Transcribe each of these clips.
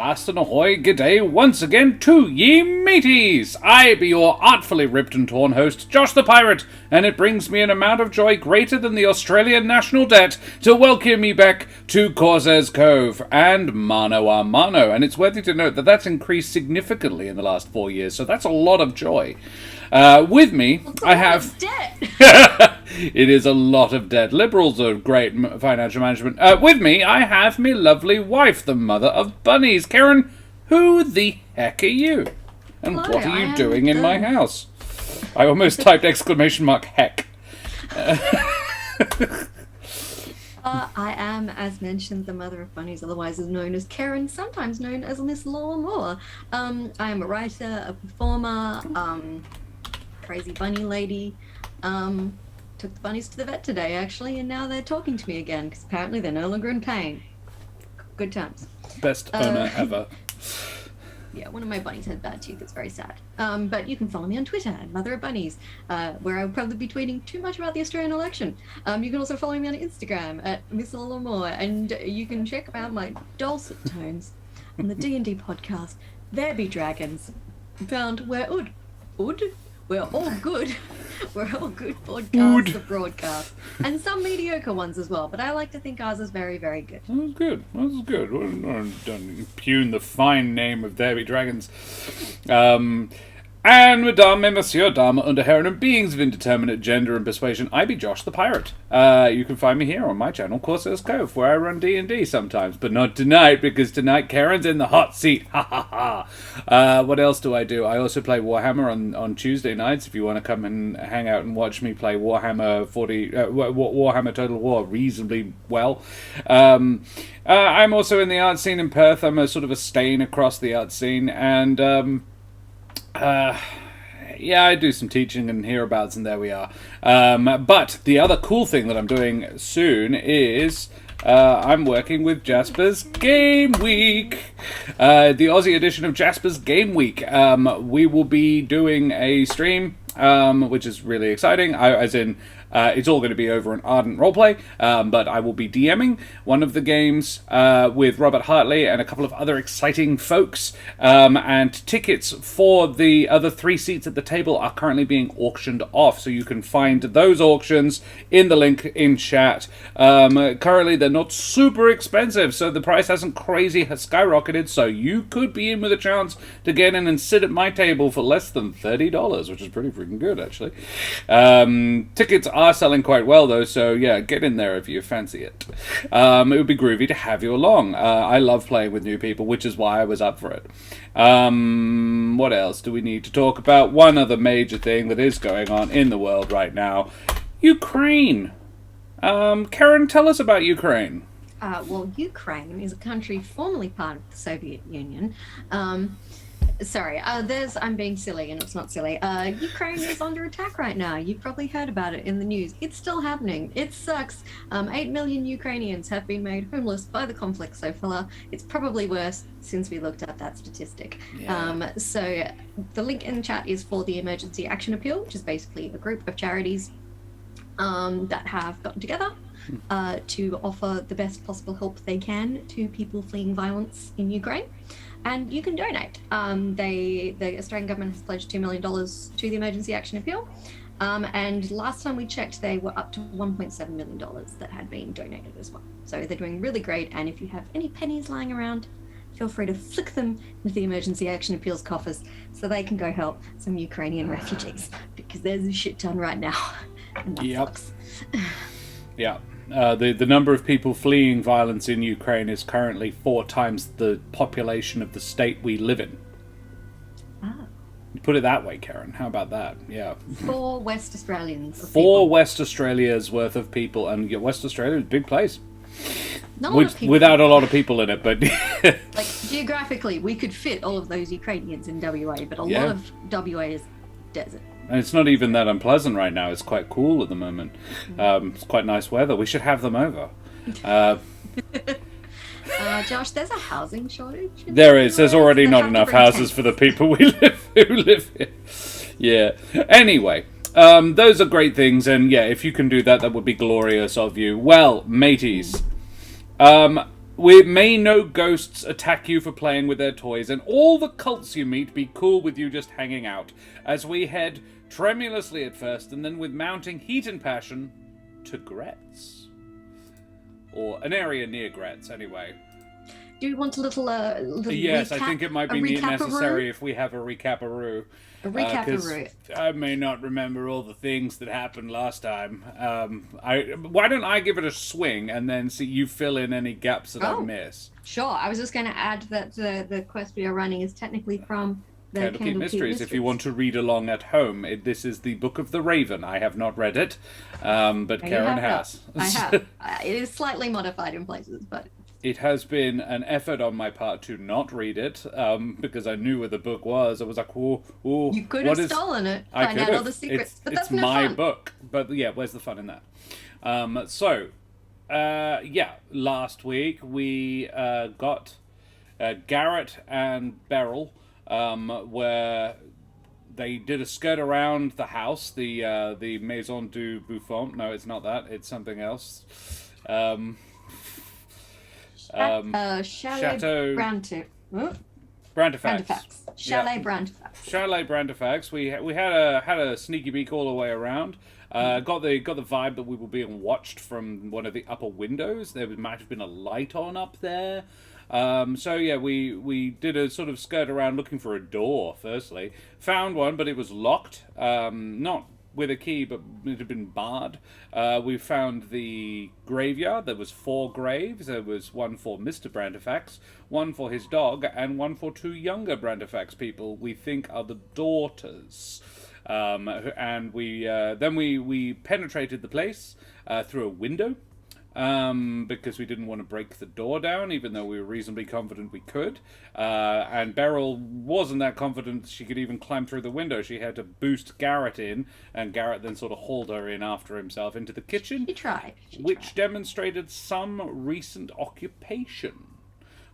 Avast and ahoy, g'day once again to ye mateys! I be your artfully ripped and torn host, Josh the Pirate, and it brings me an amount of joy greater than the Australian national debt to welcome ye back to Corsair's Cove and Mano a Mano, and it's worthy to note that that's increased significantly in the last 4 years, so that's a lot of joy. With me, I have... debt. It is a lot of debt. Liberals are great financial management. With me, I have me lovely wife, the mother of bunnies. Karen, who the heck are you? And Hello, what are you doing in my house? I almost typed exclamation mark heck. I am, as mentioned, the mother of bunnies, otherwise known as Karen, sometimes known as Miss Laura Moore. I am a writer, a performer, crazy bunny lady. Took the bunnies to the vet today, actually, and now they're talking to me again, because apparently they're no longer in pain. Good times. Best owner ever. Yeah, one of my bunnies had bad teeth. It's very sad. But you can follow me on Twitter at Mother of Bunnies, where I will probably be tweeting too much about the Australian election. You can also follow me on Instagram at Miss Laura Moore, and you can check out my dulcet tones on the D&D podcast, There Be Dragons, found where we're all good. We're all good podcasts to broadcast. And some mediocre ones as well, but I like to think ours is very, very good. That's good. That's good. Don't impugn the fine name of There Be Dragons. And Madame and Monsieur, Dame, under Herren and beings of indeterminate gender and persuasion, I be Josh the Pirate. You can find me here on my channel, Corsair's Cove, where I run D&D sometimes, but not tonight, because tonight Karen's in the hot seat. Ha ha ha. What else do I do? I also play Warhammer on Tuesday nights, if you want to come and hang out and watch me play Warhammer Warhammer Total War reasonably well. I'm also in the art scene in Perth. I'm a sort of a stain across the art scene, and yeah, I do some teaching and hereabouts, and there we are. But the other cool thing that I'm doing soon is I'm working with Jasper's Game Week, the Aussie edition of Jasper's Game Week. We will be doing a stream, which is really exciting. It's all going to be over an Ardent Roleplay, but I will be DMing one of the games with Robert Hartley and a couple of other exciting folks, and tickets for the other 3 seats at the table are currently being auctioned off, so you can find those auctions in the link in chat. Currently they're not super expensive, so the price hasn't crazy skyrocketed, so you could be in with a chance to get in and sit at my table for less than $30, which is pretty freaking good, actually. Tickets are selling quite well, though, so yeah, get in there if you fancy it. It would be groovy to have you along. I love playing with new people, which is why I was up for it. What else do we need to talk about? One other major thing that is going on in the world right now. Ukraine. Karen, tell us about Ukraine. Well, Ukraine is a country formerly part of the Soviet Union. I'm being silly, and it's not silly. Ukraine is under attack right now. You've probably heard about it in the news. It's still happening. It sucks. 8 million Ukrainians have been made homeless by the conflict so far. It's probably worse since we looked at that statistic. Yeah. So the link in the chat is for the Emergency Action Appeal, which is basically a group of charities that have gotten together to offer the best possible help they can to people fleeing violence in Ukraine. And you can donate. The Australian government has pledged $2 million to the Emergency Action Appeal. And last time we checked, they were up to $1.7 million that had been donated as well. So they're doing really great. And if you have any pennies lying around, feel free to flick them into the Emergency Action Appeals coffers so they can go help some Ukrainian refugees, because there's a shit ton right now. And that sucks. Yeah. The number of people fleeing violence in Ukraine is currently 4 times the population of the state we live in. Oh. You put it that way, Karen. How about that? Yeah. 4 West Australians. 4 West Australia's worth of people, and West Australia is a big place. Not a lot of people. Without a lot of people in it, but... Like, geographically, we could fit all of those Ukrainians in WA, but a lot of WA is desert. And it's not even that unpleasant right now. It's quite cool at the moment. It's quite nice weather. We should have them over. Josh, there's a housing shortage. There is. There's already not enough houses for the people who live here. Yeah. Anyway, those are great things. And yeah, if you can do that, that would be glorious of you. Well, mateys, May no ghosts attack you for playing with their toys, and all the cults you meet be cool with you just hanging out, as we head, tremulously at first, and then with mounting heat and passion, to Gretz. Or an area near Gretz, anyway. Do you want a little yes, recap? I think it might be necessary if we have a recap-a-roo. A recap-a-roo. I may not remember all the things that happened last time. Why don't I give it a swing and then see you fill in any gaps that I miss? Sure. I was just going to add that the quest we are running is technically from the Candlekeep Mysteries. If you want to read along at home, this is the Book of the Raven. I have not read it, but Karen has. I have. It is slightly modified in places, but... It has been an effort on my part to not read it, because I knew where the book was. I was like, ooh, you could have stolen it, find out all the secrets, but that's no fun. It's my book. But yeah, where's the fun in that? Last week we got Garret and Beryl, where they did a skirt around the house, the Maison du Buffon. No, it's not that. It's something else. Chateau Brantifax. Chalet Brantifax. Chalet Brantifax. We had a sneaky beak all the way around. Got the vibe that we were being watched from one of the upper windows. There might have been a light on up there. We did a sort of skirt around looking for a door. Firstly, found one, but it was locked. Not with a key, but it had been barred. We found the graveyard. There was 4 graves. There was one for Mr. Brantifax, one for his dog, and one for 2 younger Brantifax people we think are the daughters. And we penetrated the place through a window. Because we didn't want to break the door down, even though we were reasonably confident we could. And Beryl wasn't that confident she could even climb through the window. She had to boost Garret in, and Garret then sort of hauled her in after himself into the kitchen. She tried. Demonstrated some recent occupation,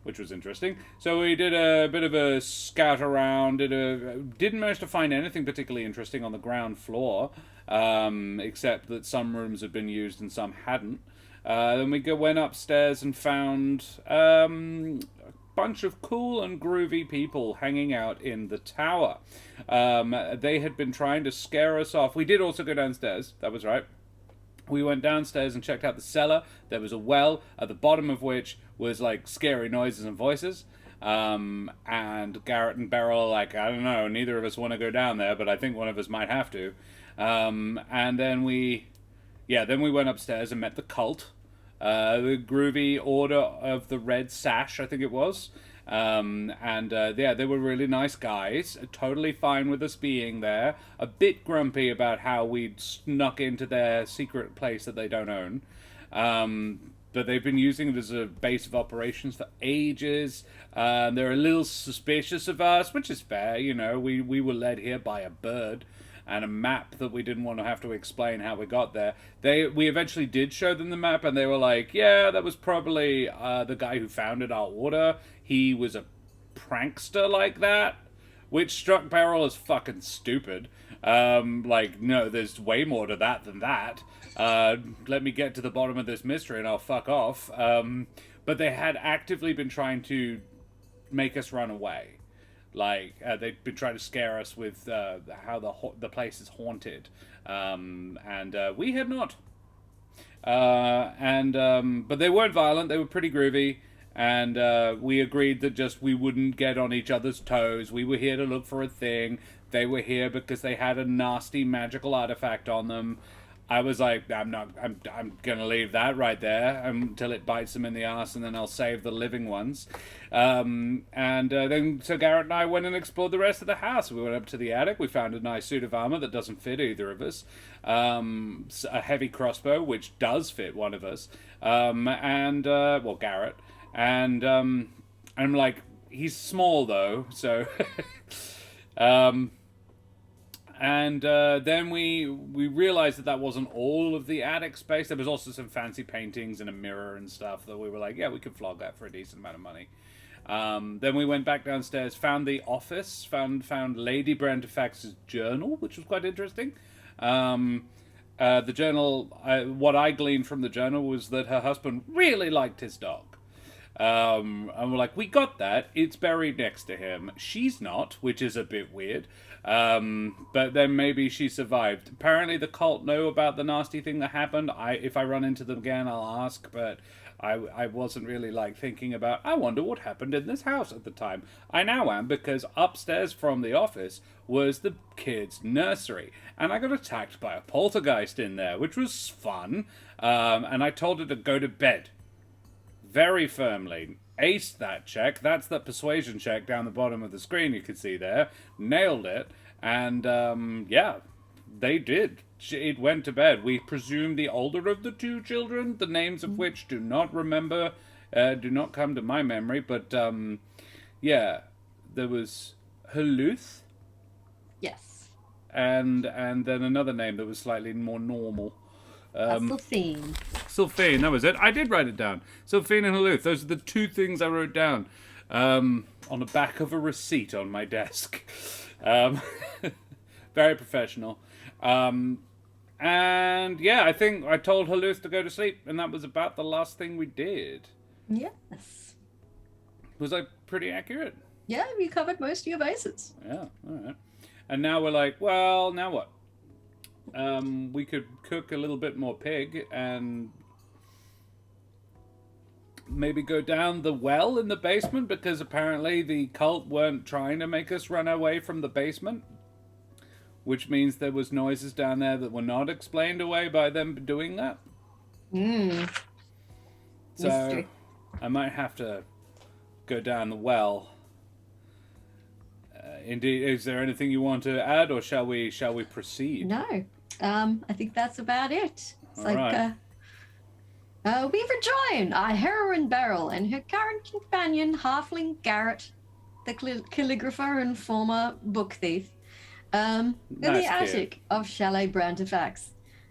which was interesting. So we did a bit of a scout around, didn't manage to find anything particularly interesting on the ground floor, except that some rooms had been used and some hadn't. Then we went upstairs and found a bunch of cool and groovy people hanging out in the tower. They had been trying to scare us off. We did also go downstairs, that was right. We went downstairs and checked out the cellar. There was a well, at the bottom of which was like scary noises and voices. And Garret and Beryl are like, I don't know, neither of us want to go down there, but I think one of us might have to. And then we went upstairs and met the cult. The groovy Order of the Red Sash, I think it was. They were really nice guys. Totally fine with us being there. A bit grumpy about how we'd snuck into their secret place that they don't own. But they've been using it as a base of operations for ages. They're a little suspicious of us, which is fair. You know, we were led here by a bird and a map that we didn't want to have to explain how we got there. We eventually did show them the map, and they were like, yeah, that was probably the guy who founded our order. He was a prankster like that, which struck Beryl as fucking stupid. No, there's way more to that than that. Let me get to the bottom of this mystery and I'll fuck off. But they had actively been trying to make us run away. They'd been trying to scare us with how the place is haunted, and we had not. But they weren't violent. They were pretty groovy, and we agreed that we wouldn't get on each other's toes. We were here to look for a thing. They were here because they had a nasty magical artifact on them. I was like, I'm gonna leave that right there until it bites them in the ass, and then I'll save the living ones. Then Garret and I went and explored the rest of the house. We went up to the attic. We found a nice suit of armor that doesn't fit either of us. A heavy crossbow, which does fit one of us. Garret. And I'm like, he's small though, so. Then we realized that wasn't all of the attic space. There was also some fancy paintings and a mirror and stuff that we were like, yeah, we could flog that for a decent amount of money. Then we went back downstairs, found the office, found Lady Brantifax's journal, which was quite interesting. The journal, what I gleaned from the journal was that her husband really liked his dog. And we're like, we got that. It's buried next to him. She's not, which is a bit weird. But then maybe she survived. Apparently the cult know about the nasty thing that happened. If I run into them again, I'll ask, but I wasn't really like thinking about, I wonder what happened in this house at the time. I now am, because upstairs from the office was the kids' nursery. And I got attacked by a poltergeist in there, which was fun. And I told her to go to bed. Very firmly. Aced that check. That's the persuasion check down the bottom of the screen you can see there. Nailed it. And, yeah, they did. It went to bed. We presume the older of the two children, the names of which do not come to my memory. But, yeah, there was Haluth. Yes. And then another name that was slightly more normal. Sylphane, that was it. I did write it down. Sylphane and Haluth. Those are the two things I wrote down on the back of a receipt on my desk. Very professional. And yeah, I think I told Haluth to go to sleep, and that was about the last thing we did. Yes. Was I pretty accurate? Yeah, you covered most of your bases. Yeah, all right. And now we're like, well, now what? We could cook a little bit more pig and maybe go down the well in the basement, because apparently the cult weren't trying to make us run away from the basement, which means there was noises down there that were not explained away by them doing that. So Mystery. I might have to go down the well. Indeed, is there anything you want to add, or shall we proceed? No. I think that's about it. It's All like, right. we've rejoined our heroine Beryl and her current companion, Halfling Garret, the calligrapher and former book thief, in the attic of Chateau Brantifax.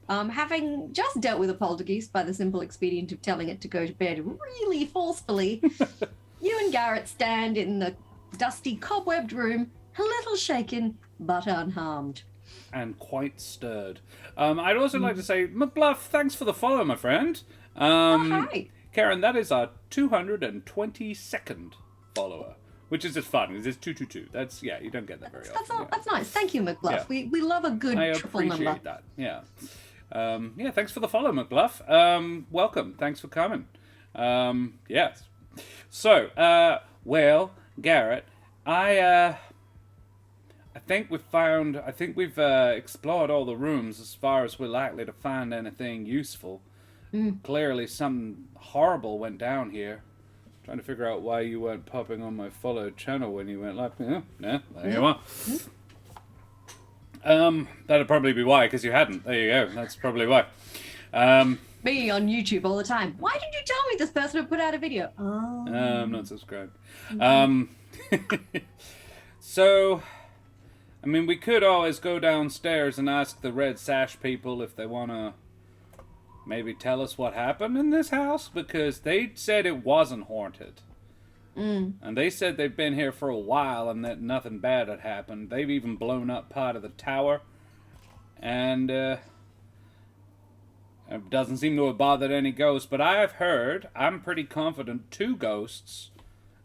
Having just dealt with a poltergeist by the simple expedient of telling it to go to bed really forcefully, you and Garret stand in the dusty, cobwebbed room, a little shaken but unharmed. And quite stirred. I'd also like to say, McBluff, thanks for the follow, my friend. Hi. Karen, that is our 222nd follower, which is just fun. It's 222. That's, yeah, you don't get that very often. That's nice. Thank you, McBluff. Yeah. We love a good triple number. I appreciate that. Yeah. Yeah, thanks for the follow, McBluff. Welcome. Thanks for coming. Yes. So, well, Garret, I think we've explored all the rooms as far as we're likely to find anything useful. Clearly something horrible went down here. Trying to figure out why you weren't popping on my followed channel when you went like, yeah, there you are. That'd probably be why, because you hadn't. There you go. That's probably why. Me on YouTube all the time. Why did you tell me this person would put out a video? Oh. I'm not subscribed. So, I mean, we could always go downstairs and ask the Red Sash people if they want to maybe tell us what happened in this house, because they said it wasn't haunted. And they said they've been here for a while and that nothing bad had happened. They've even blown up part of the tower. And it doesn't seem to have bothered any ghosts. But I have heard, I'm pretty confident, 2 ghosts,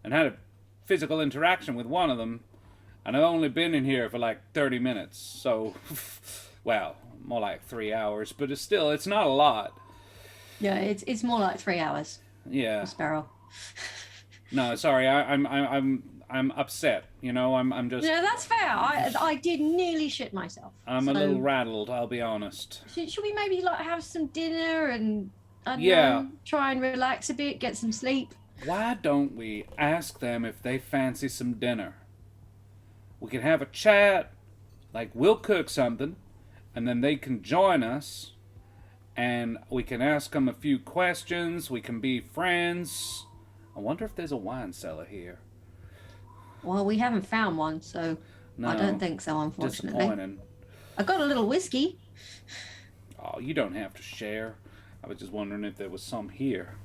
and had a physical interaction with one of them. And I've only been in here for like 30 minutes. So, well, more like 3 hours. But it's not a lot. Yeah, it's more like 3 hours. Yeah. Sparrow. No, sorry, I'm upset. You know, I'm just. No, that's fair. I did nearly shit myself. I'm a little rattled. I'll be honest. Should we maybe like have some dinner and I don't know, try and relax a bit, get some sleep? Why don't we ask them if they fancy some dinner? We can have a chat, like we'll cook something, and then they can join us, and we can ask them a few questions. We can be friends. I wonder if there's a wine cellar here. Well, we haven't found one, so No, I don't think so, unfortunately. disappointing. I got a little whiskey. Oh, you don't have to share. I was just wondering if there was some here.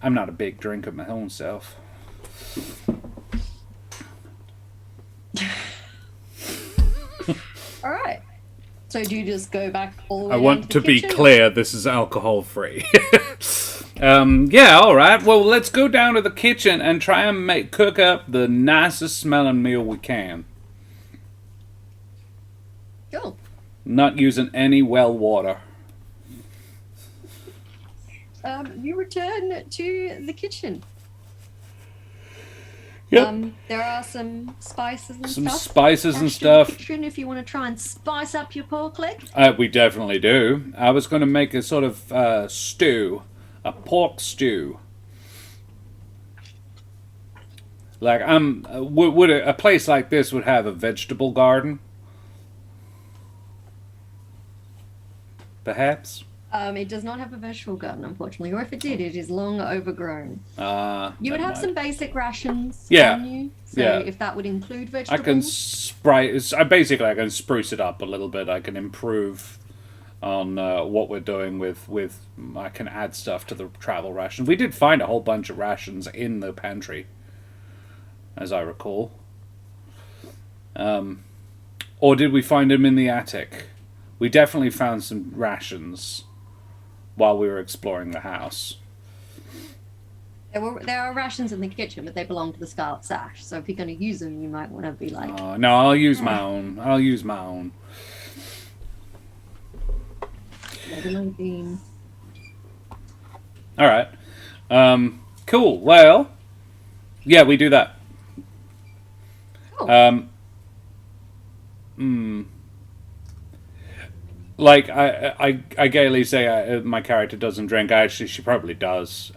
I'm not a big drinker my own self. All right. So do you just go back all the way I down want to the be kitchen? clear, this is alcohol free. Yeah, all right. Well, let's go down to the kitchen and try and cook up the nicest smelling meal we can. Cool. Not using any well water. You return to the kitchen. Yep. There are some spices and Some stuff. spices and stashed in the stuff. kitchen if you want to try and spice up your pork leg. We definitely do. I was going to make a sort of stew. A pork stew. Like, would a place like this would have a vegetable garden? Perhaps? It does not have a vegetable garden, unfortunately. Or if it did, it is long overgrown. You would have some basic rations on you. So if that would include vegetables. I can spruce it up a little bit. I can improve on what we're doing with I can add stuff to the travel ration. We did find a whole bunch of rations in the pantry, as I recall. Or did we find them in the attic? We definitely found some rations while we were exploring the house. There are rations in the kitchen, but they belong to the Scarlet Sash. So if you're going to use them, you might want to be like... no, I'll use my own. I'll use my own. All right. Cool. Well, yeah, we do that. Cool. Like I gaily say my character doesn't drink. Actually, she probably does.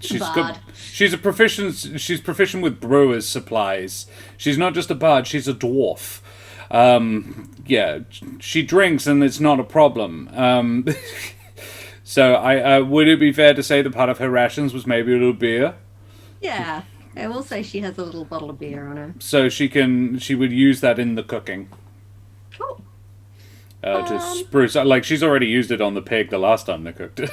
She's proficient with brewer's supplies. She's not just a bard. She's a dwarf. Yeah, she drinks and it's not a problem. So I would it be fair to say that part of her rations was maybe a little beer? Yeah, I will say she has a little bottle of beer on her. So she would use that in the cooking. Cool. To spruce, like she's already used it on the pig the last time they cooked it.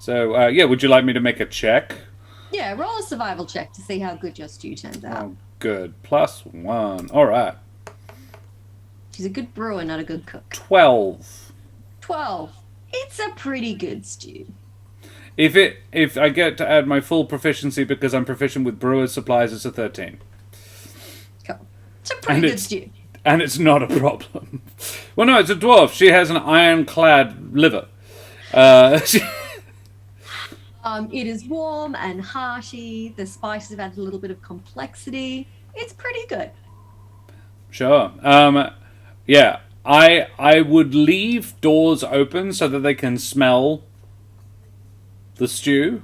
So yeah, would you like me to make a check? Yeah, roll a survival check to see how good your stew turns out. Oh, good. +1. All right. She's a good brewer, not a good cook. 12. 12. It's a pretty good stew. If I get to add my full proficiency because I'm proficient with brewer's supplies, it's a 13. Cool. It's a pretty good stew. And it's not a problem. Well, no, it's a dwarf. She has an ironclad liver. It is warm and hearty. The spices have added a little bit of complexity. It's pretty good. Sure. Yeah. I would leave doors open so that they can smell the stew.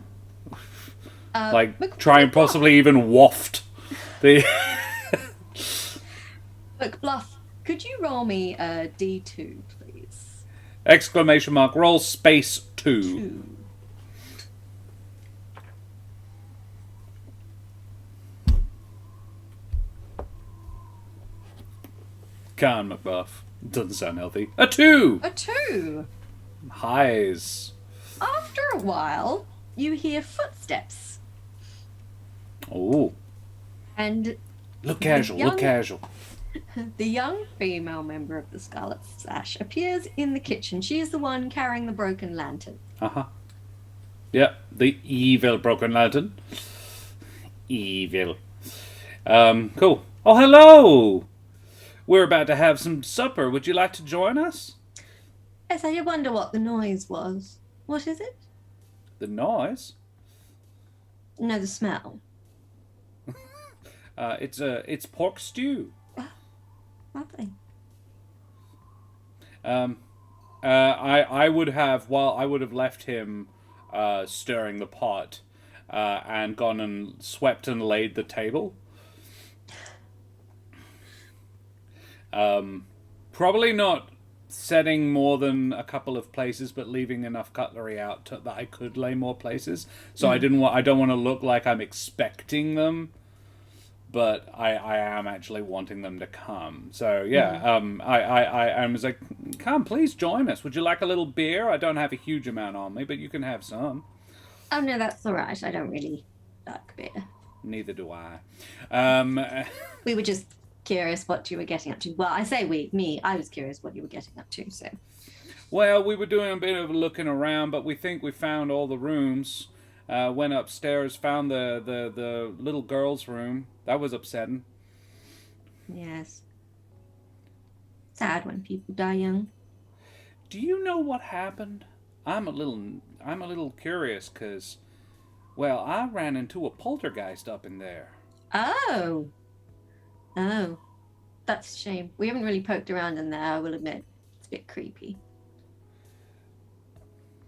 Try and possibly even waft the... Look, Bluff, could you roll me a D2, please? Exclamation mark, roll space 2. Can McBuff. Doesn't sound healthy. A 2! A 2! Highs. After a while, you hear footsteps. Oh. And... Look casual, look casual. The young female member of the Scarlet Sash appears in the kitchen. She is the one carrying the broken lantern. Uh-huh. Yep, the evil broken lantern. Evil. Cool. Oh, hello! We're about to have some supper. Would you like to join us? Yes, I did wonder what the noise was. What is it? The noise? No, the smell. It's pork stew. Lovely. I would have left him stirring the pot and gone and swept and laid the table. Probably not setting more than a couple of places, but leaving enough cutlery out that I could lay more places. So I don't want to look like I'm expecting them, but I am actually wanting them to come. So yeah, I was like, come, please join us. Would you like a little beer? I don't have a huge amount on me, but you can have some. Oh no, that's all right. I don't really like beer. Neither do I. We were just curious what you were getting up to. Well, I say we, me. I was curious what you were getting up to. So. Well, we were doing a bit of looking around, but we think we found all the rooms. Went upstairs, found the little girl's room. That was upsetting. Yes. Sad when people die young. Do you know what happened? I'm a little curious because, well, I ran into a poltergeist up in there. Oh. Oh. That's a shame. We haven't really poked around in there, I will admit. It's a bit creepy.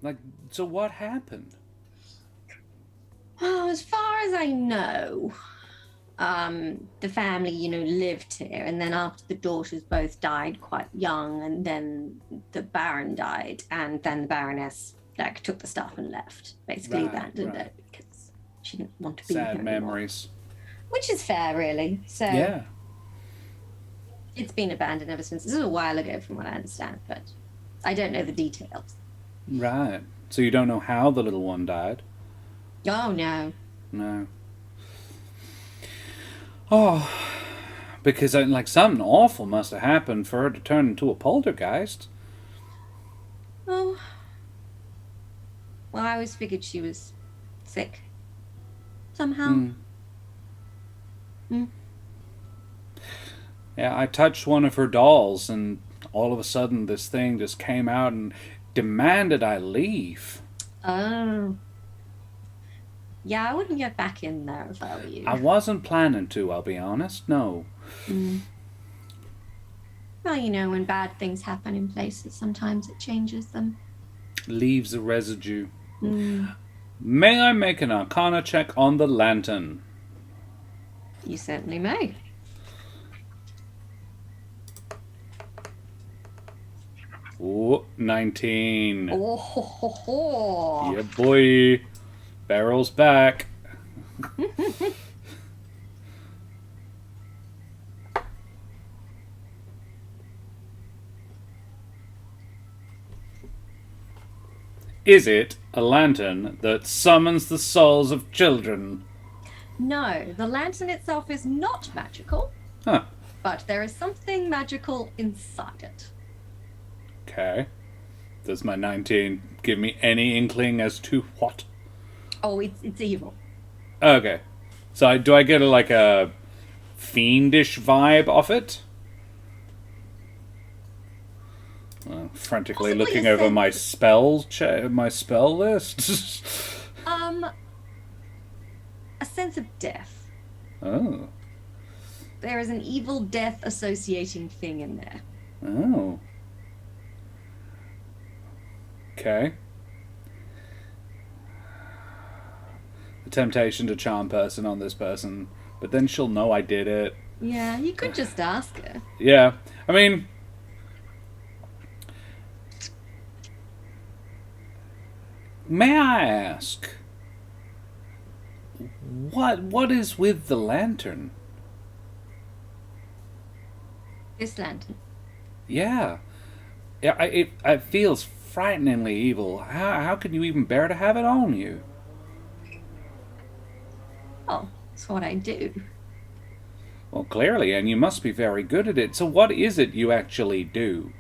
Like, so what happened? Well, as far as I know, the family, lived here, and then after the daughters both died quite young, and then the Baron died, and then the Baroness took the stuff and left, basically abandoned it because she didn't want to be here Sad memories. anymore. Which is fair, really. So Yeah. It's been abandoned ever since. This is a while ago, from what I understand, but I don't know the details. Right. So you don't know how the little one died? Oh no. No. Oh, because like something awful must have happened for her to turn into a poltergeist. Oh. Well, I always figured she was sick. Somehow. Yeah, I touched one of her dolls, and all of a sudden this thing just came out and demanded I leave. Oh. Yeah, I wouldn't get back in there if I were you. I wasn't planning to, I'll be honest, no. Well, when bad things happen in places, sometimes it changes them. Leaves a residue. May I make an Arcana check on the lantern? You certainly may. Ooh, 19. Oh, ho, ho, ho. Yeah, boy. Beryl's back. Is it a lantern that summons the souls of children? No, the lantern itself is not magical. Huh. But there is something magical inside it. Okay. Does my 19 give me any inkling as to what? Oh, it's evil. Okay. So do I get a fiendish vibe off it? Frantically Possibly looking a over sense- my spell list. A sense of death. Oh. There is an evil death associating thing in there. Oh. Okay. The temptation to charm person on this person, but then she'll know I did it. Yeah, you could just ask her. Yeah. I mean, may I ask, what is with the lantern? This lantern. Yeah. It feels frighteningly evil. How can you even bear to have it on you? Oh, that's what I do. Well, clearly, and you must be very good at it. So what is it you actually do?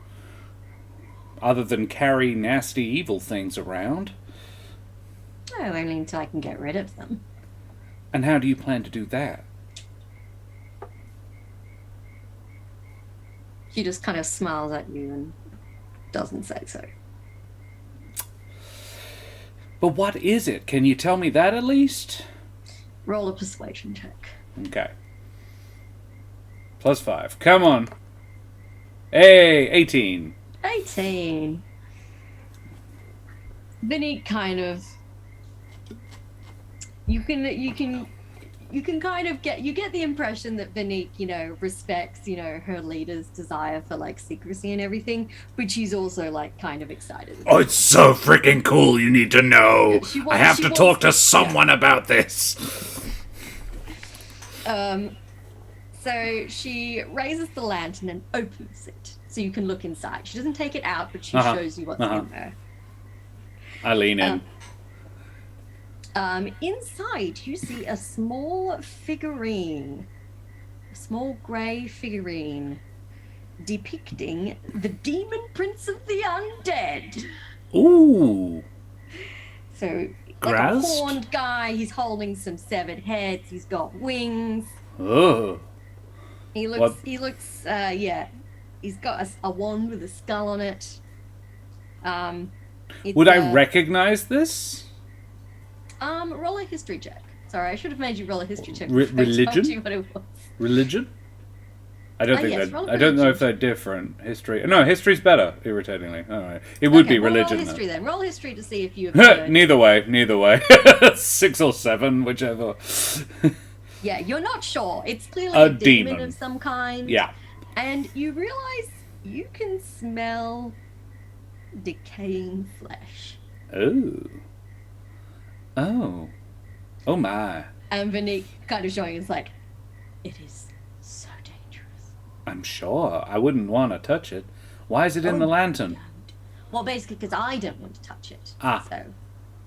Other than carry nasty evil things around? Oh, only until I can get rid of them. And how do you plan to do that? She just kind of smiles at you and doesn't say so. But what is it? Can you tell me that at least? Roll a persuasion check. Okay. +5. Come on. Hey, 18. 18. Vinny kind of... You can kind of get the impression that Vinique, respects, her leader's desire for secrecy and everything, but she's also kind of excited. Oh, it's so freaking cool, you need to know. I have to talk to someone about this. So she raises the lantern and opens it so you can look inside. She doesn't take it out, but she shows you what's in there. I lean in. Inside, you see a small figurine. A small grey figurine. depicting the demon prince of the undead. Ooh. So, like Grazed? a horned guy, he's holding some severed heads, he's got wings. Oh. He looks, yeah. He's got a wand with a skull on it. Would I recognize this? Roll a history check. Sorry, I should have made you roll a history check. Religion? I told you what it was. Religion? I don't think yes, that. I don't know if they're different. History. No, history's better. Irritatingly, all right. It would be religion. Roll history then. Roll history to see if you. Neither way. 6 or 7, whichever. Yeah, you're not sure. It's clearly A a demon demon of some kind. Yeah. And you realize you can smell decaying flesh. Oh my. And Vanique kind of showing is like, it is so dangerous. I'm sure. I wouldn't want to touch it. Why is it in the lantern? Well, basically because I don't want to touch it. Ah. So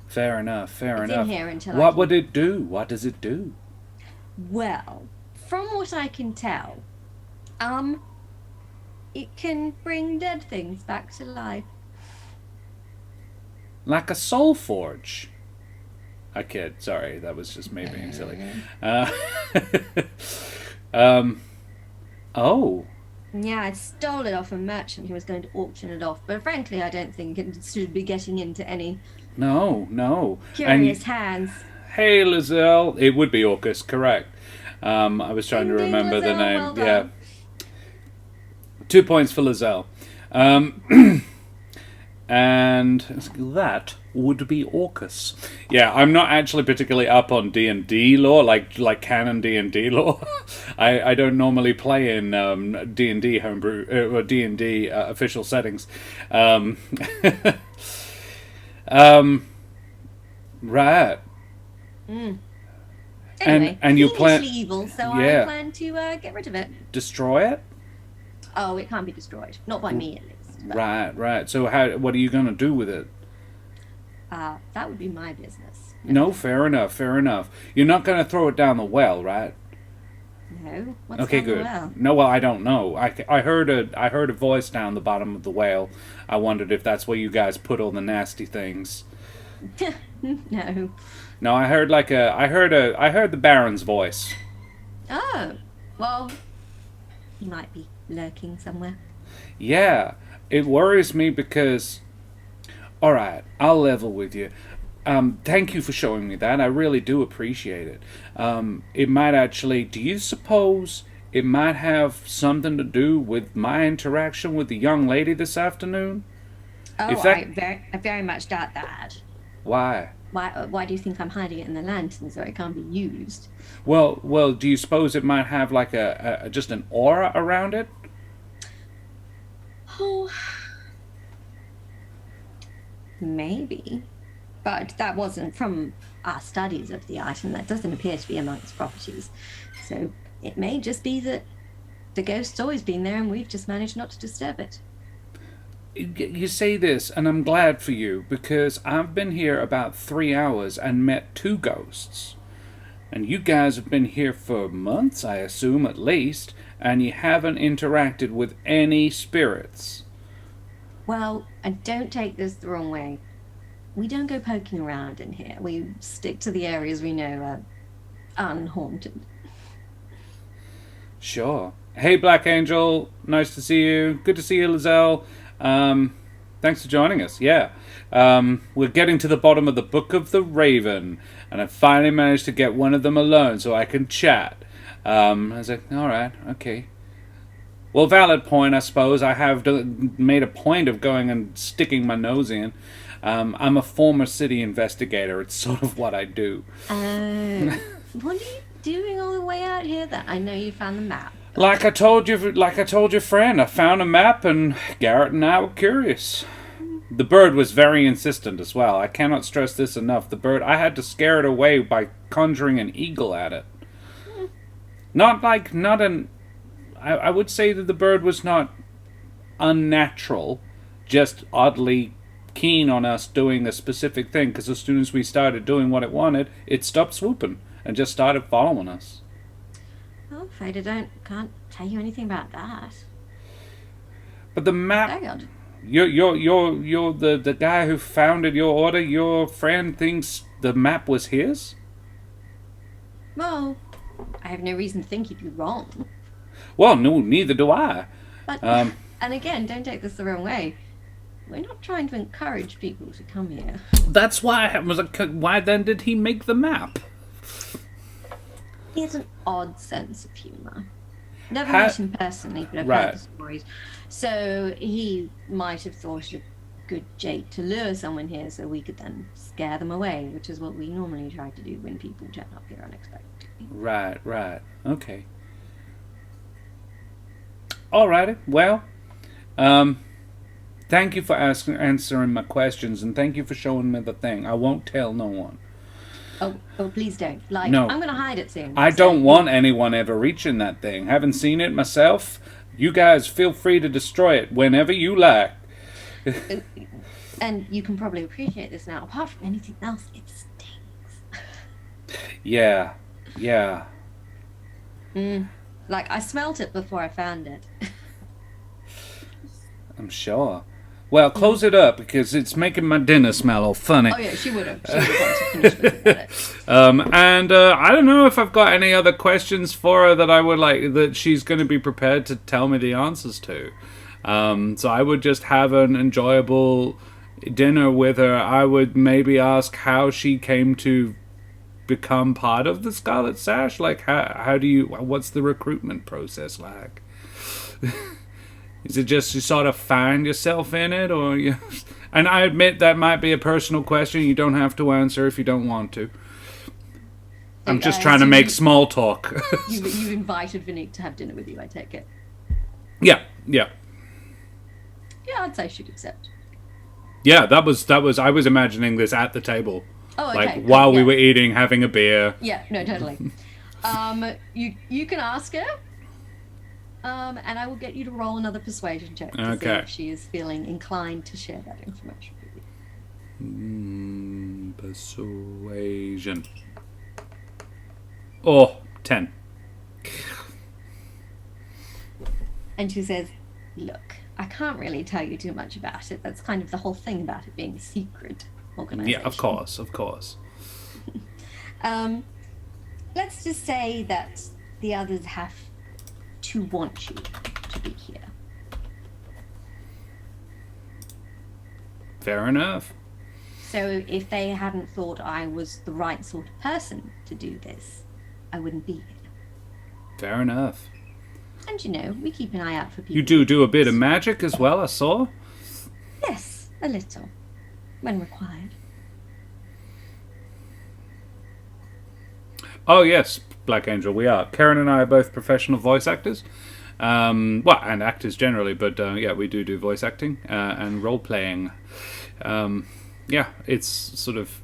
Fair enough. it's in here until What would it do? What does it do? Well, from what I can tell, it can bring dead things back to life. Like a soul forge. I kid. Sorry, that was just me being silly. Oh. Yeah, I stole it off a merchant who was going to auction it off, but frankly, I don't think it should be getting into any No. curious hands. Hey, Lizelle. It would be Orcus, correct. I was trying to remember the Lizelle, name. well Yeah. done. 2 points for Lizelle. And that would be Orcus. Yeah, I'm not actually particularly up on D&D lore, like canon D&D lore. I don't normally play in D&D homebrew or D&D official settings. Right. Anyway, and you plan plan evil, so yeah. I plan to get rid of it. destroy it. Oh, it can't be destroyed, not by me at least. But, Right. So what are you going to do with it? that would be my business. No, fair enough. You're not going to throw it down the well, right? No. What's Okay, down the good. well? No, well, I don't know. I heard a voice down the bottom of the whale. I wondered if that's where you guys put all the nasty things. No. No, I heard the Baron's voice. Oh, well, he might be lurking somewhere. Yeah, it worries me because. All right, I'll level with you. Thank you for showing me that. I really do appreciate it. It might actually. Do you suppose it might have something to do with my interaction with the young lady this afternoon? Oh, I very much doubt that. Why? Why do you think I'm hiding it in the lantern so it can't be used? Well, do you suppose it might have like a just an aura around it? Oh, maybe. But that wasn't from our studies of the item. That doesn't appear to be among its properties. So it may just be that the ghost's always been there and we've just managed not to disturb it. You say this, and I'm glad for you, because I've been here about 3 hours and met 2 ghosts. And you guys have been here for months, I assume, at least, and you haven't interacted with any spirits. Well, and don't take this the wrong way. We don't go poking around in here. We stick to the areas we know are unhaunted. Sure. Hey, Black Angel. Nice to see you. Good to see you, Lizelle. Thanks for joining us. Yeah. We're getting to the bottom of the Book of the Raven, and I finally managed to get one of them alone so I can chat. I was like, all right, okay. Well, valid point, I suppose. I have made a point of going and sticking my nose in. I'm a former city investigator. It's sort of what I do. What are you doing all the way out here? That I know you found the map. Like I told your friend, I found a map, and Garret and I were curious. The bird was very insistent as well. I cannot stress this enough. The bird, I had to scare it away by conjuring an eagle at it. I would say that the bird was not unnatural, just oddly keen on us doing a specific thing, because as soon as we started doing what it wanted, it stopped swooping and just started following us. I'm afraid I can't tell you anything about that. But the map. Dagod. You're the guy who founded your order. Your friend thinks the map was his. Well, I have no reason to think he'd be wrong. Well, no, neither do I. But, and again, don't take this the wrong way. We're not trying to encourage people to come here. That's why I was like, why then did he make the map? He has an odd sense of humour. Never met him personally, but I've heard the stories. So he might have thought it a good jake to lure someone here so we could then scare them away, which is what we normally try to do when people turn up here unexpectedly. Right. Okay. Alrighty. Well, thank you for answering my questions, and thank you for showing me the thing. I won't tell no one. Oh, please don't. Like, no. I'm going to hide it soon. I don't want anyone ever reaching that thing. Haven't seen it myself. You guys feel free to destroy it whenever you like. And you can probably appreciate this now. Apart from anything else, it stinks. Yeah. Like, I smelt it before I found it. I'm sure. Well, close it up, because it's making my dinner smell all funny. Oh, yeah, she would have. She would have wanted to finish looking at it. And I don't know if I've got any other questions for her that I would like, that she's going to be prepared to tell me the answers to. So I would just have an enjoyable dinner with her. I would maybe ask how she came to become part of the Scarlet Sash. Like, what's the recruitment process like? Is it just you sort of find yourself in it, or you? And I admit that might be a personal question. You don't have to answer if you don't want to. I'm just trying to make small talk. You invited Vinique to have dinner with you, I take it. Yeah. Yeah, I'd say she'd accept. Yeah, that was. I was imagining this at the table, Oh, okay. like while we were eating, having a beer. Yeah, no, totally. You can ask her. And I will get you to roll another persuasion check to see if she is feeling inclined to share that information with you. Persuasion. Oh, 10. And she says, look, I can't really tell you too much about it. That's kind of the whole thing about it being a secret organization. Yeah, of course. Let's just say that the others have to want you to be here. Fair enough. So if they hadn't thought I was the right sort of person to do this, I wouldn't be here. Fair enough. And you know, we keep an eye out for people. You do a bit of magic as well, I saw? Yes, a little. When required. Oh, yes, Black Angel, we are. Karen and I are both professional voice actors. And actors generally, but yeah, we do voice acting and role-playing. Yeah, it's sort of...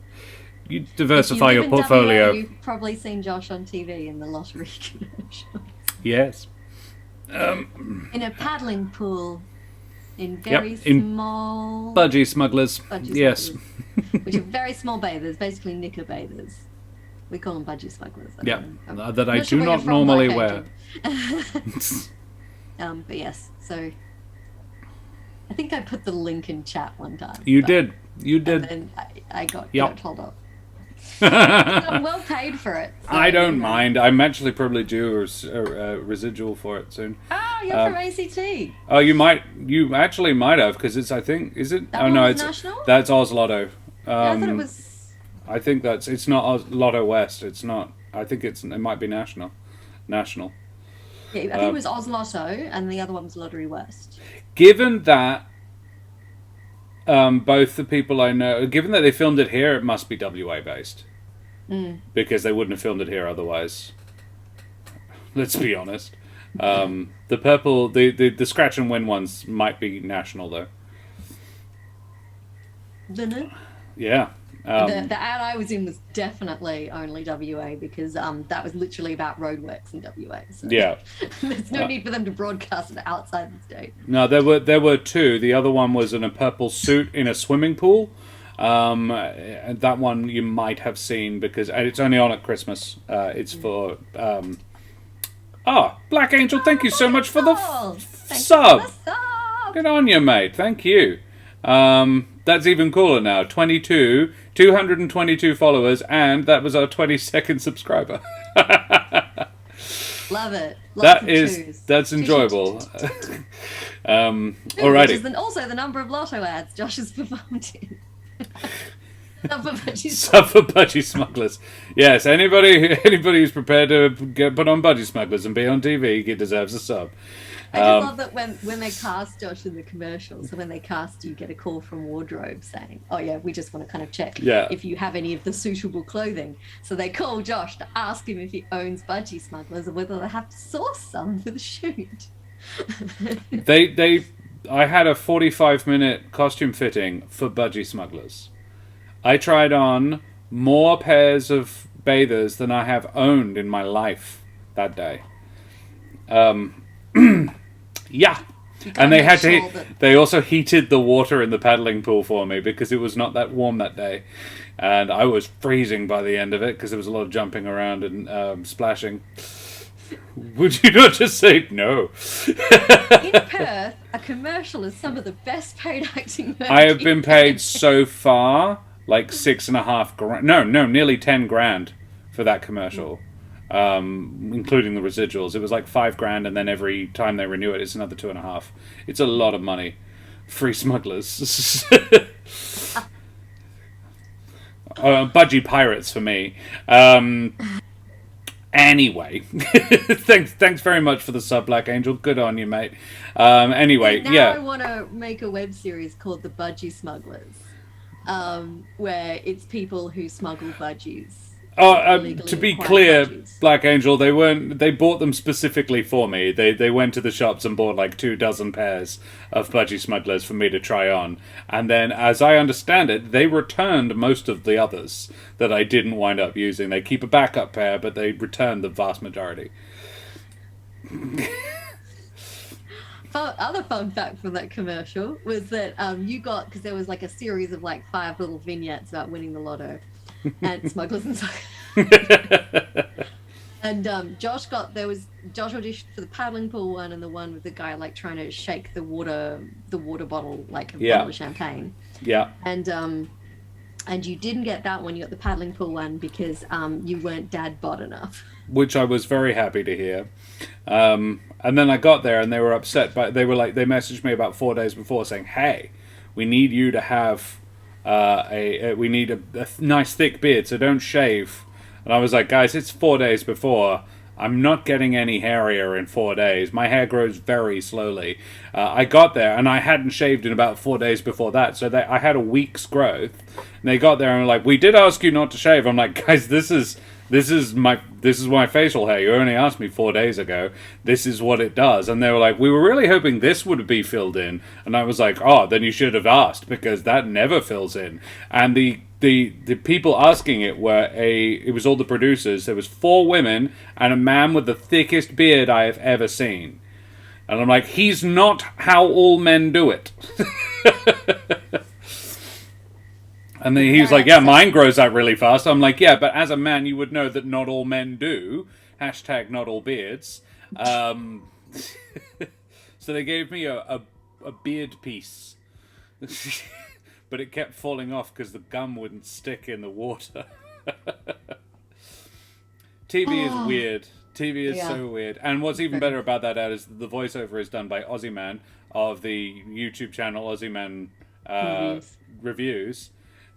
You diversify your portfolio. You've probably seen Josh on TV in the lottery commercial. Yes. In a paddling pool in very small... Budgie smugglers. Yes. Which are very small bathers, basically knicker bathers. We call them budgie smugglers. Yeah, that I do not normally wear. But yes, so... I think I put the link in chat one time. You did. And then I got told off. I'm well paid for it. So, I don't mind. I'm actually probably due a residual for it soon. Oh, you're from ACT. Oh, you actually might have, because it's, I think, is it? That one was national? That's Oz Lotto. Yeah, I thought it was... I think it's not Oz Lotto West. It's not. I think it might be national. Yeah, I think it was Oz Lotto, and the other one was Lottery West. Given that both the people I know, given that they filmed it here, it must be WA based. Because they wouldn't have filmed it here otherwise. Let's be honest. The purple, the scratch and win ones might be national though. Yeah. The ad I was in was definitely only WA because that was literally about roadworks in WA. So yeah. There's no need for them to broadcast it outside the state. No, there were two. The other one was in a purple suit in a swimming pool. That one you might have seen because it's only on at Christmas. It's for Black Angel. Thank you so much for the sub. Good on you, mate. Thank you. That's even cooler now. 222 followers, and that was our 22nd subscriber. Love it. That's enjoyable. Alrighty. Which is also the number of lotto ads Josh has performed in. Sub for budgie smugglers. Yes, anybody who's prepared to get put on budgie smugglers and be on TV, he deserves a sub. I just love that when they cast Josh in the commercials, so when they cast you, get a call from wardrobe saying, "Oh yeah, we just want to kind of check if you have any of the suitable clothing." So they call Josh to ask him if he owns budgie smugglers and whether they have to source some for the shoot. I had a 45-minute costume fitting for budgie smugglers. I tried on more pairs of bathers than I have owned in my life that day. Yeah. And they also heated the water in the paddling pool for me because it was not that warm that day. And I was freezing by the end of it because there was a lot of jumping around and splashing. Would you not just say no? In Perth, a commercial is some of the best paid acting work. I have been paid so far like $6.5 grand. No, nearly 10 grand for that commercial. Including the residuals. It was like $5 grand, and then every time they renew it, it's another 2.5. It's a lot of money. Free smugglers. Budgie pirates for me. Anyway, thanks very much for the sub, Black Angel. Good on you, mate. Anyway, now I want to make a web series called The Budgie Smugglers, where it's people who smuggle budgies. To be clear, budgies. Black Angel, they bought them specifically for me. They went to the shops and bought like 24 pairs of budgie smugglers for me to try on. And then, as I understand it, they returned most of the others that I didn't wind up using. They keep a backup pair, but they returned the vast majority. Other fun fact from that commercial was that you got, because there was like a series of like 5 little vignettes about winning the lotto. And smugglers and stuff. And Josh auditioned for the paddling pool one and the one with the guy like trying to shake the water bottle like a bottle of champagne. Yeah. And you didn't get that one. You got the paddling pool one because you weren't dad bod enough. Which I was very happy to hear. And then I got there and they were upset, but they messaged me about 4 days before saying, "Hey, we need you to have we need a nice thick beard, so don't shave." And I was like, "Guys, it's 4 days before. I'm not getting any hairier in 4 days. My hair grows very slowly." I got there and I hadn't shaved in about 4 days before that, so I had a week's growth. And they got there and were like, "We did ask you not to shave." I'm like, "Guys, this is my facial hair. You only asked me 4 days ago. This is what it does." And they were like, "We were really hoping this would be filled in." And I was like, "Oh, then you should have asked, because that never fills in." And the people asking it it was all the producers. There was 4 women and a man with the thickest beard I have ever seen. And I'm like, he's not how all men do it. And then he was like, "Yeah, mine grows out really fast." I'm like, "Yeah, but as a man, you would know that not all men do. Hashtag not all beards." So they gave me a beard piece. But it kept falling off because the gum wouldn't stick in the water. TV is weird. TV is so weird. And what's even better about that ad is the voiceover is done by Aussie Man of the YouTube channel Aussie Man Reviews.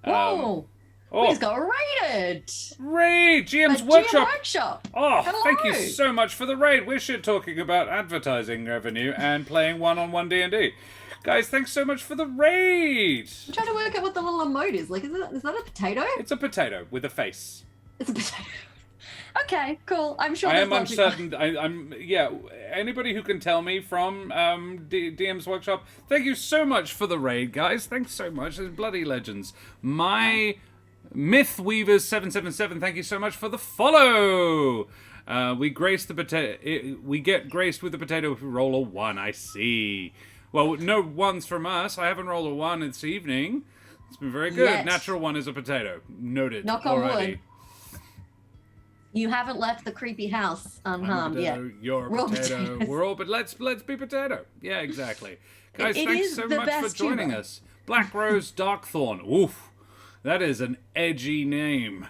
Whoa! We just got raided! Raid! GM's Workshop! Oh, hello. Thank you so much for the raid. We're talking about advertising revenue and playing one-on-one D&D. Guys, thanks so much for the raid! I'm trying to work out what the little emote is. Like, is that a potato? It's a potato with a face. It's a potato. Okay, cool. I'm sure. I am uncertain. Anybody who can tell me from DM's Workshop, thank you so much for the raid, guys. Thanks so much. There's bloody legends. My Mythweavers777, thank you so much for the follow. We get graced with the potato if we roll a 1. I see. Well, no 1s from us. I haven't rolled a 1 this evening. It's been very good. Yet. Natural 1 is a potato. Noted. Knock on wood. You haven't left the creepy house unharmed yet. You're a potato. We're all, but let's be potato. Yeah, exactly. Guys, It thanks is so the much for best joining humor. us. Black Rose Darkthorn. Oof. That is an edgy name.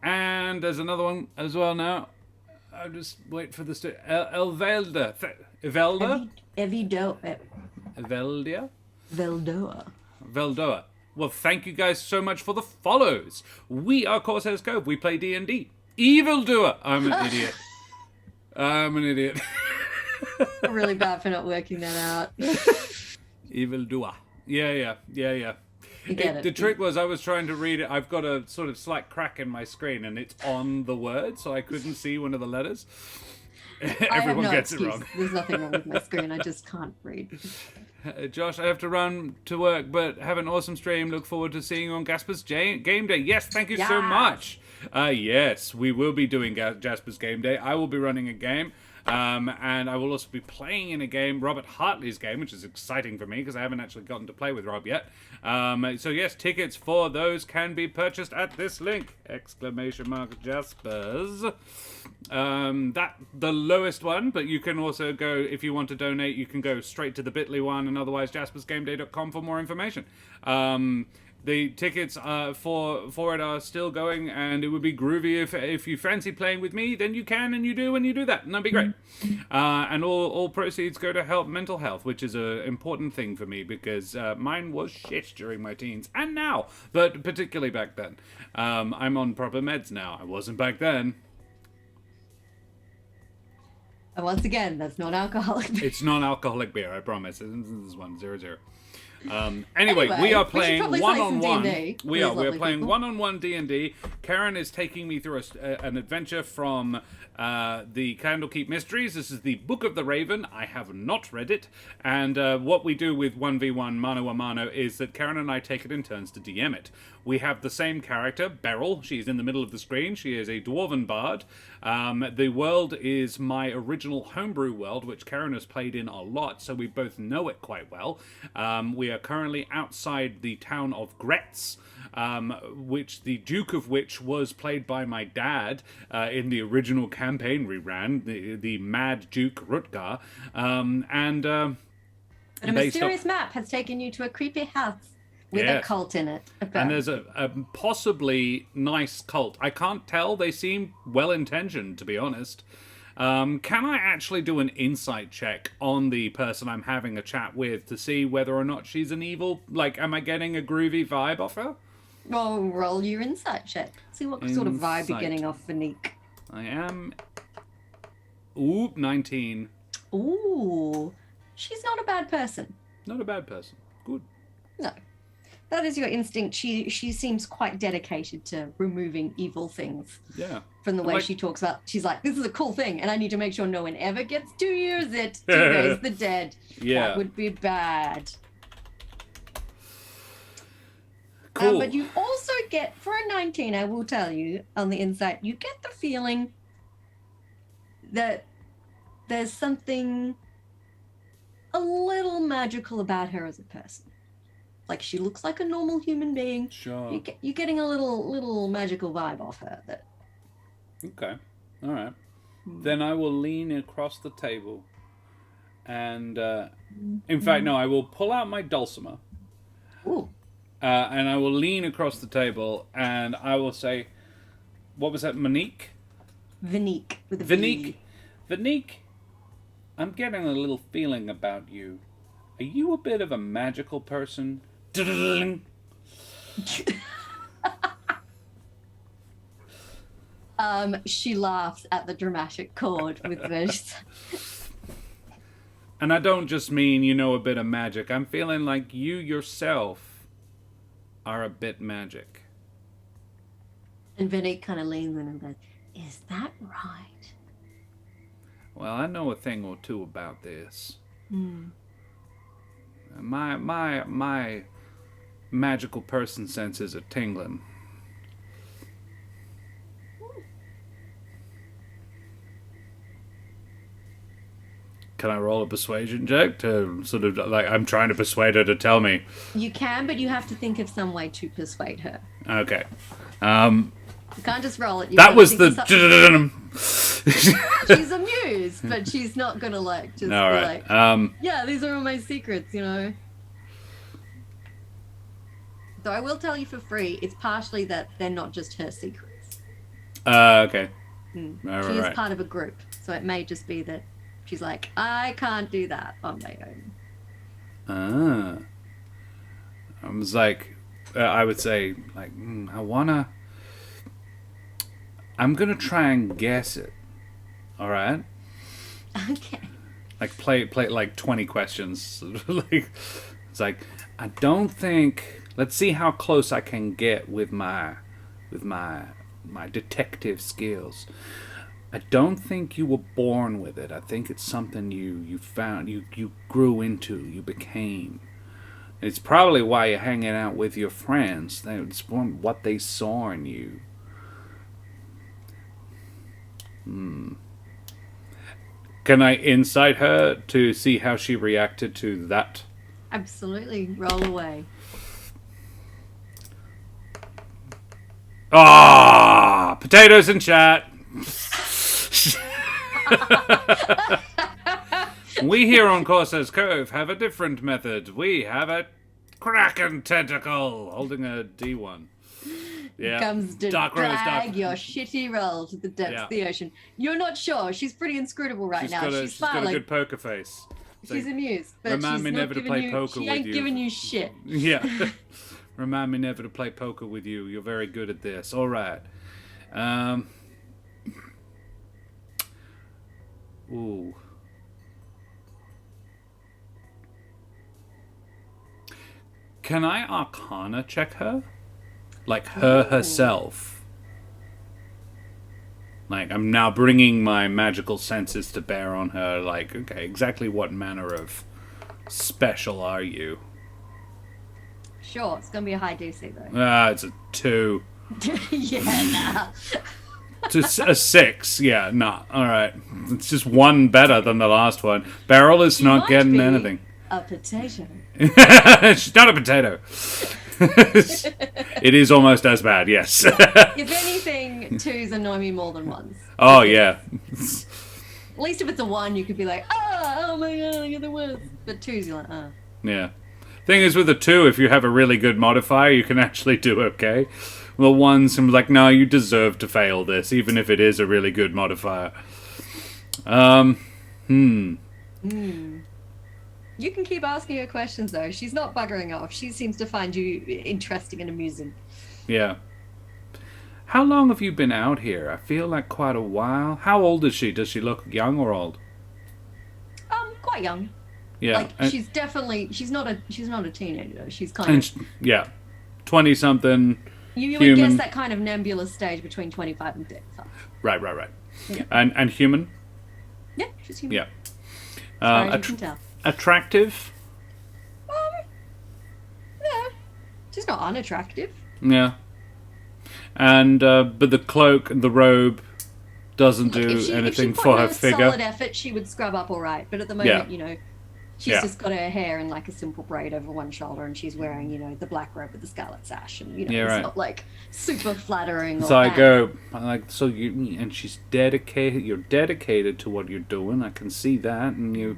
And there's another one as well now. I'll just wait for this to... Elvelda. Evelda? Eveldia? Veldoa. Veldoa. Well, thank you guys so much for the follows. We are Corsair's Cove. We play D&D. Evildoer. I'm an idiot. I'm an idiot. I'm really bad for not working that out. Evildoer. Yeah. You get it. The trick was I was trying to read it. I've got a sort of slight crack in my screen and it's on the word, so I couldn't see one of the letters. Everyone gets it wrong. There's nothing wrong with my screen. I just can't read. Josh, I have to run to work, but have an awesome stream. Look forward to seeing you on Jasper's Game Day. Yes, thank you so much. Yes, we will be doing Jasper's Game Day. I will be running a game. And I will also be playing in a game, Robert Hartley's game, which is exciting for me because I haven't actually gotten to play with Rob yet. So yes, tickets for those can be purchased at this link! !Jaspers. That the lowest one, but you can also go, if you want to donate, you can go straight to the bit.ly one and otherwise jaspersgameday.com for more information. The tickets for it are still going, and it would be groovy if you fancy playing with me, then you can, and you do, and you do that, and that'd be great. And all proceeds go to help mental health, which is an important thing for me, because mine was shit during my teens, and now, but particularly back then. I'm on proper meds now. I wasn't back then. And once again, that's not alcoholic beer. It's non-alcoholic beer, I promise. This is 100. Anyway, we are playing one-on-one. We are playing one-on-one D&D. Karen is taking me through an adventure from the Candlekeep Mysteries. This is the Book of the Raven. I have not read it. And what we do with 1v1 Mano a Mano is that Karen and I take it in turns to DM it. We have the same character, Beryl. She's in the middle of the screen. She is a dwarven bard. The world is my original homebrew world, which Karen has played in a lot, so we both know it quite well. We are currently outside the town of Gretz, which the Duke of which was played by my dad in the original campaign we ran, the Mad Duke Rutgar. But a mysterious map has taken you to a creepy house with a cult in it. And there's a possibly nice cult. I can't tell. They seem well-intentioned, to be honest. Can I actually do an insight check on the person I'm having a chat with to see whether or not she's an evil? Like, am I getting a groovy vibe off her? Well, roll your insight check. See what sort of vibe you're getting off Vanique. I am... Ooh, 19. Ooh. She's not a bad person. Not a bad person. Good. No. That is your instinct. She seems quite dedicated to removing evil things. Yeah. From the way she talks about, she's like, this is a cool thing, and I need to make sure no one ever gets to use it to raise the dead. Yeah. That would be bad. Cool. But you also get, for a 19, I will tell you, on the inside, you get the feeling that there's something a little magical about her as a person. Like, she looks like a normal human being. Sure. You're getting a little magical vibe off her. That. Okay. All right. Then I will lean across the table and, in fact, no, I will pull out my dulcimer. Ooh. And I will lean across the table and I will say, what was that, Monique? Vanique. With a Vanique. V. Vanique, I'm getting a little feeling about you. Are you a bit of a magical person? She laughs at the dramatic chord with this. And I don't just mean you know a bit of magic. I'm feeling like you yourself are a bit magic. And Vanique kind of leans in and goes, is that right? Well, I know a thing or two about this. My magical person senses are tingling. Can I roll a persuasion check to sort of, like, I'm trying to persuade her to tell me? You can, but you have to think of some way to persuade her. Okay. You can't just roll it. That was the... She's amused, but she's not gonna like just All be right. like, yeah, these are all my secrets, you know. Though I will tell you for free, it's partially that they're not just her secrets. Okay. She Right. is part of a group, so it may just be that she's like, I can't do that on my own. I was like, I would say, like, I'm gonna try and guess it. All right. Okay. Like play like 20 questions. Like, it's like, I don't think. Let's see how close I can get with my detective skills. I don't think you were born with it. I think it's something you found, you grew into, you became. It's probably why you're hanging out with your friends. It's what they saw in you. Can I insight her to see how she reacted to that? Absolutely. Roll away. Ah, potatoes in chat. We here on Corsair's Cove have a different method. We have a kraken tentacle holding a D1. Yeah. Comes to Dark Rose, drag your shitty roll to the depths of the ocean. You're not sure. She's pretty inscrutable right now. She's got smiling. a good poker face. She's amused, but remind she's me not never to giving play you. poker She with ain't you. giving you shit. Yeah. Remind me never to play poker with you. You're very good at this. All right. Ooh. Can I Arcana check her? Like her herself. Like, I'm now bringing my magical senses to bear on her. Like, okay, exactly what manner of special are you? Sure, it's gonna be a high DC though. It's a 2. Yeah, nah. To a 6, yeah, nah. All right, it's just one better than the last one. Beryl is not might getting be anything. A potato. She's not a potato. It is almost as bad, yes. If anything, 2s annoy me more than 1s. Oh yeah. At least if it's a 1, you could be like, oh my god, you're the worst. But 2s, you're like, Yeah. Thing is, with a 2, if you have a really good modifier, you can actually do okay. Well, 1's I'm like, no, you deserve to fail this, even if it is a really good modifier. You can keep asking her questions though. She's not buggering off. She seems to find you interesting and amusing. Yeah. How long have you been out here? I feel like quite a while. How old is she? Does she look young or old? Quite young. Yeah. Like she's definitely she's not a teenager. She's kind of yeah, 20-something. You would guess that kind of nebulous stage between 25 and 35. Right. Yeah. And human? Yeah, she's human. Yeah. As far as you can tell. Attractive? Yeah. She's not unattractive. Yeah. And but the cloak and the robe doesn't Look, do if anything she for her put figure. solid effort, she would scrub up all right. But at the moment, Yeah. She's just got her hair in like a simple braid over one shoulder, and she's wearing, the black robe with the Scarlet Sash, and it's not like super flattering. So I'm like, so and she's dedicated. You're dedicated to what you're doing. I can see that, and you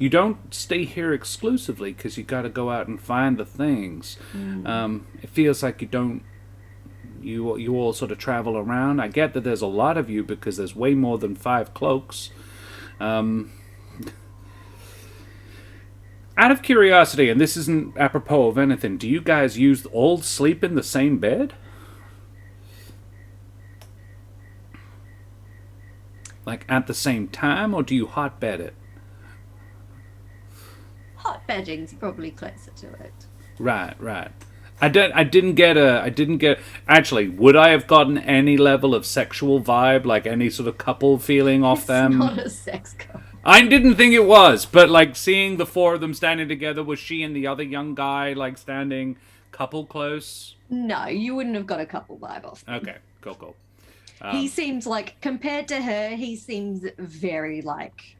don't stay here exclusively because you got to go out and find the things. It feels like you don't. You all sort of travel around. I get that there's a lot of you because there's way more than 5 cloaks. Out of curiosity, and this isn't apropos of anything, do you guys all sleep in the same bed? Like at the same time, or do you hotbed it? hot bedding's probably closer to it. Right. I didn't get. Actually, would I have gotten any level of sexual vibe, like any sort of couple feeling off them? It's not a sex couple. I didn't think it was, but like seeing the 4 of them standing together, was she and the other young guy like standing couple close? No, you wouldn't have got a couple vibe off them. Okay, cool. He seems like, compared to her, he seems very like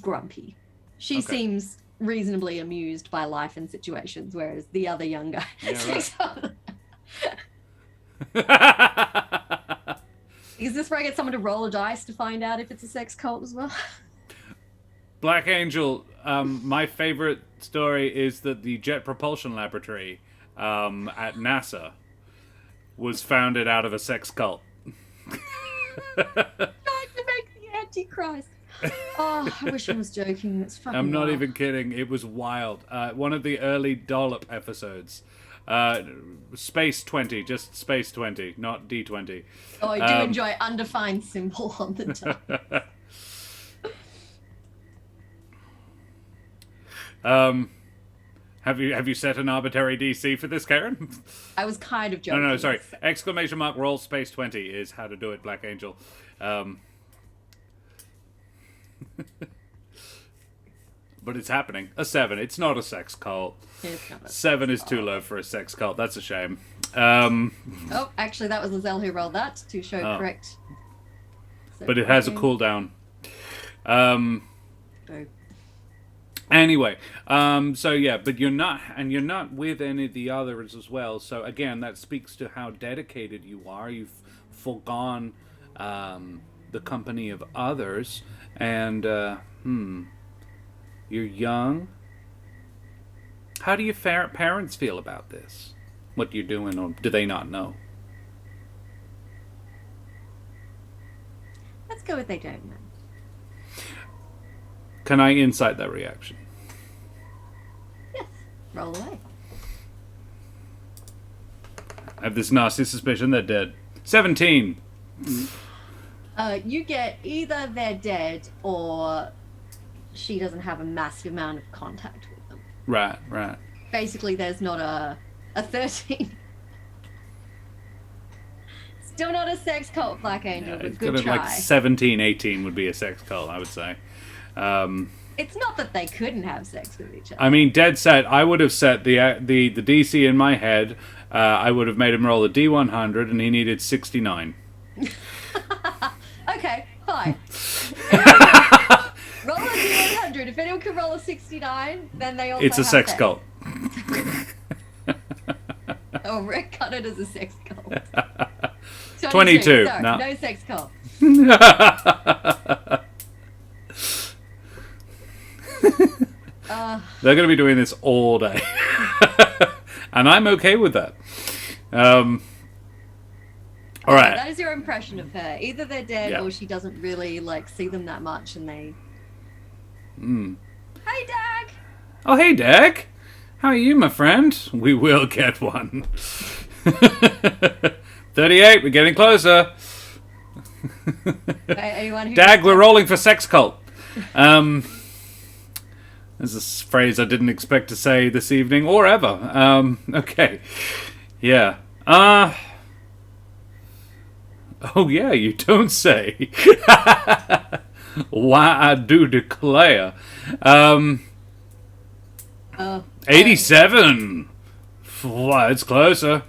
grumpy. She seems reasonably amused by life and situations, whereas the other young guy Yeah, right. Is this where I get someone to roll a dice to find out if it's a sex cult as well? Black Angel, my favorite story is that the Jet Propulsion Laboratory at NASA was founded out of a sex cult. Trying to make the Antichrist. Oh, I wish I was joking. It's fucking I'm not wild. even kidding. It was wild. One of the early Dollop episodes. Space 20, just Space 20, not D20. Oh, I do enjoy undefined symbol on the top. Have you set an arbitrary DC for this, Karen? I was kind of joking. No, sorry. Exclamation mark roll space 20 is how to do it, Black Angel. But it's happening. A 7. It's not a sex cult. It's not a 7 is too low for a sex cult. That's a shame. Oh, actually, that was Lizelle who rolled that to show correct. So but it has a cooldown. Oh. Anyway, so yeah, but you're not with any of the others as well. So again, that speaks to how dedicated you are. You've foregone the company of others, and you're young. How do your parents feel about this? What you're doing, or do they not know? Let's go with they don't know. Can I insight that reaction? Yes. Roll away. I have this nasty suspicion they're dead. 17. You get either they're dead or she doesn't have a massive amount of contact with them. Right. Basically, there's not a 13. Still not a sex cult, Black Angel, but good try. Like 17, 18 would be a sex cult, I would say. It's not that they couldn't have sex with each other. I mean, dead set. I would have set the DC in my head. I would have made him roll a D100, and he needed 69. Okay, fine. Roll a D100. If anyone can roll a 69, then they also It's a have sex cult. Oh, Rick cut it as a sex cult. 22. Sorry, No. No sex cult. They're going to be doing this all day. And I'm okay with that. All right. That is your impression of her. Either they're dead Yeah. or she doesn't really see them that much, and they. Hey, Dag. Oh, hey, Dag. How are you, my friend? We will get one. 38. We're getting closer. Anyone who Dag, we're rolling for sex cult. There's a phrase I didn't expect to say this evening or ever. Okay. Yeah. Oh, yeah, you don't say. Why, I do declare. 87. Why, it's closer.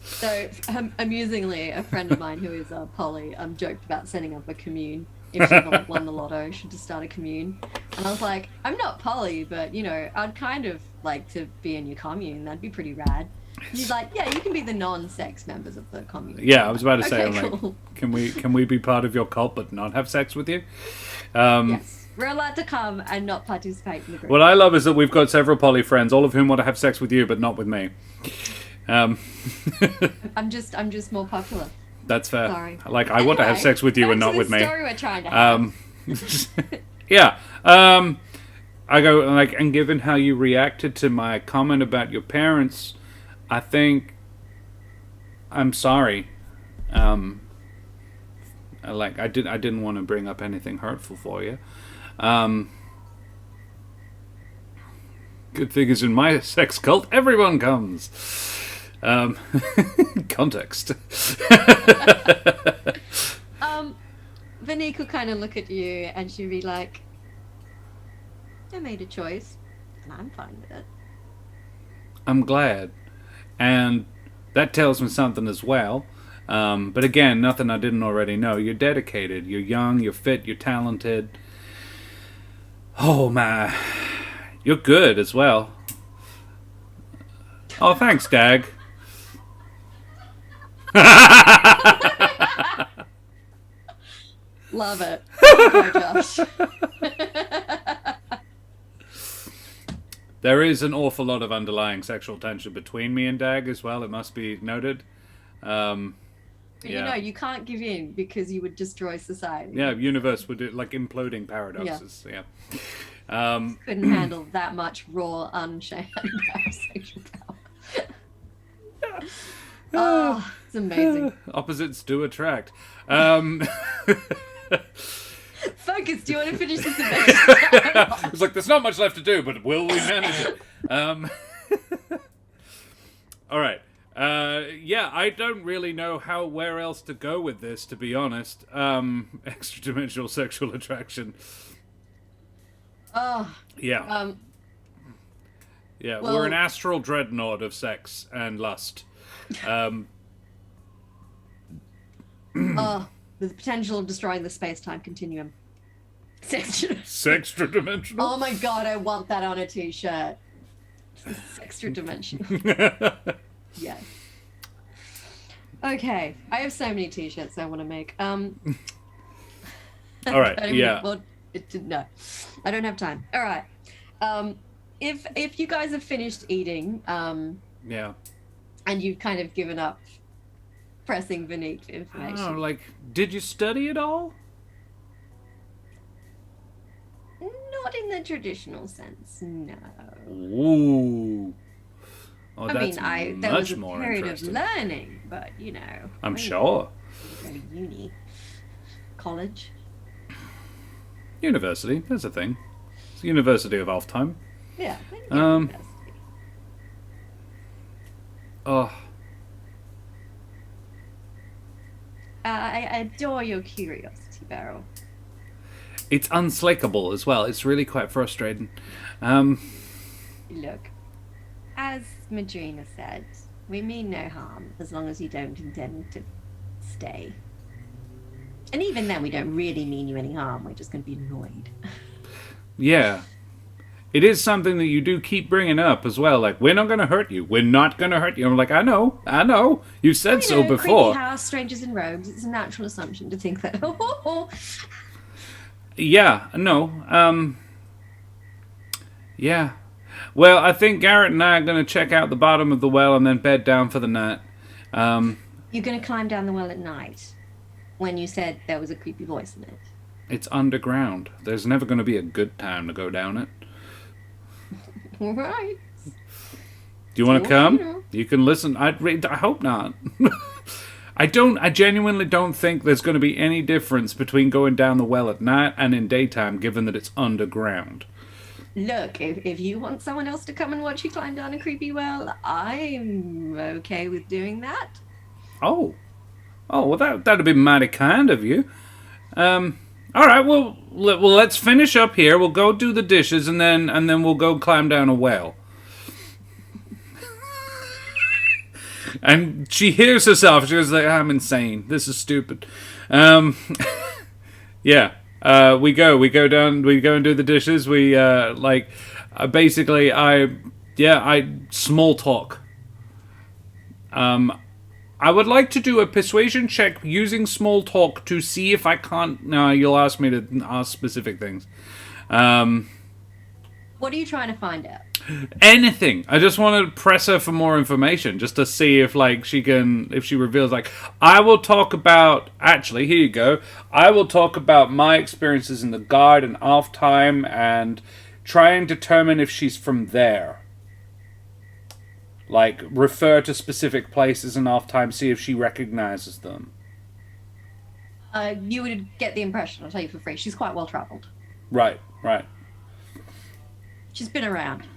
So, amusingly, a friend of mine who is poly joked about setting up a commune. If she won the lotto, she'd just start a commune. And I was like, I'm not poly, but, I'd kind of like to be in your commune. That'd be pretty rad. And he's like, yeah, you can be the non-sex members of the commune. Yeah, I was about to say, Okay, I'm cool. like, can we be part of your cult but not have sex with you? Yes. We're allowed to come and not participate in the group. What I love is that we've got several poly friends, all of whom want to have sex with you but not with me. I'm just more popular. That's fair. Sorry. Like, I want to have Anyway, sex with you back and to not the with me. story we're trying to have. Yeah. I go, like, and given how you reacted to my comment about your parents, I think I'm sorry. I didn't want to bring up anything hurtful for you. Good thing is in my sex cult, everyone comes. Context. Vanique will kind of look at you and she'll be like, I made a choice and I'm fine with it. I'm glad. And that tells me something as well. But again, nothing I didn't already know. You're dedicated. You're young. You're fit. You're talented. Oh, my. You're good as well. Oh, thanks, Dag. Love it. Okay, Josh. There is an awful lot of underlying sexual tension between me and Dag as well, it must be noted. But you know, you can't give in because you would destroy society. Yeah, universe would do like imploding paradoxes. Yeah. Couldn't handle that much raw, unshamed sexual power. Oh, it's amazing. Opposites do attract. Focus, do you want to finish this adventure? It's like, there's not much left to do, but will we manage it? All right. Yeah, I don't really know where else to go with this, to be honest. Extra-dimensional sexual attraction. Oh. Yeah. Yeah, well, we're an astral dreadnought of sex and lust. The potential of destroying the space-time continuum. Sextra-dimensional? Oh my god, I want that on a t-shirt. Extra-dimensional. Yes. Okay, I have so many t-shirts I want to make. All right, yeah. No, I don't have time. All right. If you guys have finished eating, yeah, and you've kind of given up pressing Vanique for information. I don't know, like, did you study at all? Not in the traditional sense, no. Ooh. Oh, I mean, there was a more period of interesting. learning, but you know. I'm sure. Go to uni, college, University. That's a thing. It's the University of Elf Time. yeah. University. Oh. I adore your curiosity, Beryl. It's unslakable as well. It's really quite frustrating. Look, as Madrina said, we mean no harm as long as you don't intend to stay. And even then, we don't really mean you any harm. We're just going to be annoyed. Yeah. It is something that you do keep bringing up as well. Like, we're not going to hurt you. We're not going to hurt you. I'm like, I know. You said so before. Creepy house, strangers in robes. It's a natural assumption to think that. Yeah, no. Yeah. Well, I think Garret and I are going to check out the bottom of the well and then bed down for the night. You're going to climb down the well at night when you said there was a creepy voice in it. It's underground. There's never going to be a good time to go down it. All right. Do you want to come? know. You can listen. I hope not. I genuinely don't think there's going to be any difference between going down the well at night and in daytime, given that it's underground. Look, if you want someone else to come and watch you climb down a creepy well, I'm okay with doing that. Oh, well, that'd be mighty kind of you. All right, well, let's finish up here. We'll go do the dishes, and then we'll go climb down a well. And she hears herself. She goes like, "I'm insane. This is stupid." Yeah. We go down. We go and do the dishes. We basically, I small talk. I would like to do a persuasion check using small talk to see if I can't. No, you'll ask me to ask specific things. What are you trying to find out? Anything. I just want to press her for more information, just to see if she reveals I will talk about. Actually, here you go. I will talk about my experiences in the guard and off time, and try and determine if she's from there. Refer to specific places and off time, see if she recognizes them. You would get the impression, I'll tell you for free, she's quite well traveled. Right. She's been around.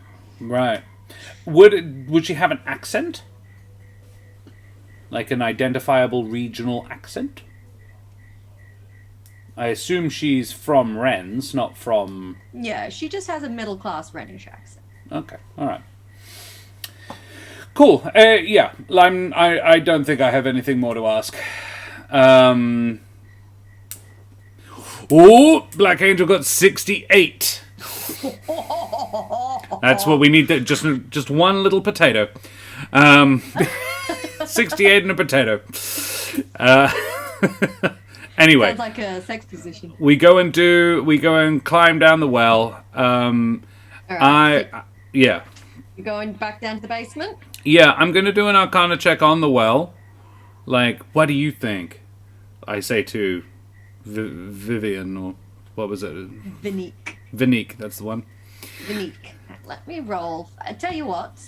Right. Would she have an accent? Like an identifiable regional accent? I assume she's from Rennes, not from... Yeah, she just has a middle-class Rhenish accent. Okay, alright. Cool. Yeah, I don't think I have anything more to ask. Oh, Black Angel got 68. That's what we need. Just one little potato. 68 and a potato. Anyway, Sounds like a sex position. we go and climb down the well. All right. Yeah. You're going back down to the basement? Yeah, I'm going to do an Arcana check on the well. Like, what do you think? I say to Vivian, or what was it? Vinique. Vinique, that's the one. Vinique. Let me roll. I tell you what.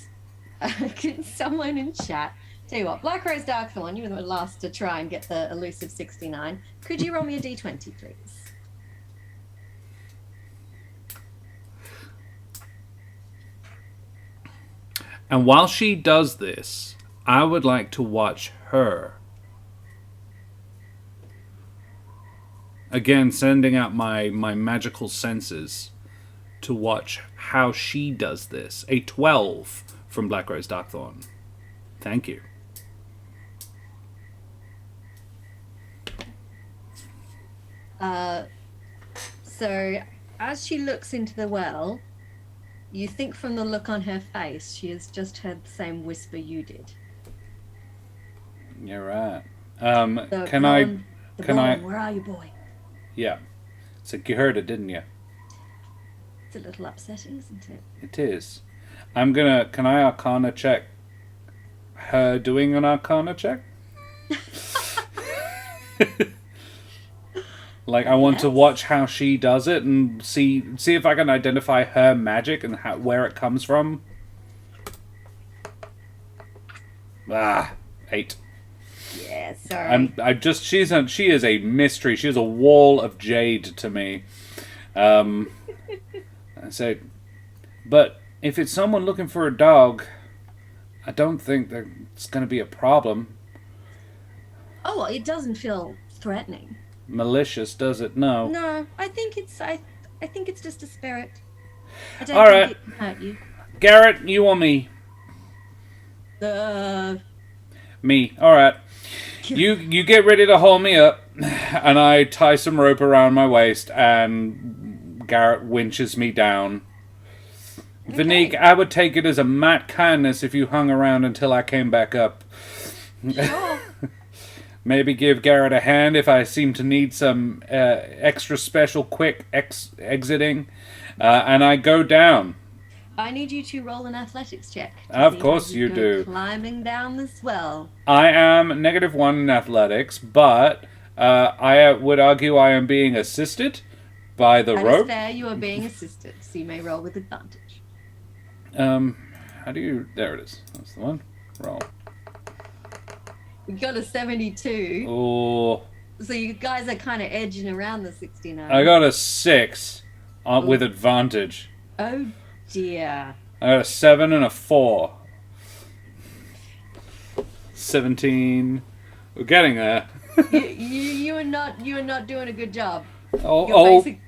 Can someone in chat... Tell you what, Black Rose Darkthorn, you were the last to try and get the elusive 69. Could you roll me a d20, please? And while she does this, I would like to watch her. Again, sending out my magical senses to watch how she does this. A 12 from Black Rose Darkthorn. Thank you. So, as she looks into the well, you think from the look on her face, she has just heard the same whisper you did. You're right. The Can blonde, I? the Can blonde, I? Where are you, boy? Yeah. So you heard it, didn't you? It's a little upsetting, isn't it? It is. Can I Arcana check her doing an Arcana check? Like, I want to watch how she does it and see if I can identify her magic and where it comes from. 8. Yeah, sorry. She is a mystery. She is a wall of jade to me. I say, but if it's someone looking for a dog, I don't think there's going to be a problem. Oh, well, it doesn't feel threatening. Malicious, does it? No. No, I think it's just a spirit. I don't All think right. it can hurt you. Garret, you or me? Me. All right. You get ready to haul me up, and I tie some rope around my waist, and Garret winches me down. Okay. Vinique, I would take it as a mad kindness if you hung around until I came back up. Sure. Maybe give Garret a hand if I seem to need some extra special quick exiting. And I go down. I need you to roll an athletics check. Of course you do. Climbing down this well. I am -1 in athletics, but I would argue I am being assisted by the rope. That is fair, you are being assisted, so you may roll with advantage. How do you... There it is. That's the one. Roll. We got a 72. Oh. So you guys are kind of edging around the 69. I got a 6 with advantage. Oh dear. I got a 7 and a 4. 17. We're getting there. you are not doing a good job. And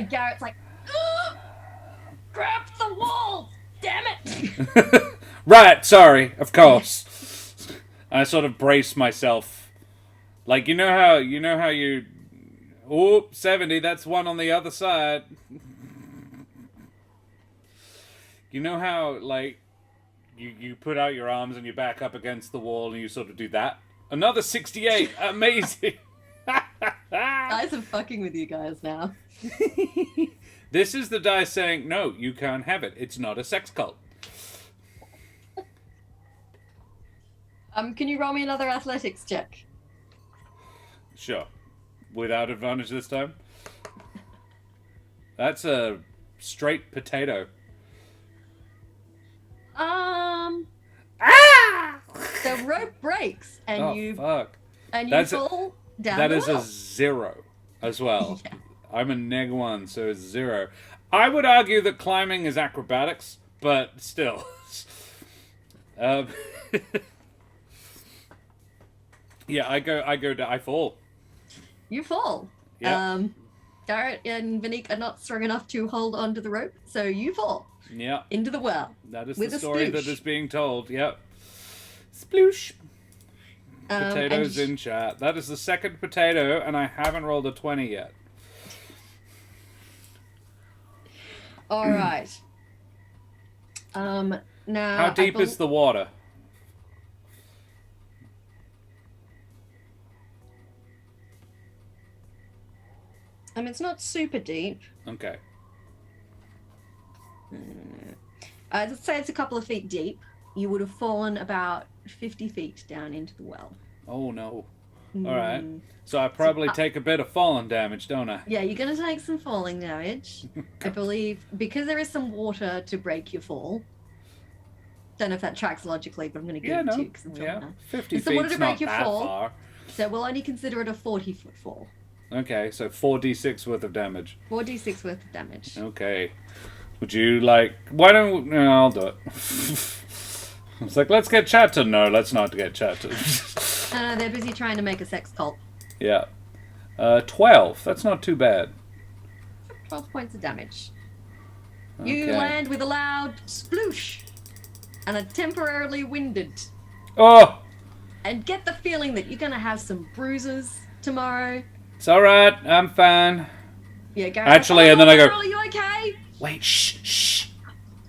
Garrett's like, grab the wall, damn it. Right, sorry, of course. I sort of brace myself. Like, you know how you... Oh, 70, that's one on the other side. You know how, like, you put out your arms and you back up against the wall and you sort of do that? Another 68, amazing. Guys are fucking with you guys now. This is the die saying, no, you can't have it. It's not a sex cult. Can you roll me another athletics check? Sure. Without advantage this time? That's a straight potato. The rope breaks and you fuck. And you fall down That the is well. a 0 as well. Yeah. I'm a -1, so it's 0. I would argue that climbing is acrobatics, but still. Yeah, I fall. You fall. Yeah. Garret and Vinique are not strong enough to hold onto the rope, so you fall. Yeah. Into the well. That is with the a story sploosh. that is being told. Yep. Sploosh. Potatoes and in chat. That is the second potato, and I haven't rolled a 20 yet. All right. Now. How deep is the water? I mean, it's not super deep. Okay. Let's say it's a couple of feet deep. You would have fallen about 50 feet down into the well. Oh, no. All right. So I probably take a bit of falling damage, don't I? Yeah, you're going to take some falling damage. I believe, because there is some water to break your fall. Don't know if that tracks logically, but I'm going to give it to you because I'm feeling that. 50 It's the water feet's to break not your that fall. far. So we'll only consider it a 40-foot fall. Okay, so 4d6 worth of damage. 4d6 worth of damage. Okay. Would you like... Why don't... No, I'll do it. It's like, let's get chatted. No, let's not get chatted. They're busy trying to make a sex cult. Yeah. 12. That's not too bad. 12 points of damage. Okay. You land with a loud sploosh and are temporarily winded. Oh! And get the feeling that you're going to have some bruises tomorrow. It's alright. I'm fine. Yeah, go. Actually, and then I go... Are you okay? Wait, shh.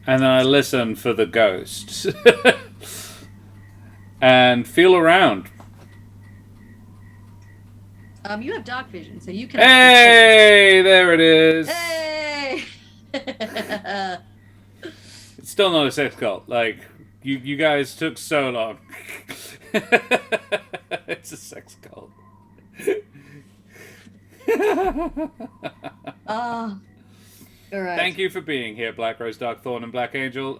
And then I listen for the ghost. And feel around. You have dark vision, so you can... Hey! There it is. Hey! It's still not a sex cult. Like, you guys took so long. It's a sex cult. All right. Thank you for being here, Black Rose, Dark Thorn, and Black Angel.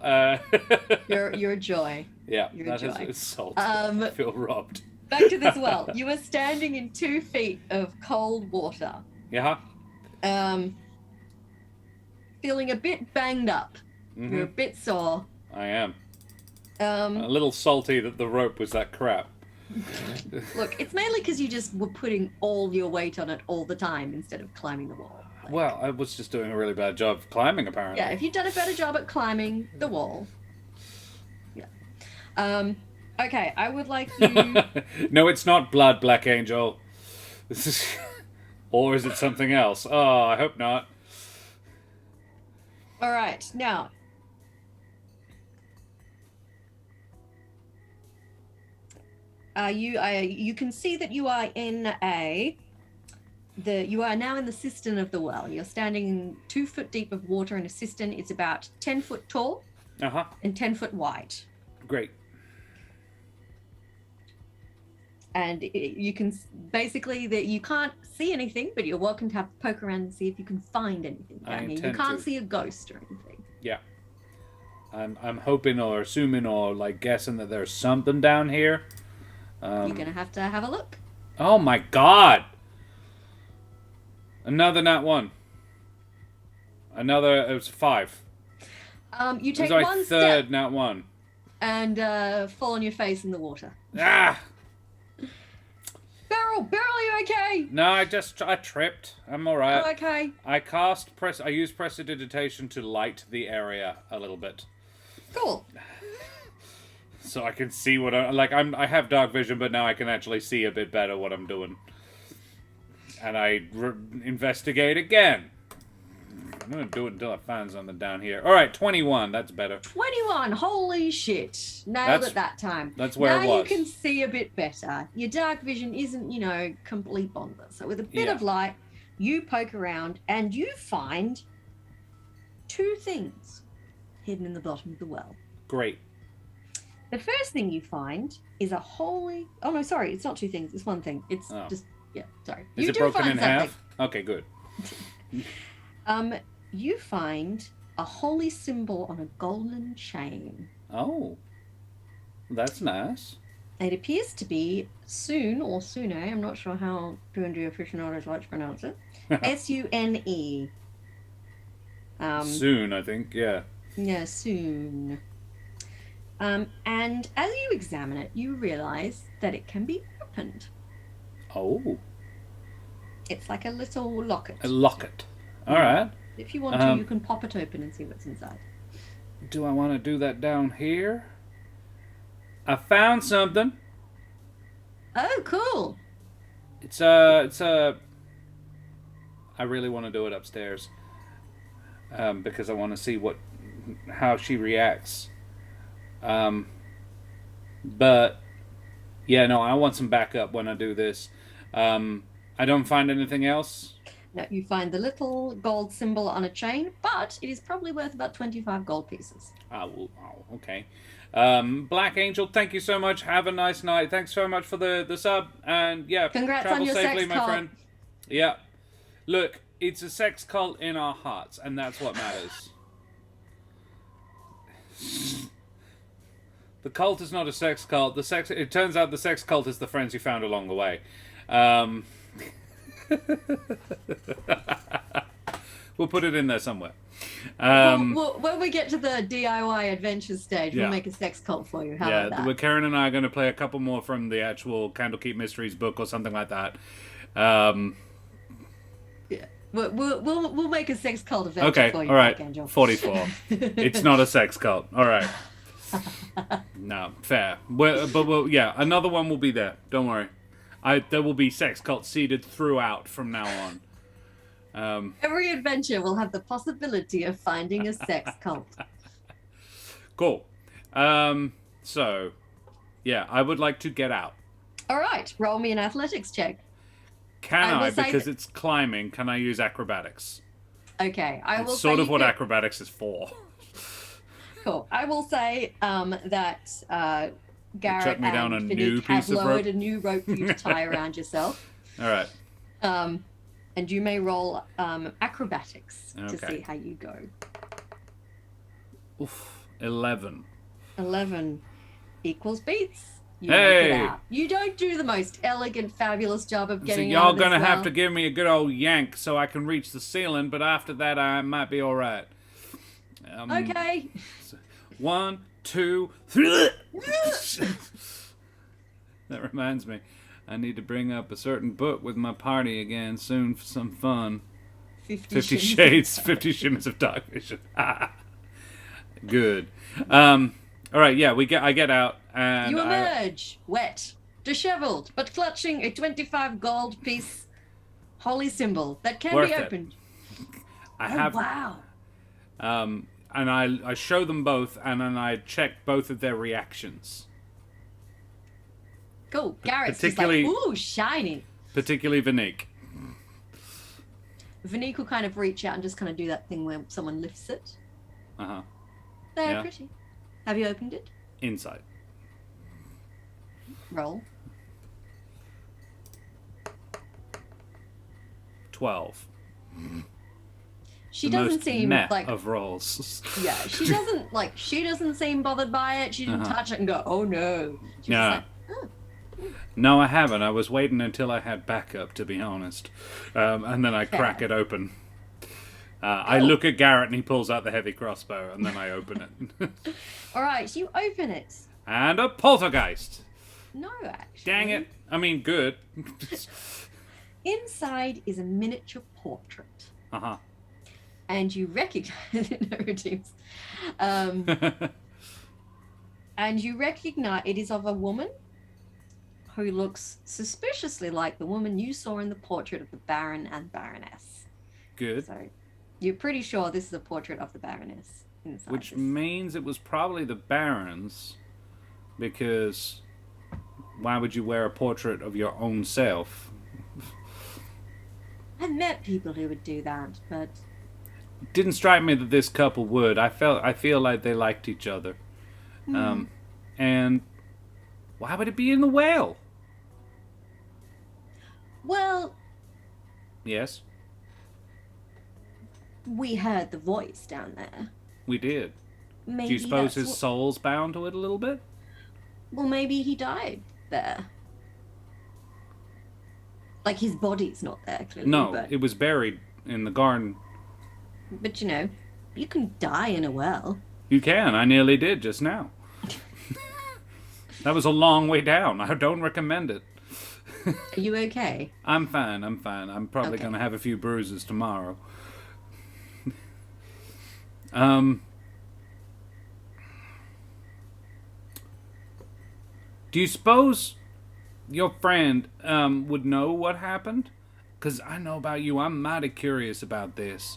You're a joy. Yeah, You're that a is joy. assault. I feel robbed. Back to this well. You are standing in 2 feet of cold water. Yeah. Feeling a bit banged up. Mm-hmm. You're a bit sore. I am. A little salty that the rope was that crap. Look, it's mainly because you just were putting all your weight on it all the time instead of climbing the wall. Like, Well, I was just doing a really bad job of climbing, apparently. yeah, if you'd done a better job at climbing the wall. Yeah. Okay, I would like you... No, it's not blood, Black Angel. This is... Or is it something else? Oh, I hope not. All right, now... you can see that you are in you are now in the cistern of the well. You're standing in 2 foot deep of water in a cistern. It's about 10 foot tall and 10 foot wide. Great. And you can basically that you can't see anything, but you're welcome to have a poke around and see if you can find anything down here. You can't see a ghost or anything. Yeah. I'm hoping or assuming or like guessing that there's something down here. You're gonna have to have a look. Oh my god! Another nat 1. Another, it was 5. You take it was my one third step nat 1. and fall on your face in the water. Ah! Beryl, are you okay? No, I tripped. I'm alright. Oh, okay. I used prestidigitation to light the area a little bit. Cool. So I can see what I have dark vision, but now I can actually see a bit better what I'm doing. And I investigate again. I'm going to do it until I find something down here. Alright, 21. That's better. 21. Holy shit. Nailed it that time. That's where now it was. you can see a bit better. Your dark vision isn't, complete bonder. So with a bit of light, you poke around and you find 2 things hidden in the bottom of the well. Great. The first thing you find is a holy... Oh, no, sorry. It's not 2 things. It's 1 thing. It's just... Yeah, sorry. Is it broken in half? Okay, good. You find a holy symbol on a golden chain. Oh. That's nice. It appears to be Sune, or Sune, I'm not sure how D&D aficionados like to pronounce it. S-U-N-E. Soon, I think, yeah. Yeah, Sune. And as you examine it, you realize that it can be opened. Oh. It's like a little locket. A locket. Alright. If you want to, you can pop it open and see what's inside. Do I want to do that down here? I found something. Oh, cool. It's I really want to do it upstairs. Because I want to see how she reacts. But yeah, no, I want some backup when I do this. I don't find anything else. No, you find the little gold symbol on a chain, but it is probably worth about 25 gold pieces. Oh, okay. Black Angel, thank you so much. Have a nice night. Thanks so much for the sub. And yeah, Congrats travel on your safely, sex my cult. friend. Yeah. Look, it's a sex cult in our hearts, and that's what matters. The cult is not a sex cult. It turns out the sex cult is the friends you found along the way. We'll put it in there somewhere. When we get to the DIY adventure stage, we'll make a sex cult for you. How about that? Karen and I are going to play a couple more from the actual Candlekeep Mysteries book or something like that. Yeah. We'll make a sex cult adventure for you. All right. Angel. 44. It's not a sex cult. All right. No, fair. Yeah, another one will be there. Don't worry. There will be sex cults seeded throughout from now on. Every adventure will have the possibility of finding a sex cult. Cool. So, yeah, I would like to get out. All right, roll me an athletics check. Can I because it's climbing, can I use acrobatics? Okay, I will It's sort say of what acrobatics is for. Cool. I will say that Garrett Chuck me down and a new Finnick have piece of lowered rope. a new rope for you to tie around yourself. All right. And you may roll acrobatics to Okay. see how you go. Oof. 11. 11 equals beats. You Hey! make it out. You don't do the most elegant, fabulous job of So getting y'all out of this gonna have well. to give me a good old yank so I can reach the ceiling, but after that I might be all right. Okay. 1, 2, 3. That reminds me, I need to bring up a certain book with my party again soon for some fun. 50 Shades, 50 Shades of Dark Vision. Good. All right, yeah, I get out and You emerge, wet, disheveled, but clutching a 25 gold piece holy symbol that can Worth be it. opened. I have. Wow. And I show them both, and then I check both of their reactions. Cool. Garrett's just like, particularly- ooh, shiny. Particularly Vanique. Vanique will kind of reach out and just kind of do that thing where someone lifts it. Uh-huh. They're Yeah. pretty. Have you opened it? Insight. Roll. 12. She The doesn't most seem meh like of rolls. yeah. She doesn't seem bothered by it. She didn't touch it and go, oh no. She was Yeah. like, oh. No, I haven't. I was waiting until I had backup, to be honest. And then I crack it open. I look at Garrett and he pulls out the heavy crossbow, and then I open it. All right, you open it. And a poltergeist. No, actually. Dang it. I mean, good. Inside is a miniature portrait. Uh-huh. And you recognize no redeems. And you recognize it is of a woman who looks suspiciously like the woman you saw in the portrait of the Baron and Baroness. Good. So you're pretty sure this is a portrait of the Baroness inside. Which this. means it was probably the Baron's, because why would you wear a portrait of your own self? I've met people who would do that, but It didn't strike me that this couple would. I feel like they liked each other. And why would it be in the well? well, Yes, we heard the voice down there. we did. Maybe Do you suppose that's his soul's bound to it a little bit? Well, maybe he died there. Like his body's not there, clearly. No, but, it was buried in the garden. but you know, you can die in a well. You can. I nearly did just now. That was a long way down. I don't recommend it. Are you okay? I'm fine. I'm probably Okay. going to have a few bruises tomorrow. Do you suppose your friend would know what happened? Because I know about you. I'm mighty curious about this.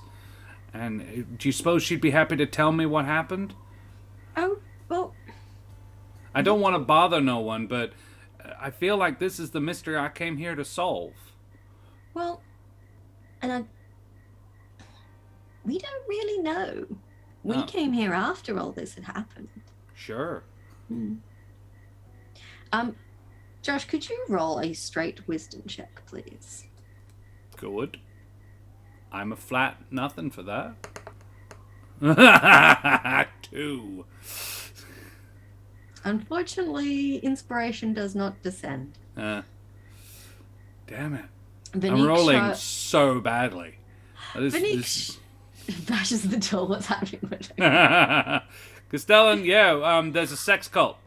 And do you suppose she'd be happy to tell me what happened? Oh, well, I don't want to bother no one, but I feel like this is the mystery I came here to solve. well, And we don't really know. We came here after all this had happened. Sure. Josh, could you roll a straight wisdom check, please? Good. I'm a flat nothing for that. 2. Unfortunately, inspiration does not descend. Damn it. Vanique I'm rolling so badly. Vanique bashes the door. What's happening with it? Castellan, there's a sex cult.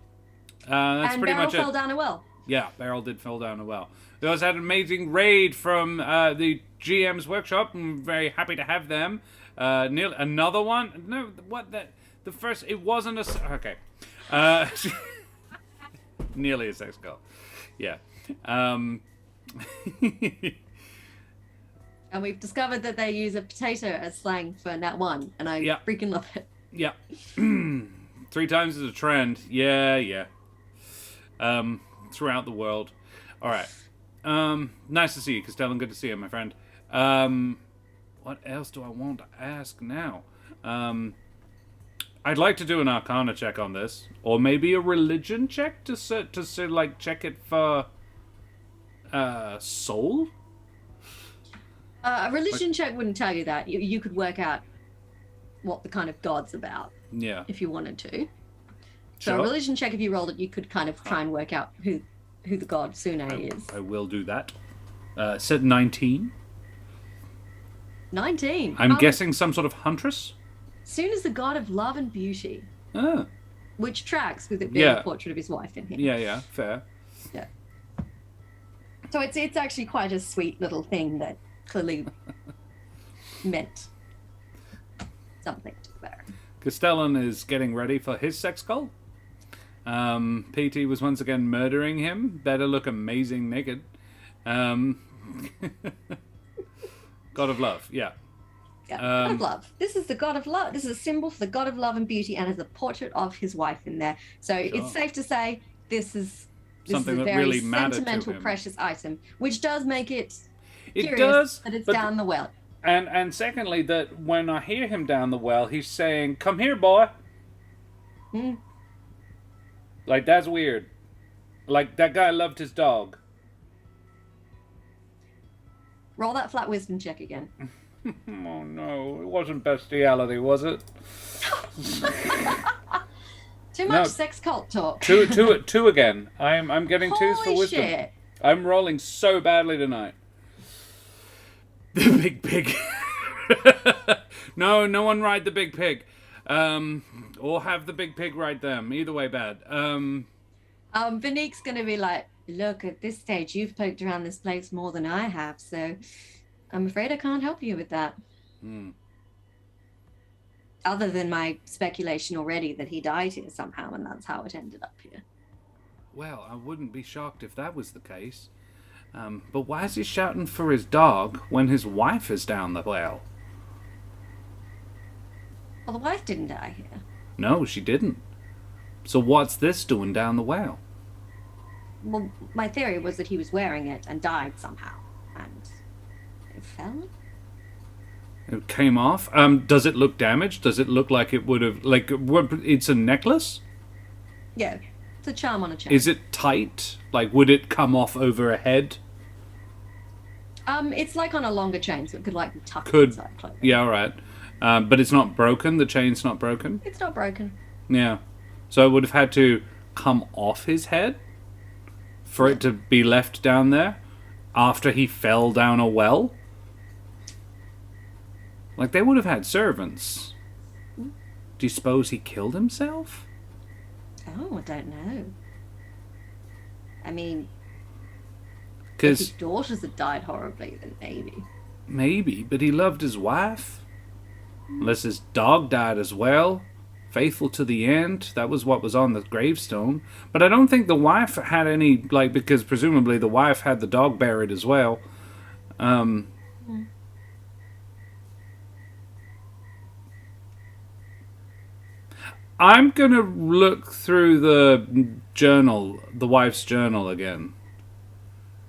That's and pretty Beryl much fell it. down a well. Yeah, Beryl did fall down a well. We also had an amazing raid from the GM's workshop. I'm very happy to have them. Another one? No, what? The first, it wasn't a... Okay. Nearly a sex cult. Yeah. And we've discovered that they use a potato as slang for nat 1, and I freaking love it. Yeah. 3 times is a trend. Yeah. Throughout the world. All right. Nice to see you, Castellan. Good to see you, my friend. What else do I want to ask now? I'd like to do an Arcana check on this, or maybe a religion check to check it for soul. A religion check wouldn't tell you that. You could work out what the kind of god's about. Yeah. If you wanted to. Sure. So a religion check, if you rolled it, you could kind of try and work out who the god Sune is. I will do that. Said 19. 19. I'm guessing some sort of huntress. Sune is the god of love and beauty. Ah. Which tracks with it being a portrait of his wife in here. Yeah, fair. Yeah. So it's actually quite a sweet little thing that clearly meant something to Beryl. Castellan is getting ready for his sex cult. PT was once again murdering him. Better look amazing naked. God of love, yeah. Yeah, God of love. This is the god of love. This is a symbol for the god of love and beauty, and has a portrait of his wife in there. So it's safe to say this is something a that very really mattered sentimental, to him. Precious item, which does make it curious does, that it's but down the well. And secondly, that when I hear him down the well, he's saying, "Come here, boy." Like, that's weird. Like, that guy loved his dog. Roll that flat wisdom check again. Oh no, it wasn't bestiality, was it? Too much sex cult talk. Two again. I'm getting Holy 2s for wisdom. Shit. I'm rolling so badly tonight. The big pig. No one ride the big pig. Or have the big pig ride them. Either way, bad. Vanique's gonna be like, look, at this stage, you've poked around this place more than I have, so I'm afraid I can't help you with that. Other than my speculation already that he died here somehow, and that's how it ended up here. Well, I wouldn't be shocked if that was the case. But why is he shouting for his dog when his wife is down the well? Well, the wife didn't die here. No, she didn't. So what's this doing down the well? Well, my theory was that he was wearing it and died somehow, and it fell. It came off. Does it look damaged? Does it look like it would have... Like, it's a necklace? Yeah, it's a charm on a chain. Is it tight? Like, would it come off over a head? It's like on a longer chain, so it could like be tucked inside clothing. Yeah, all right. But it's not broken? The chain's not broken? It's not broken. Yeah. So it would have had to come off his head for it to be left down there after he fell down a well? Like, they would have had servants. Do you suppose he killed himself? Oh, I don't know. I mean, if Because his daughters had died horribly, then maybe. maybe, but he loved his wife. Unless his dog died as well. Faithful to the end. That was what was on the gravestone. But I don't think the wife had any, like, because presumably the wife had the dog buried as well. I'm going to look through the journal, the wife's journal again.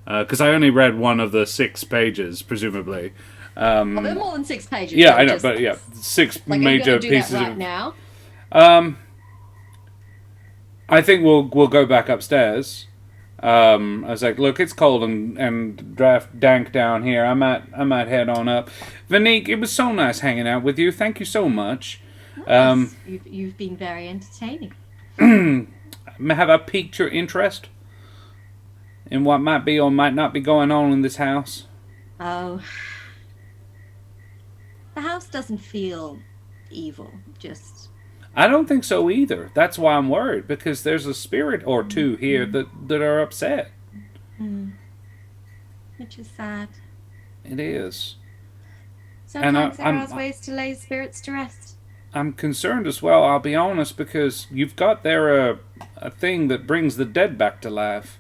Because I only read one of the 6 pages, presumably. They're more than 6 pages. Yeah, I know, but yeah, 6 like, major are you gonna do pieces that right of. now? I think we'll go back upstairs. I was like, look, it's cold and dank down here. I might head on up. Vanique, it was so nice hanging out with you. Thank you so much. Yes, you've been very entertaining. Have I piqued your interest in what might be or might not be going on in this house? Oh, the house doesn't feel evil. Just. I don't think so either. That's why I'm worried, because there's a spirit or two here that are upset. Which is sad. It is. Sometimes there are ways to lay spirits to rest. I'm concerned as well, I'll be honest, because you've got there a thing that brings the dead back to life.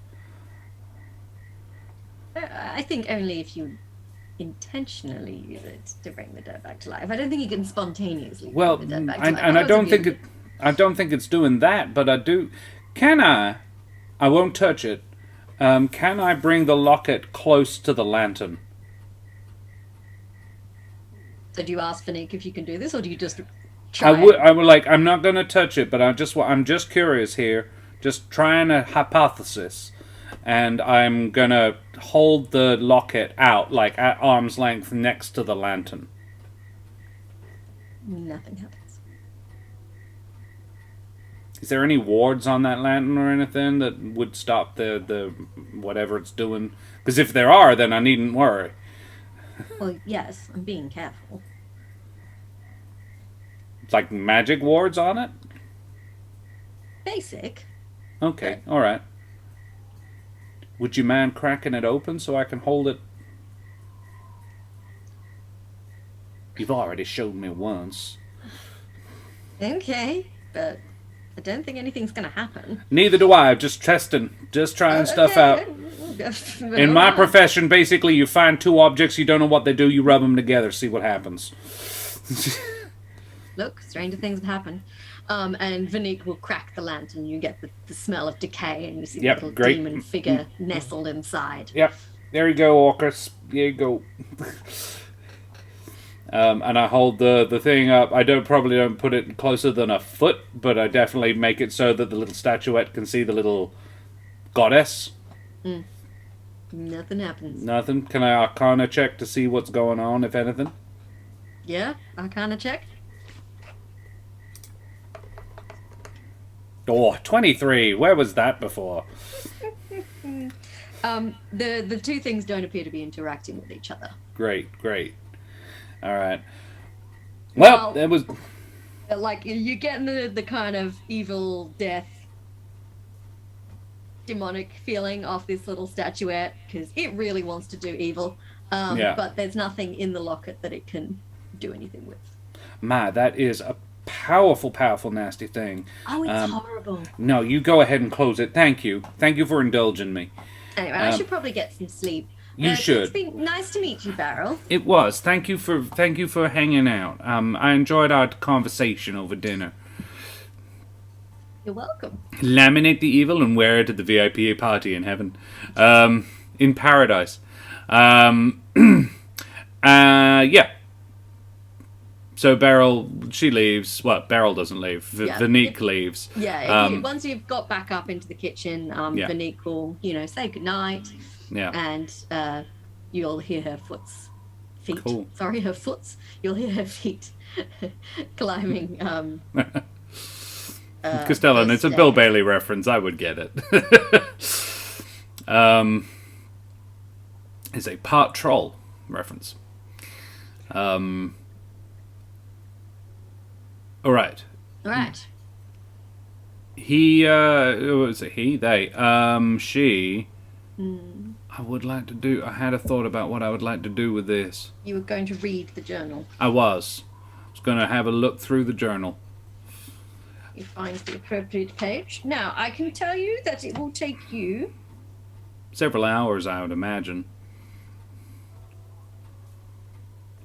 I think only if you intentionally use it to bring the dead back to life. I don't think you can spontaneously bring the dead back to life. And I don't think it's doing that, but I do. Can I won't touch it. Can I bring the locket close to the lantern? So do you ask Fanique if you can do this, or do you just try? I would like. I'm not going to touch it, but I'm just curious here, just trying a hypothesis, and I'm gonna hold the locket out, like at arm's length, next to the lantern. Nothing happens. Is there any wards on that lantern or anything that would stop the whatever it's doing? Because if there are, then I needn't worry. Well, yes, I'm being careful. It's like magic wards on it? Basic. Okay, alright. Would you mind cracking it open so I can hold it? You've already showed me once. Okay, but I don't think anything's going to happen. Neither do I. Just testing. Just trying stuff out. In my profession, basically, you find two objects, you don't know what they do, you rub them together, see what happens. Look, stranger things have happened. And Vanique will crack the lantern. You get the smell of decay, and you see the little demon figure nestled inside. Yep. There you go, Orcus. There you go. And I hold the thing up. I probably don't put it closer than a foot, but I definitely make it so that the little statuette can see the little goddess. Nothing happens. Nothing? Can I Arcana check to see what's going on, if anything? Yeah, Arcana check. Oh, 23. Where was that before? The two things don't appear to be interacting with each other. Great. All right. Well, it was... Like, you're getting the kind of evil death demonic feeling off this little statuette, because it really wants to do evil. But there's nothing in the locket that it can do anything with. That is a powerful, nasty thing. Oh, it's horrible. No, you go ahead and close it. Thank you for indulging me. Anyway, I should probably get some sleep. You should. It's been nice to meet you, Beryl. It was. Thank you for hanging out. I enjoyed our conversation over dinner. You're welcome. Laminate the evil and wear it at the VIP party in heaven. In paradise. Yeah. So Beryl, she leaves. Well, Beryl doesn't leave. Vanique leaves. Yeah, once you've got back up into the kitchen, Vanique will, say goodnight. Yeah. And you'll hear her feet. Cool. Sorry, her foots. You'll hear her feet climbing. Castellan, it's a Bill Bailey reference. I would get it. It's a part troll reference. All right. He, was it he? They. She. I had a thought about what I would like to do with this. You were going to read the journal. I was going to have a look through the journal. You find the appropriate page. Now, I can tell you that it will take you several hours, I would imagine.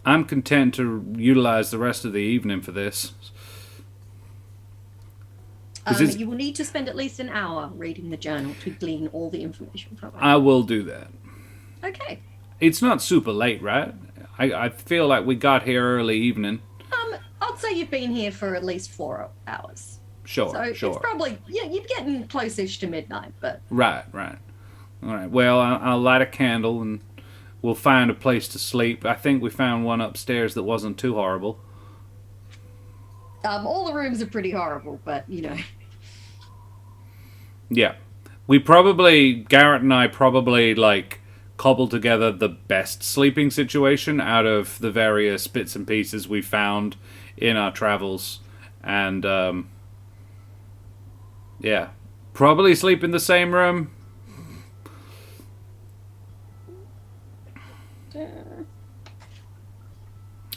I'm content to utilize the rest of the evening for this. You will need to spend at least an hour reading the journal to glean all the information from it. I will do that. Okay. It's not super late, right? I feel like we got here early evening. I'd say you've been here for at least 4 hours. Sure, so sure. It's probably, you're getting close-ish to midnight, but... Right. All right, well, I'll light a candle and we'll find a place to sleep. I think we found one upstairs that wasn't too horrible. All the rooms are pretty horrible, but, Yeah. Garrett and I probably, like, cobbled together the best sleeping situation out of the various bits and pieces we found in our travels. And, yeah. Probably sleep in the same room.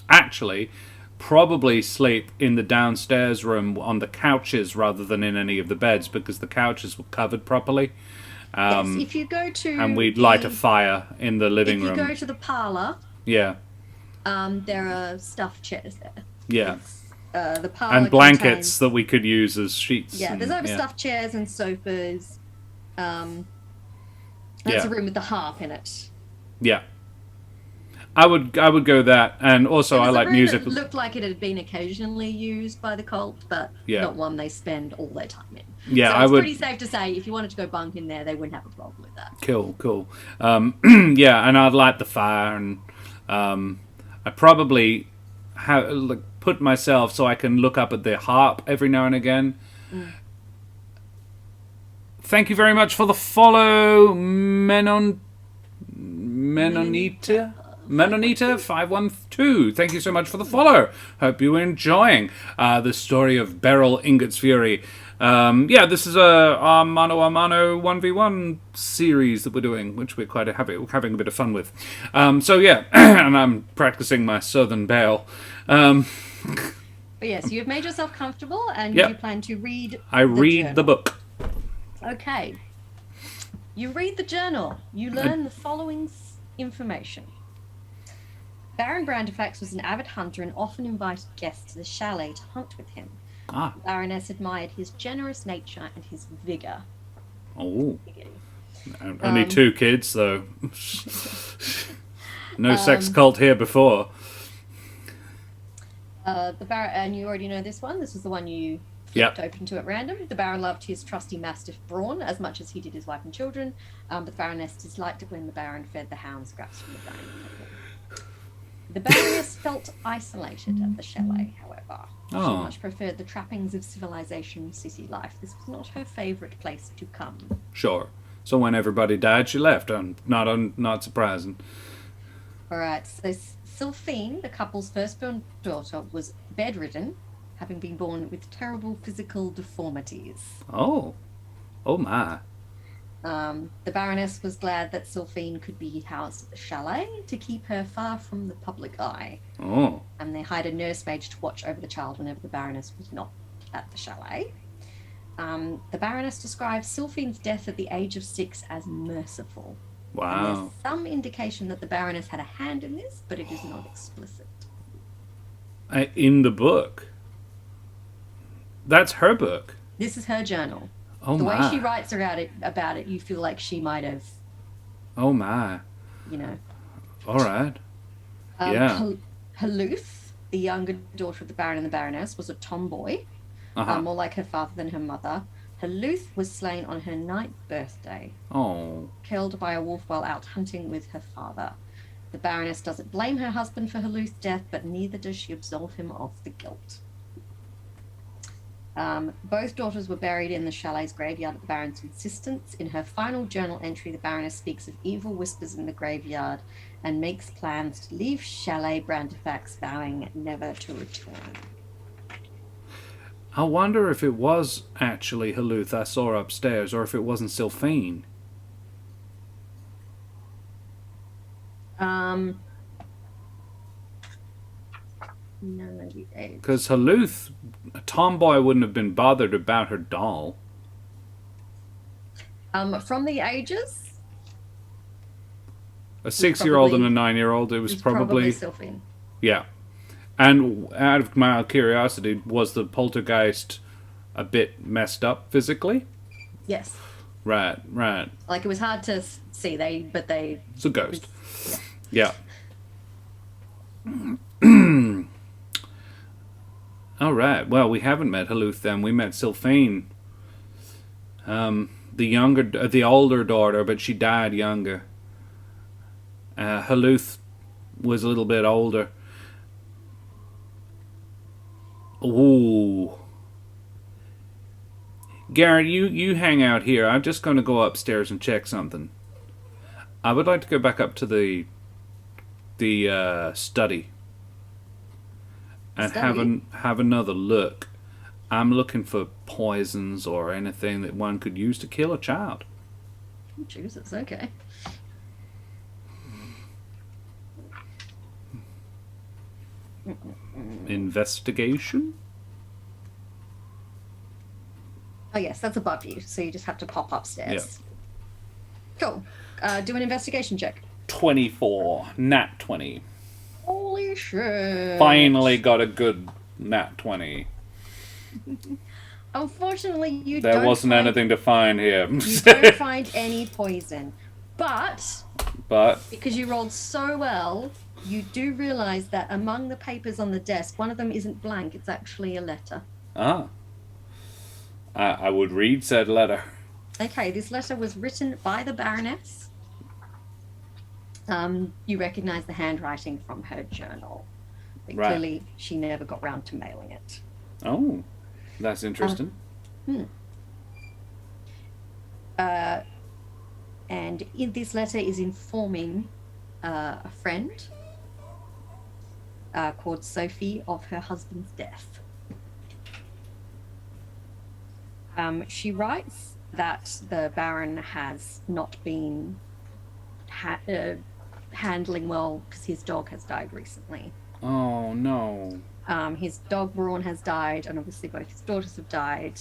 Actually, probably sleep in the downstairs room on the couches rather than in any of the beds, because the couches were covered properly. Yes, if you go to... And we'd light a fire in the living room. If you go to the parlour... Yeah. There are stuffed chairs there. Yeah. The parlour and blankets contains... that we could use as sheets. Yeah, there's overstuffed chairs and sofas. That's a room with the harp in it. Yeah. I would go that, and also I like music. It looked like it had been occasionally used by the cult, but not one they spend all their time in. Yeah, so it's pretty safe to say if you wanted to go bunk in there, they wouldn't have a problem with that. Cool. Yeah, and I'd light the fire, and I probably put myself so I can look up at the harp every now and again. Thank you very much for the follow, Menonita 512. Thank you so much for the follow. Hope you're enjoying the story of Beryl Ingots Fury. This is our Mano a Mano 1v1 series that we're doing, which we're quite having a bit of fun with. And I'm practicing my Southern Belle. But yes, you've made yourself comfortable, and you plan to read. I read the book. Okay. You read the journal. You learn the following information. Baron Brantifax was an avid hunter and often invited guests to the chalet to hunt with him. The Baroness admired his generous nature and his vigour. Oh. Only 2 kids, though. No sex cult here before. And you already know this one. This is the one you flipped open to at random. The Baron loved his trusty mastiff Brawn as much as he did his wife and children, but the Baroness disliked it when the Baron fed the hound scraps from the dining table. The Baroness felt isolated at the chalet, however. She much preferred the trappings of civilization city life. This was not her favourite place to come. Sure. So when everybody died, she left. Not surprising. All right. So Sylphine, the couple's firstborn daughter, was bedridden, having been born with terrible physical deformities. Oh my. The Baroness was glad that Sylphine could be housed at the chalet to keep her far from the public eye. Oh. And they hired a nursemaid to watch over the child whenever the Baroness was not at the chalet. The Baroness describes Sylphine's death at the age of 6 as merciful. Wow. And there's some indication that the Baroness had a hand in this, but it is not explicit. In the book? That's her book? This is her journal. Oh, the my. way she writes about it, you feel like she might have... Oh, my. All right. Haluth, the younger daughter of the Baron and the Baroness, was a tomboy, more like her father than her mother. Haluth was slain on her 9th birthday. Oh. Killed by a wolf while out hunting with her father. The Baroness doesn't blame her husband for Haluth's death, but neither does she absolve him of the guilt. Both daughters were buried in the chalet's graveyard at the Baron's insistence. In her final journal entry, the Baroness speaks of evil whispers in the graveyard and makes plans to leave Chalet Brantifax, vowing never to return. I wonder if it was actually Haluth I saw upstairs, or if it wasn't Sylphine. No, because Haluth, a tomboy, wouldn't have been bothered about her doll. From the ages, a 6-year-old and a 9-year-old, it was probably Sylphine. Yeah. And out of my curiosity, was the poltergeist a bit messed up physically? Yes. Right. Like, it was hard to see, but they... It's a ghost. Yeah. All right. Well, we haven't met Haluth then. We met Sylphane. The older daughter, but she died younger. Haluth was a little bit older. Ooh. Garret, you hang out here. I'm just going to go upstairs and check something. I would like to go back up to the study and have another look. I'm looking for poisons or anything that one could use to kill a child. Jesus, okay. Investigation? Oh yes, that's above you, so you just have to pop upstairs. Cool. Do an investigation check. 24. Nat 20. Holy shit. Finally got a good nat 20. Unfortunately, there wasn't anything to find here. You don't find any poison. But because you rolled so well, you do realize that among the papers on the desk, one of them isn't blank, it's actually a letter. Ah. I would read said letter. Okay, this letter was written by the Baroness. You recognize the handwriting from her journal. But clearly, she never got round to mailing it. Oh, that's interesting. And in this letter is informing a friend called Sophie of her husband's death. She writes that the Baron has not been handling well because his dog has died recently. Oh, no. His dog Braun has died, and obviously both his daughters have died.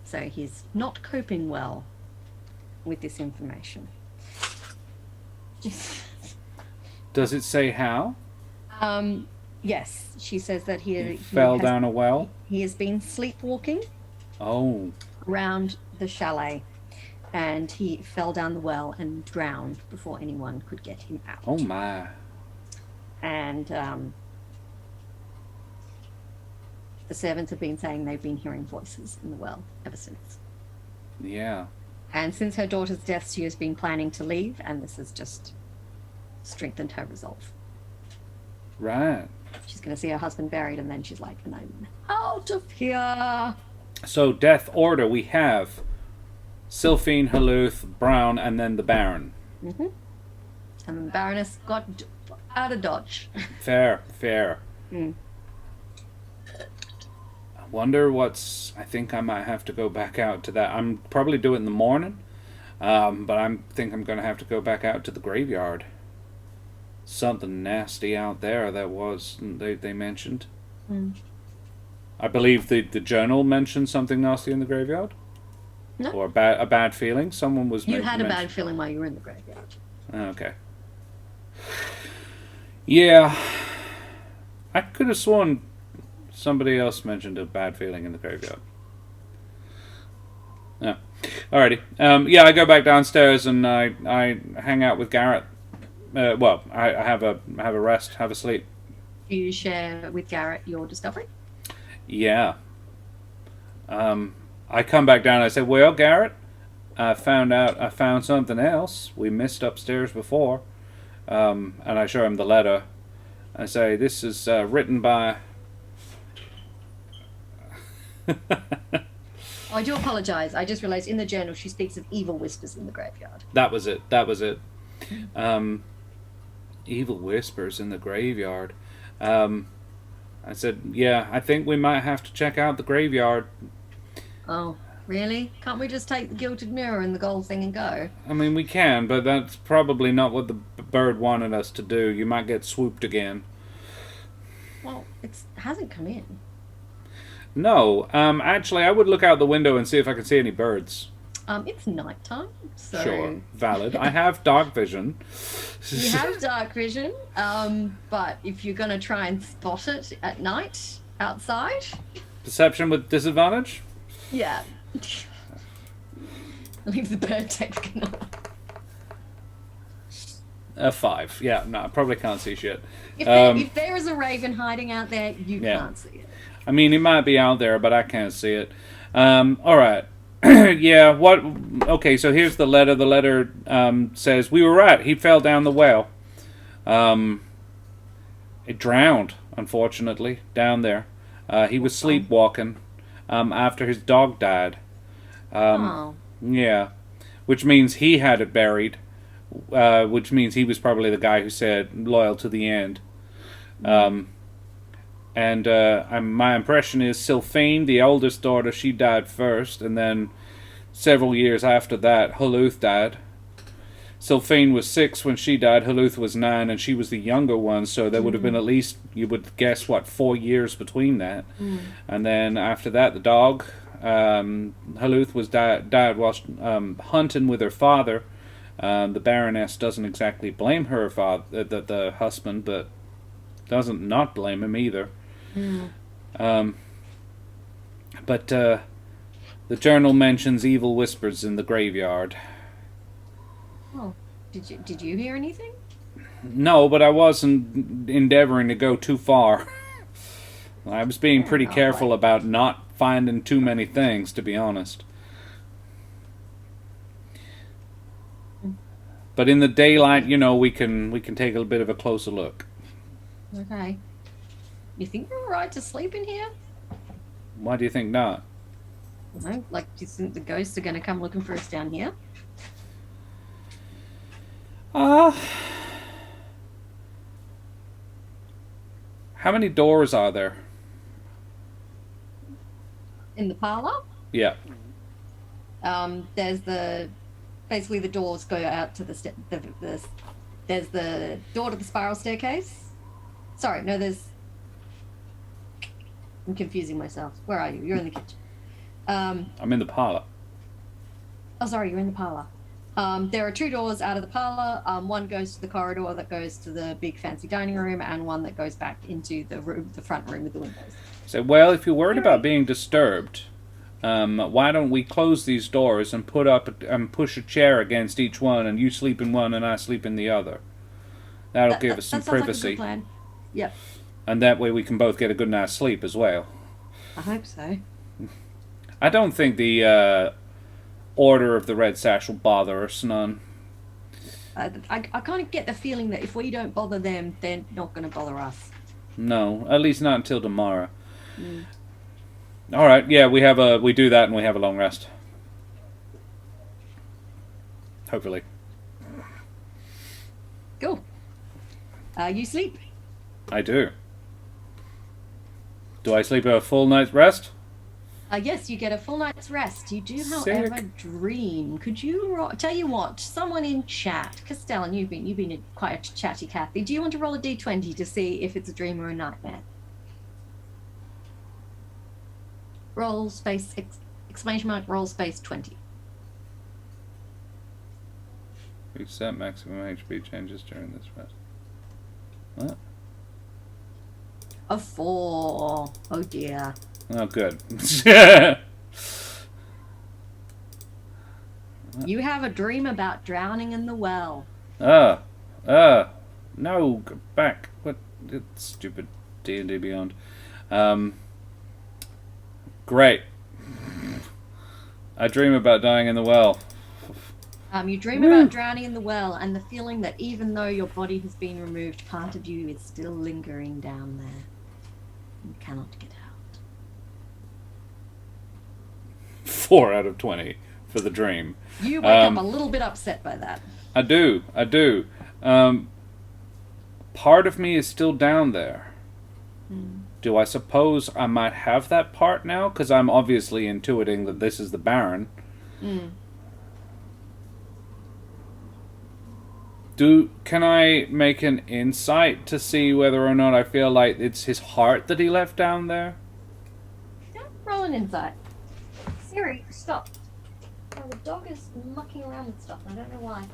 So he's not coping well with this information. Does it say how? Yes, she says that he fell down a well. He has been sleepwalking. Oh. Around the chalet, and he fell down the well and drowned before anyone could get him out. Oh my. And the servants have been saying they've been hearing voices in the well ever since. Yeah. And since her daughter's death, she has been planning to leave, and this has just strengthened her resolve. Right. She's going to see her husband buried, and then she's like, and I'm out of here. So, death order, we have Sylphine, Haluth, Brown, and then the Baron. Mm-hmm. And the Baroness got out of Dodge. Fair. Mm. I wonder I think I might have to go back out to that. I'm probably do it in the morning, but I think I'm going to have to go back out to the graveyard. Something nasty out there they mentioned. Mm. I believe the journal mentioned something nasty in the graveyard. No. Or a bad feeling. Someone was. You had a bad feeling while you were in the graveyard. Okay. Yeah, I could have sworn somebody else mentioned a bad feeling in the graveyard. Yeah. Alrighty. Yeah, I go back downstairs and I hang out with Garret. Well, I have a rest, have a sleep. Do you share with Garret your discovery? Yeah. I come back down and I say, well, Garret, I found something else we missed upstairs before. And I show him the letter. I say, this is written by... I do apologise. I just realised in the journal she speaks of evil whispers in the graveyard. That was it. Evil whispers in the graveyard. I said, yeah, I think we might have to check out the graveyard. Oh, really? Can't we just take the gilded mirror and the gold thing and go? I mean, we can, but that's probably not what the bird wanted us to do. You might get swooped again. Well, it hasn't come in. No, actually, I would look out the window and see if I could see any birds. It's nighttime, so... Sure, valid. I have dark vision. You have dark vision, but if you're going to try and spot it at night, outside... Perception with disadvantage? Yeah. Leave the bird taken up. A 5. Yeah, no, I probably can't see shit. If there is a raven hiding out there, you can't see it. I mean, he might be out there, but I can't see it. All right. Yeah, what... Okay, so here's the letter. The letter says, we were right. He fell down the well. It drowned, unfortunately, down there. He was sleepwalking after his dog died. Yeah. Which means he had it buried. Which means he was probably the guy who said, loyal to the end. My impression is Sylphane, the oldest daughter, she died first, and then several years after that, Huluth died. Sylphane was 6 when she died, Huluth was 9, and she was the younger one, so there would have been at least, you would guess, 4 years between that. And then after that, the dog, Huluth was died whilst hunting with her father. The Baroness doesn't exactly blame her father, the husband, but doesn't not blame him either. But the journal mentions evil whispers in the graveyard. Oh, did you hear anything? No, but I wasn't endeavoring to go too far. I was being pretty careful about not finding too many things, to be honest. But in the daylight, we can take a bit of a closer look. Okay. You think we're alright to sleep in here? Why do you think not? No, do you think the ghosts are going to come looking for us down here? How many doors are there? In the parlor? Yeah. There's basically the doors go out to there's the door to the spiral staircase. Sorry, no, I'm confusing myself. Where are you? You're in the kitchen. I'm in the parlor. Oh, sorry, you're in the parlor. There are 2 doors out of the parlor. One goes to the corridor that goes to the big fancy dining room, and one that goes back into the front room with the windows. So, well, if you're worried about being disturbed, why don't we close these doors and push a chair against each one, and you sleep in one and I sleep in the other. That'll give us some privacy. Like a good plan. Yep. And that way we can both get a good night's sleep as well. I hope so. I don't think the Order of the Red Sash will bother us none. I kind of get the feeling that if we don't bother them, they're not going to bother us. No, at least not until tomorrow. All right, yeah, we do that and we have a long rest. Hopefully. Cool. You sleep? I do. Do I sleep a full night's rest? Yes, you get a full night's rest. You do, however, dream. Could you tell you what? Someone in chat, Castellan, you've been quite a chatty Kathy. Do you want to roll a d20 to see if it's a dream or a nightmare? Roll space exclamation mark. Roll space 20. Reset maximum HP changes during this rest. What? A 4. Oh dear. Oh, good. You have a dream about drowning in the well. No, go back. What? It's stupid D&D Beyond. Great. I dream about dying in the well. You dream about drowning in the well and the feeling that even though your body has been removed, part of you is still lingering down there. You cannot get out. 4 out of 20 for the dream. You wake up a little bit upset by that. I do. Part of me is still down there. Do I suppose I might have that part now? Because I'm obviously intuiting that this is the Baron. Can I make an insight to see whether or not I feel like it's his heart that he left down there? Yeah, roll an insight. Siri, stop. Oh, the dog is mucking around with stuff. I don't know why.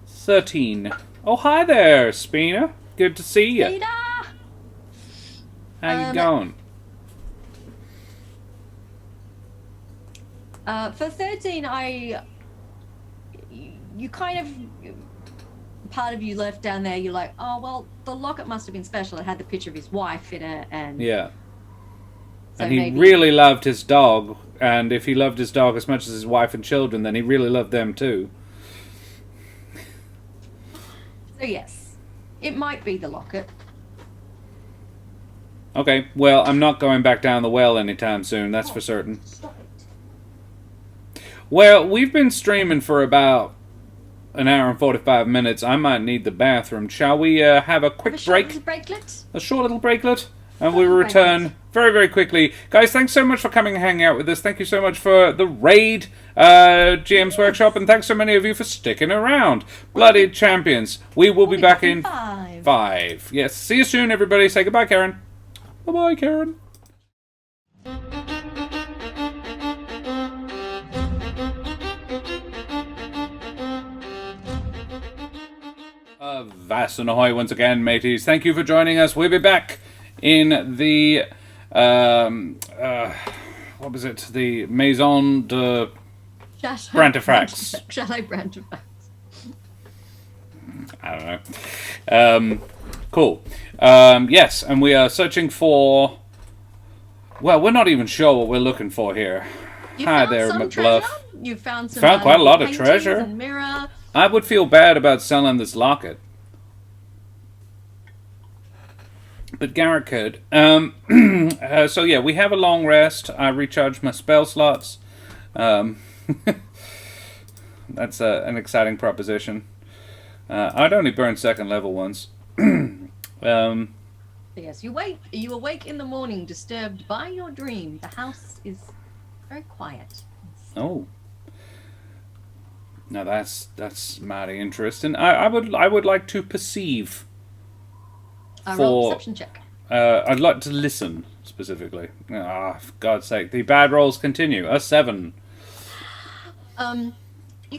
13. Oh, hi there, Spina. Good to see you. Peter! How you going? For 13, you kind of... part of you left down there. You're like, oh well, the locket must have been special. It had the picture of his wife in it, and yeah. so And he maybe... really loved his dog, and if he loved his dog as much as his wife and children, then he really loved them too. So yes, it might be the locket. Okay, well, I'm not going back down the well anytime soon, that's for certain. Stop it. Well, we've been streaming for about an hour and 45 minutes. I might need the bathroom. Shall we have a quick break? A short little breaklet? And we will return very, very quickly. Guys, thanks so much for coming and hanging out with us. Thank you so much for the raid, GM's Workshop, and thanks so many of you for sticking around. Bloody champions. We will be back in 5. Yes, see you soon, everybody. Say goodbye, Karen. Bye-bye, Karen. Vast and ahoy once again, mateys. Thank you for joining us. We'll be back in the what was it? The Maison de Brantifax. Chateau Brantifax. I don't know. Cool. Yes, and we are searching for... Well, we're not even sure what we're looking for here. Hi there, McBluff. You found some quite a lot of treasure. And mirror. I would feel bad about selling this locket. But Garret could. So yeah, we have a long rest. I recharged my spell slots. That's an exciting proposition. I'd only burn second level ones. Yes, you awake in the morning, disturbed by your dream. The house is very quiet. Oh. Now that's mighty interesting. I would like to perceive. Roll a perception check. I'd like to listen specifically. For God's sake, the bad rolls continue. A 7. You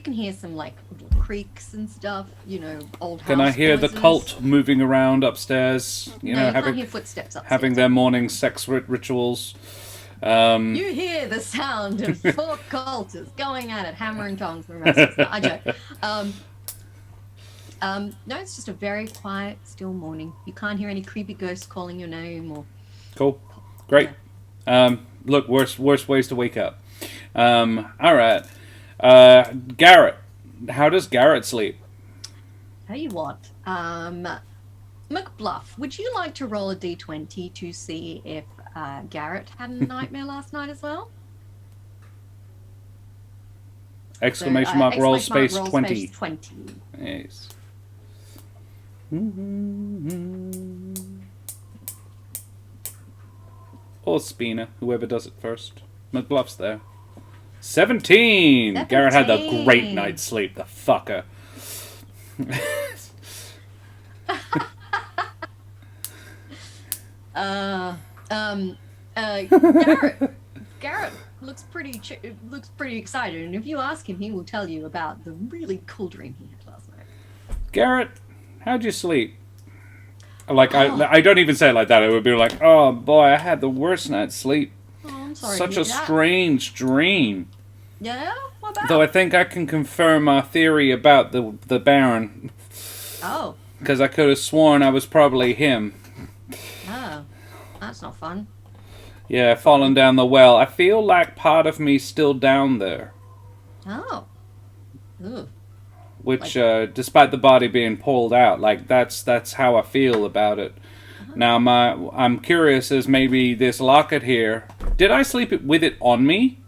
can hear some like little creaks and stuff. You know, old house. Can I hear noises. the cult moving around upstairs? You know, can't hear footsteps upstairs. having their morning sex rituals. You hear the sound of 4 cultists going at it, hammering tongs and the rest of stuff. I joke. No, it's just a very quiet, still morning. You can't hear any creepy ghosts calling your name or... Cool. Great. Yeah. Look, worst ways to wake up. Alright. Garret. How does Garret sleep? Tell you what. McBluff, would you like to roll a d20 to see if Garret had a nightmare last night as well? Exclamation mark, roll space roll 20. Space 20. Yes. Or Spina, whoever does it first. McBluff's there. 17! Garret had the great night's sleep, the fucker. Garret looks pretty excited, and if you ask him, he will tell you about the really cool dream he had last night. Garret, how'd you sleep? Like, I don't even say it like that. It would be like, oh boy, I had the worst night's sleep. Oh, I'm sorry. Such a strange dream. Yeah? What about? Though I think I can confirm our theory about the Baron. Oh. Because I could have sworn I was probably him. Oh. That's not fun. Yeah, falling down the well. I feel like part of me's still down there. Oh. Ugh. Which, despite the body being pulled out, like, that's how I feel about it. Uh-huh. Now, I'm curious as maybe this locket here, did I sleep with it on me?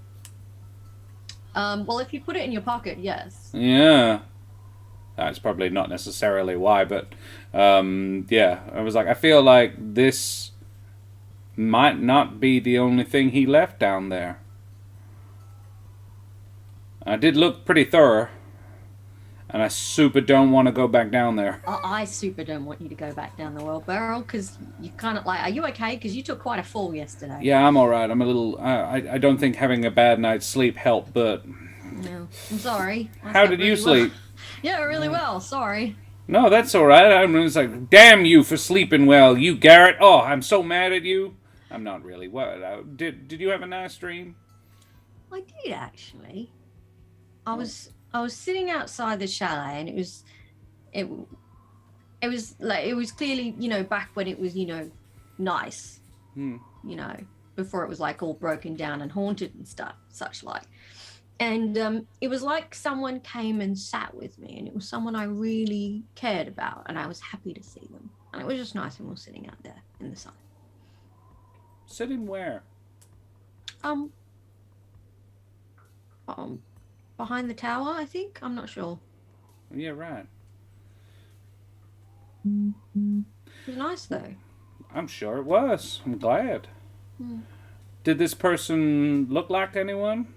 Well, if you put it in your pocket, yes. Yeah. That's probably not necessarily why, but, yeah. I was like, I feel like this might not be the only thing he left down there. I did look pretty thorough. And I super don't want to go back down there. I super don't want you to go back down the well, Beryl, because you kind of like... Are you okay? Because you took quite a fall yesterday. Yeah, I'm alright. I'm a little... I don't think having a bad night's sleep helped, but... No, I'm sorry. How did you sleep? Yeah, really well. Sorry. No, that's alright. I'm just like, damn you for sleeping well, you Garret. Oh, I'm so mad at you. I'm not really. What? Did you have a nice dream? I did, actually. I was sitting outside the chalet, and it was it was clearly, back when it was, nice, before it was like all broken down and haunted and stuff, such like. And it was like someone came and sat with me, and it was someone I really cared about, and I was happy to see them. And it was just nice when we were sitting out there in the sun. Sitting where? Behind the tower, I think. I'm not sure. Yeah, right. It was nice though. I'm sure it was. I'm glad. Did this person look like anyone?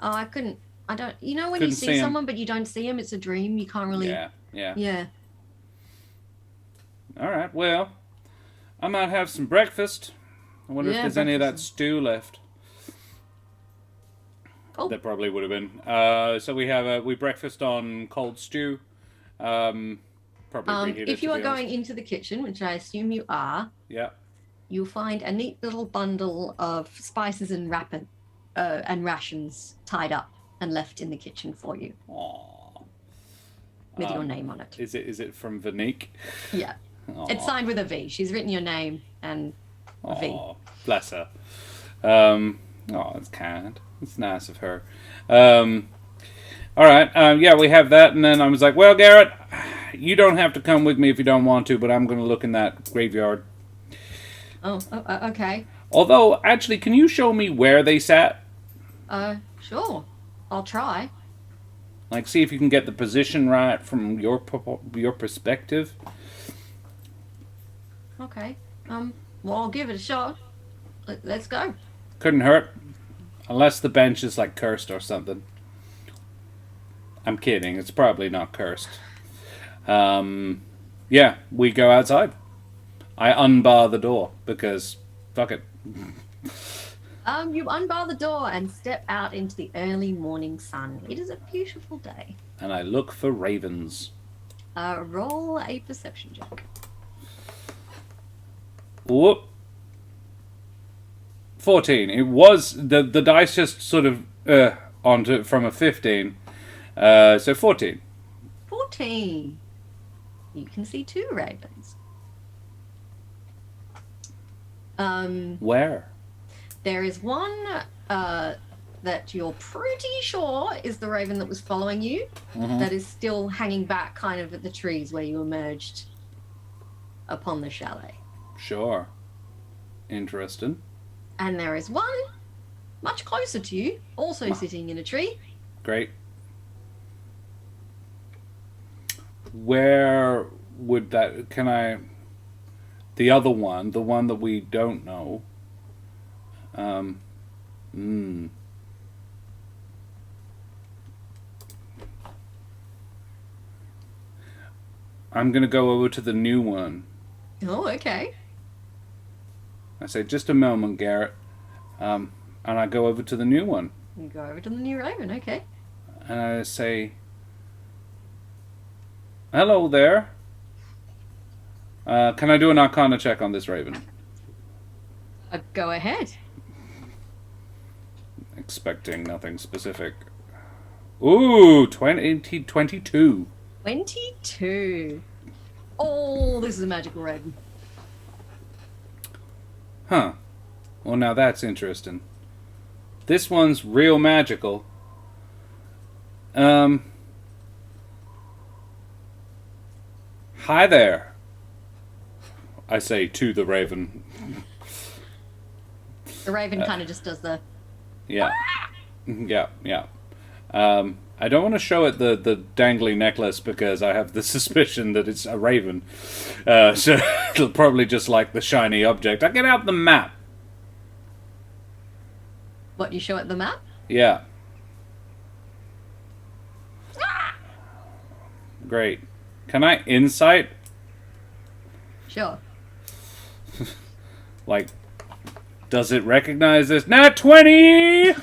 Oh, I don't. When Couldn't you see see him. someone but you don't see him, it's a dream. You can't really. Yeah. All right. Well, I might have some breakfast. I wonder if there's any of that stew left. Oh. There probably would have been. So we breakfast on cold stew. Probably reheated, if you to are be going honest. into the kitchen, which I assume you are, Yeah. you'll find a neat little bundle of spices and and rations tied up and left in the kitchen for you. Aww. With your name on it. Is it from Vanique? Yeah. Aww. It's signed with a V. She's written your name and a V. Aww, bless her. It's kind. It's nice of her. All right. Yeah, we have that, and then I was like, well, Garret, you don't have to come with me if you don't want to, but I'm going to look in that graveyard. Okay. Although, actually, can you show me where they sat? Sure. I'll try. Like, see if you can get the position right from your perspective. Okay. Well, I'll give it a shot. Let's go. Couldn't hurt. Unless the bench is, like, cursed or something. I'm kidding. It's probably not cursed. Yeah, we go outside. I unbar the door because, fuck it. You unbar the door and step out into the early morning sun. It is a beautiful day. And I look for ravens. Roll a perception check. Whoop. 14. It was the dice just sort of onto from a 15. So 14. 14. You can see 2 ravens. Where? There is one that you're pretty sure is the raven that was following you, that is still hanging back kind of at the trees where you emerged upon the chalet. Sure. Interesting. And there is one much closer to you, also sitting in a tree. Great. Where would that... Can I... The other one, the one that we don't know... I'm going to go over to the new one. Oh, okay. I say, just a moment, Garret. And I go over to the new one. You go over to the new raven, okay. And I say, hello there. Can I do an Arcana check on this raven? Go ahead. Expecting nothing specific. Ooh, 22. 22. Oh, this is a magical raven. Huh. Well, now that's interesting. This one's real magical. Hi there. I say to the raven. The raven kind of just does the... Yeah. Yeah. I don't want to show it the dangly necklace because I have the suspicion that it's a raven. So it'll probably just like the shiny object. I get out the map. What, you show it the map? Yeah. Great. Can I insight? Sure. Like, does it recognize this? Nat 20!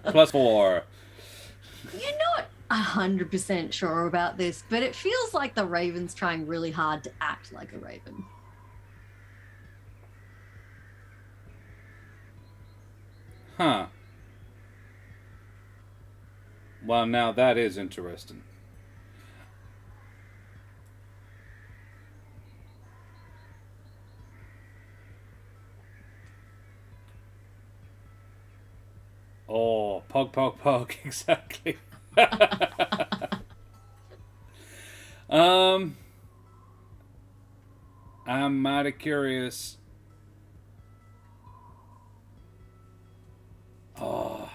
Plus 4. You're not 100% sure about this, but it feels like the raven's trying really hard to act like a raven. Huh. Well, now that is interesting. Oh, pog, pog, pog, exactly. I'm mighty curious. Oh.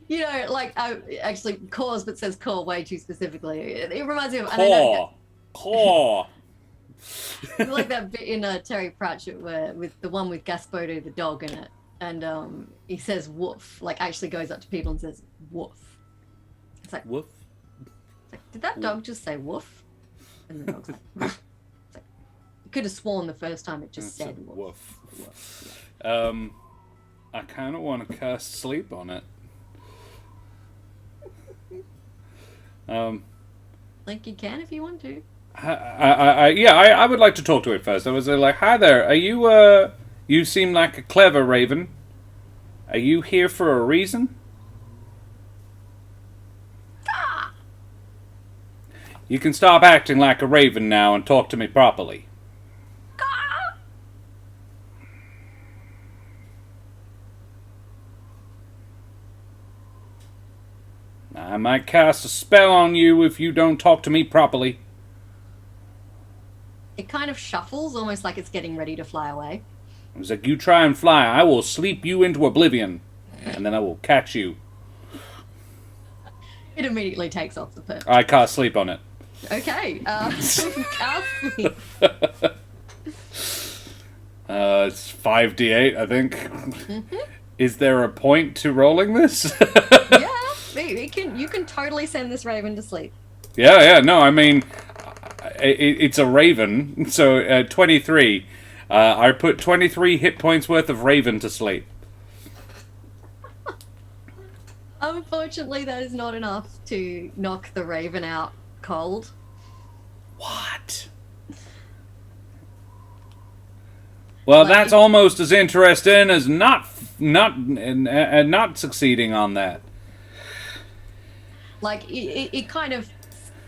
You know, like, I actually cause, but says core way too specifically. It reminds me of... Core. Like that bit in Terry Pratchett where with the one with Gaspoto the dog in it, and he says woof, like actually goes up to people and says woof. It's like Woof. It's like, did that dog just say woof? And the dog's like, woof. It's like, you could have sworn the first time it just said woof. Woof. Yeah. I kind of want to cast sleep on it. Like you can if you want to. I would like to talk to it first. I was like, hi there. Are you, you seem like a clever raven. Are you here for a reason? Ah! You can stop acting like a raven now and talk to me properly. Ah! I might cast a spell on you if you don't talk to me properly. It kind of shuffles, almost like it's getting ready to fly away. I was like, you try and fly, I will sleep you into oblivion. And then I will catch you. It immediately takes off the perch. I cast sleep on it. Okay, cast sleep. It's 5d8, I think. Mm-hmm. Is there a point to rolling this? Yeah, you can totally send this raven to sleep. Yeah, no, I mean, it's a raven, so 23. I put 23 hit points worth of raven to sleep. Unfortunately, that is not enough to knock the raven out cold. What? Well, like, that's almost as interesting as not succeeding on that. Like it kind of,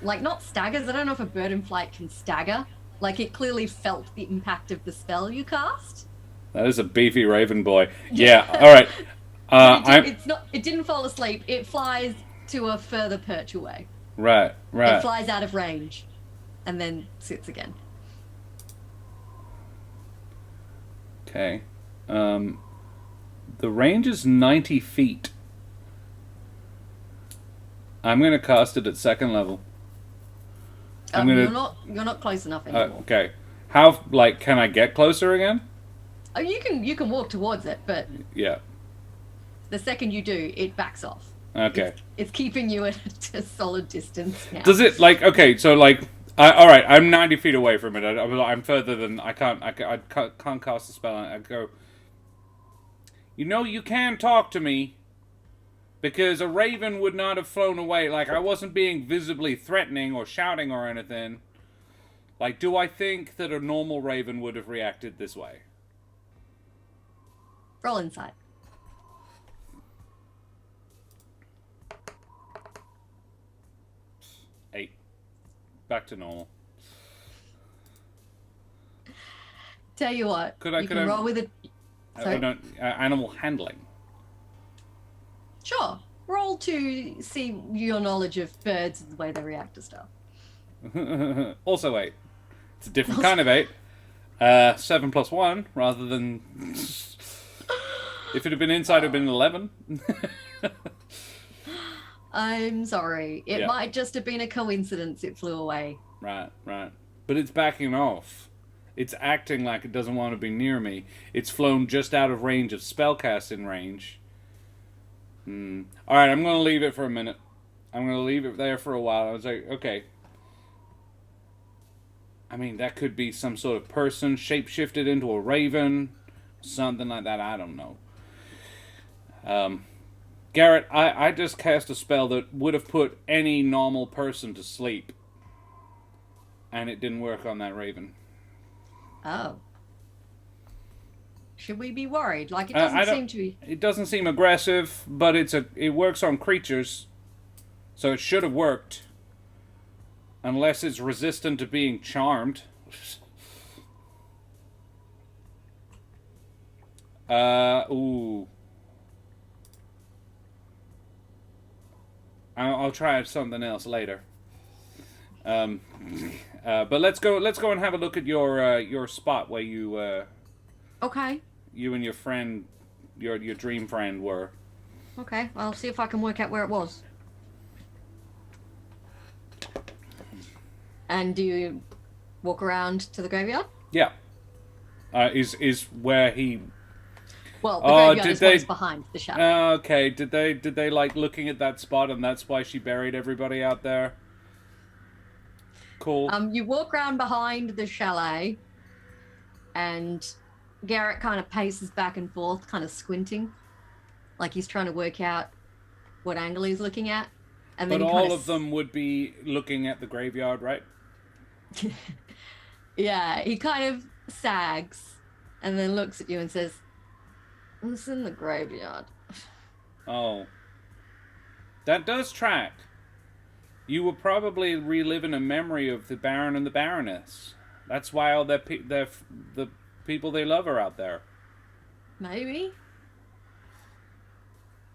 like, not staggers. I don't know if a bird in flight can stagger. Like, it clearly felt the impact of the spell you cast. That is a beefy raven boy. Yeah. All right. It didn't fall asleep. It flies to a further perch away. Right. It flies out of range, and then sits again. Okay. The range is 90 feet. I'm going to cast it at second level. You're not close enough anymore. Okay. How, like, can I get closer again? Oh, you can walk towards it, but yeah. The second you do, it backs off. Okay. It's keeping you at a solid distance now. Does it, like, okay, so, like, all right, I'm 90 feet away from it. I'm further than I can't cast a spell on it. I go, you can talk to me. Because a raven would not have flown away. Like, I wasn't being visibly threatening or shouting or anything. Like, do I think that a normal raven would have reacted this way? Roll insight. Eight. Back to normal. Tell you what, you can roll with it. Animal handling. Sure. Roll to see your knowledge of birds and the way they react to stuff. Also 8. It's a different kind of 8. 7 plus 1, rather than... If it had been inside, it would have been 11. I'm sorry. It might just have been a coincidence it flew away. Right. But it's backing off. It's acting like it doesn't want to be near me. It's flown just out of range of spellcasting range. Alright, I'm going to leave it for a minute. I'm going to leave it there for a while. I was like, okay. I mean, that could be some sort of person shapeshifted into a raven. Something like that. I don't know. Garret, I just cast a spell that would have put any normal person to sleep. And it didn't work on that raven. Oh. Should we be worried? Like, it doesn't seem to be... It doesn't seem aggressive, but it works on creatures. So it should have worked. Unless it's resistant to being charmed. Ooh. I'll try something else later. But let's go and have a look at your spot where you Okay. you and your friend, your dream friend were. Okay, I'll see if I can work out where it was. And do you walk around to the graveyard? Yeah. Is where he. Well, the graveyard is what's behind the shadow. Okay. Did they like looking at that spot, and that's why she buried everybody out there? Cool. You walk around behind the chalet, and Garret kind of paces back and forth, kind of squinting, like he's trying to work out what angle he's looking at. And then but all of them would be looking at the graveyard, right? Yeah, he kind of sags and then looks at you and says, "It's in the graveyard." Oh. That does track. You were probably reliving a memory of the Baron and the Baroness. That's why all the people they love are out there. Maybe.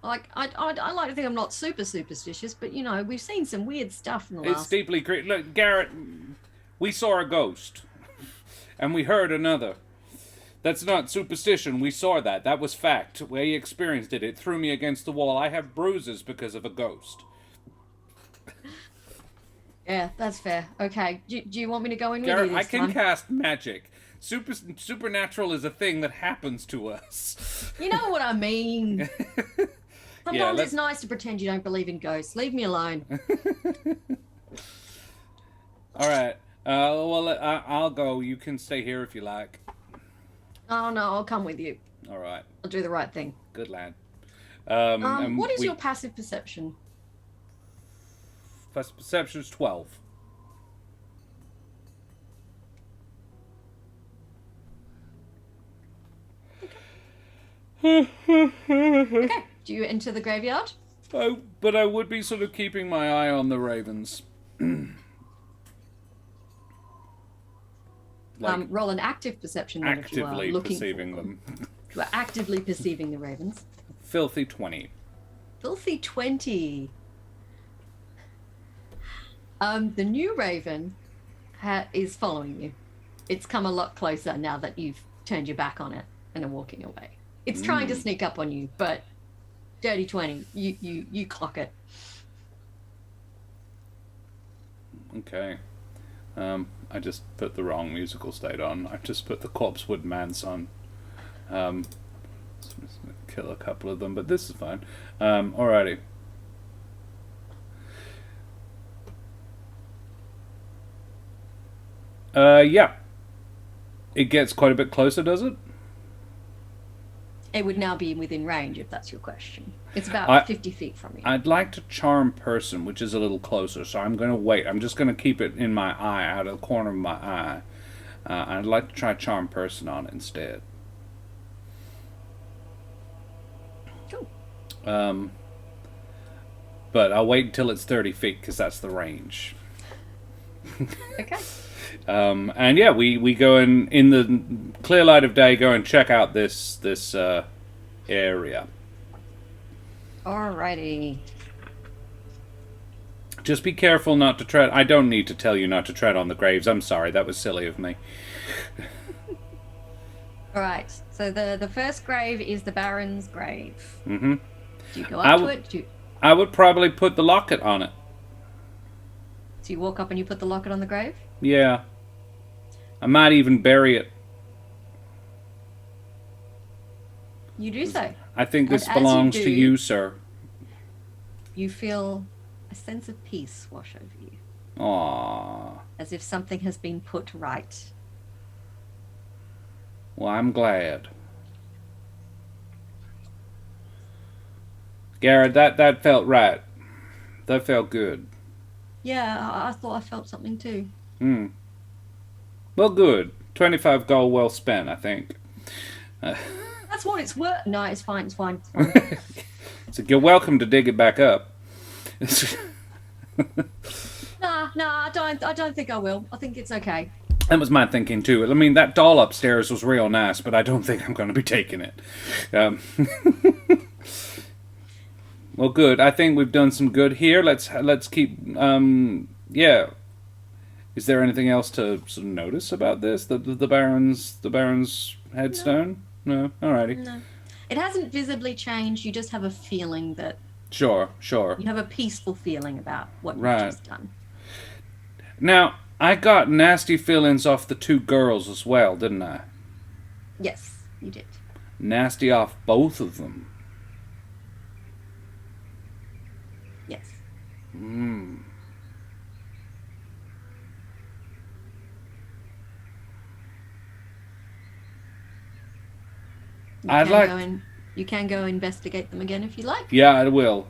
Like, I like to think I'm not super superstitious, but, you know, we've seen some weird stuff in the last... It's deeply creepy. Look, Garret, we saw a ghost. And we heard another. That's not superstition. We saw that. That was fact. We experienced it. It threw me against the wall. I have bruises because of a ghost. Yeah, that's fair. Okay. Do you want me to go in with Garret, you this I can time? cast magic. Supernatural is a thing that happens to us. You know what I mean. Sometimes Yeah, it's nice to pretend you don't believe in ghosts. Leave me alone. All right. Well, I'll go. You can stay here if you like. Oh, no, I'll come with you. All right. I'll do the right thing. Good lad. What is your passive perception? Perception's 12. Okay. Do you enter the graveyard? Oh, but I would be sort of keeping my eye on the ravens. Roll an active perception then if you are Actively looking perceiving them. You are actively perceiving the ravens. Filthy 20. Filthy 20. The new raven is following you. It's come a lot closer now that you've turned your back on it and are walking away. It's trying to sneak up on you, but dirty 20, you clock it. Okay. I just put the wrong musical state on. I just put the Corpsewood Man's on. So I'm just gonna kill a couple of them, but this is fine. Alrighty. Yeah. It gets quite a bit closer, does it? It would now be within range, if that's your question. It's about 50 feet from you. I'd like to charm person, which is a little closer, so I'm going to wait. I'm just going to keep it in my eye, out of the corner of my eye. I'd like to try charm person on it instead. Cool. But I'll wait until it's 30 feet, because that's the range. Okay. And yeah, we go in the clear light of day, go and check out this area. Alrighty. Just be careful not to tread. I don't need to tell you not to tread on the graves. I'm sorry, that was silly of me. Alright, so the first grave is the Baron's grave. Mm-hmm. Do you go up to it? I would probably put the locket on it. So you walk up and you put the locket on the grave? Yeah. I might even bury it. You do so. I think this belongs to you, sir. You feel a sense of peace wash over you. Aww. As if something has been put right. Well, I'm glad. Garret, that felt right. That felt good. Yeah, I thought I felt something too. Well, good. 25 gold well spent, I think. That's what it's worth. No, it's fine. So you're welcome to dig it back up. Nah, I don't think I will. I think it's okay. That was my thinking too. I mean, that doll upstairs was real nice, but I don't think I'm going to be taking it. Well, good. I think we've done some good here. Let's keep. Yeah. Is there anything else to sort of notice about this? The Baron's headstone? No. Alrighty. No. It hasn't visibly changed. You just have a feeling that. Sure. You have a peaceful feeling about what you've just done. Now, I got nasty feelings off the two girls as well, didn't I? Yes, you did. Nasty off both of them. Yes. You can go investigate them again if you like. Yeah, I will.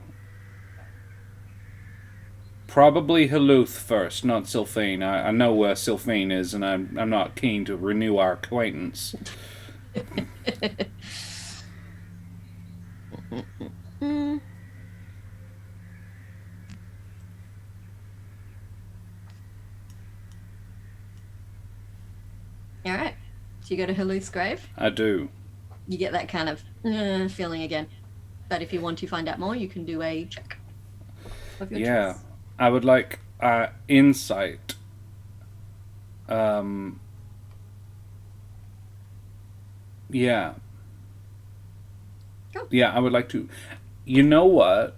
Probably Haluth first, not Sylphine. I know where Sylphine is, and I'm not keen to renew our acquaintance. All right. So you go to Haluth's grave? I do. You get that kind of feeling again. But if you want to find out more, you can do a check of your choice. I would like insight. Yeah. Cool. Yeah, I would like to. You know what?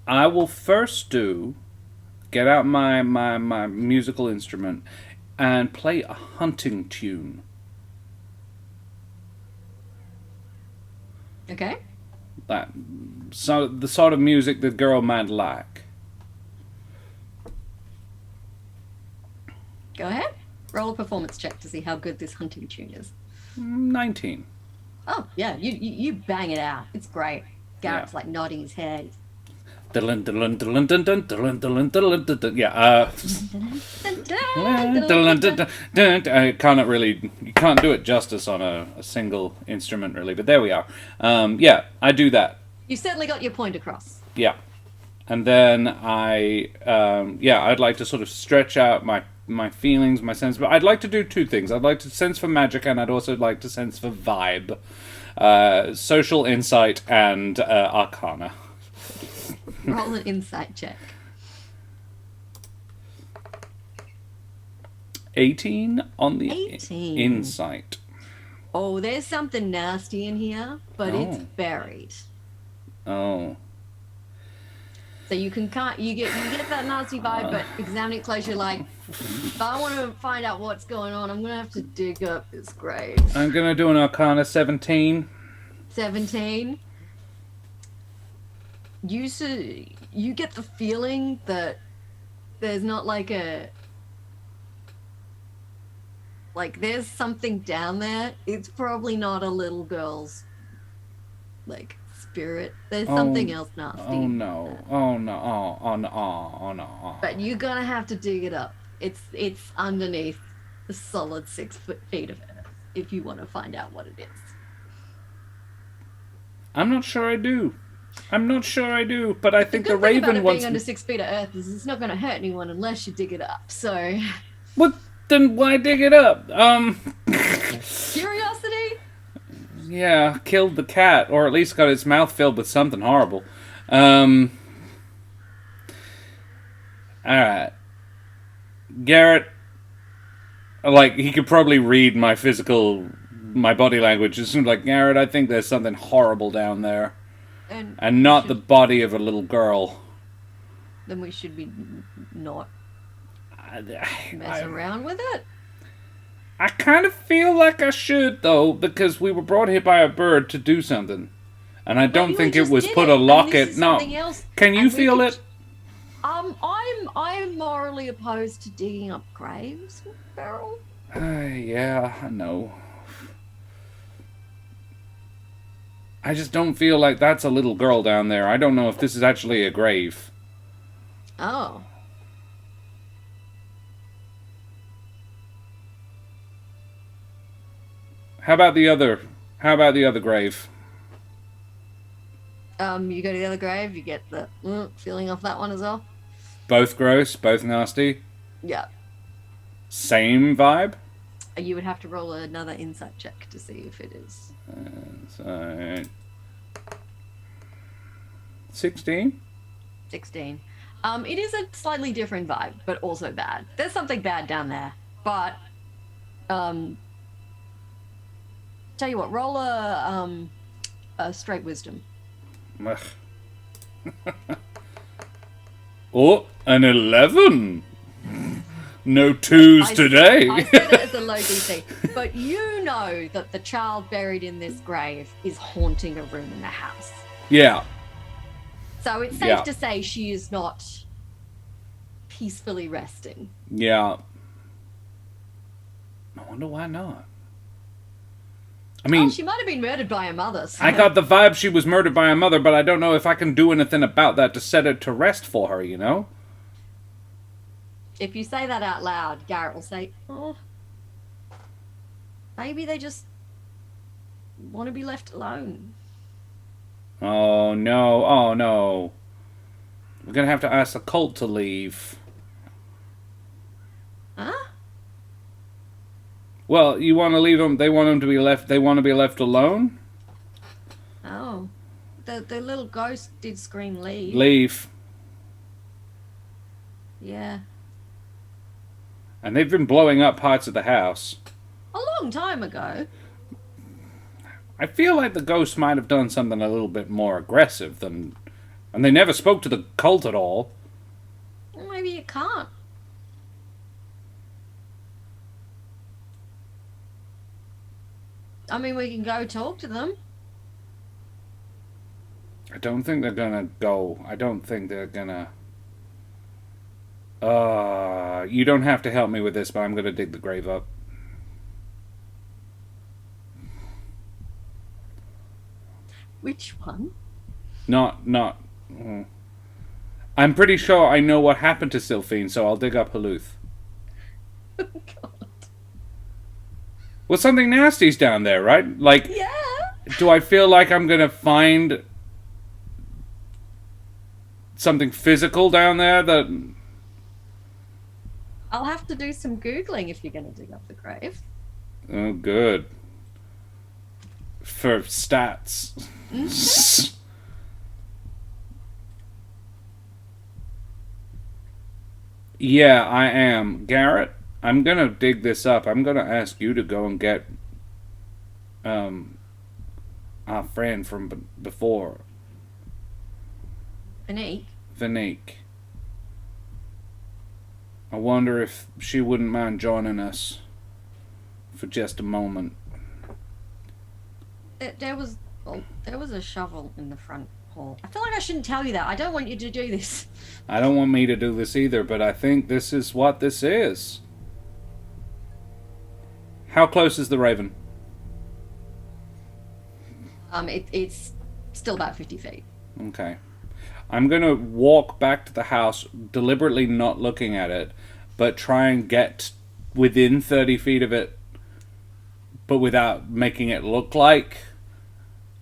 I will first get out my musical instrument and play a hunting tune. Okay. The sort of music the girl might like. Go ahead. Roll a performance check to see how good this hunting tune is. 19. Oh, yeah. You bang it out. It's great. Garrett's like nodding his head. Yeah. I cannot really. You can't do it justice on a single instrument, really. But there we are. Yeah, I do that. You certainly got your point across. Yeah, and then I'd like to sort of stretch out my feelings, my sense. But I'd like to do two things. I'd like to sense for magic, and I'd also like to sense for vibe, social insight, and arcana. Roll an insight check. 18 on the 18. insight. Oh, there's something nasty in here, but it's buried. Oh. So you get that nasty vibe, but examining it close, you're like, if I want to find out what's going on, I'm gonna have to dig up this grave. I'm gonna do an arcana 17. 17. You get the feeling that there's not there's something down there. It's probably not a little girl's spirit. There's something else nasty. Oh no. Oh no. Oh no. Oh no. But you're gonna have to dig it up. It's underneath the solid 6 feet of earth if you want to find out what it is. I'm not sure I do. But I think the Raven about it wants. Being under 6 feet of earth is it's not going to hurt anyone unless you dig it up. So. What? Then why dig it up? Curiosity. Yeah, killed the cat, or at least got its mouth filled with something horrible. All right. Garret, he could probably read my body language. It seems like, Garret, I think there's something horrible down there. And not the body of a little girl. Then we should be not mess around with it. I kind of feel like I should, though, because we were brought here by a bird to do something. And I don't think it was put a locket. No. Can you feel it? I'm morally opposed to digging up graves, Beryl. Yeah, I know. I just don't feel like that's a little girl down there. I don't know if this is actually a grave. Oh. How about the other grave? You go to the other grave, you get the feeling off that one as well. Both gross, both nasty. Yeah. Same vibe? You would have to roll another insight check to see if it is. 16? 16. It is a slightly different vibe, but also bad. There's something bad down there, but tell you what, roll a straight wisdom. Ugh. Oh, an 11. No twos today. I said it as a low DC, but you know that the child buried in this grave is haunting a room in the house. Yeah. So it's safe to say she is not peacefully resting. Yeah. I wonder why not. I mean, she might have been murdered by her mother. So. I got the vibe she was murdered by her mother, but I don't know if I can do anything about that to set it to rest for her, you know? If you say that out loud, Garret will say, oh, maybe they just want to be left alone. Oh, no. Oh, no. We're going to have to ask the cult to leave. Huh? Well, you want to leave them, they want them to be left, they want to be left alone? Oh. The little ghost did scream leave. Leave. Yeah. And they've been blowing up parts of the house. A long time ago. I feel like the ghost might have done something a little bit more aggressive than... And they never spoke to the cult at all. Well, maybe you can't. I mean, we can go talk to them. I don't think they're gonna go. I don't think they're gonna... you don't have to help me with this, but I'm gonna dig the grave up. Which one? Not... I'm pretty sure I know what happened to Sylphine, so I'll dig up Haluth. Oh, God. Well, something nasty's down there, right? Like, yeah. Do I feel like I'm gonna find something physical down there that... I'll have to do some Googling if you're going to dig up the grave. Oh, good. For stats. Mm-hmm. Yeah, I am. Garret, I'm going to dig this up. I'm going to ask you to go and get our friend from before. Vanique. I wonder if she wouldn't mind joining us for just a moment. There was a shovel in the front hall. I feel like I shouldn't tell you that. I don't want you to do this. I don't want me to do this either, but I think this is what this is. How close is the Raven? It's still about 50 feet. Okay. I'm going to walk back to the house, deliberately not looking at it, but try and get within 30 feet of it, but without making it look like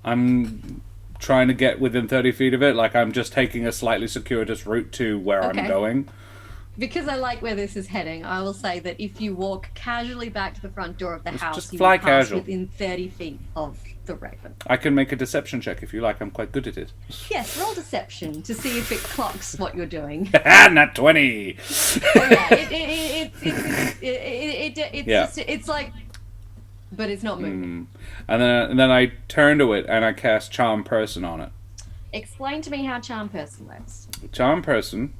I'm trying to get within 30 feet of it, like I'm just taking a slightly circuitous route to where I'm going. Because I like where this is heading, I will say that if you walk casually back to the front door of the house, just you fly will pass casual. within 30 feet of the Raven. I can make a deception check if you like. I'm quite good at it. Yes, roll deception to see if it clocks what you're doing. Nat 20! Oh, yeah, it's like, but it's not moving. And then I turn to it and I cast Charm Person on it. Explain to me how Charm Person works. Charm Person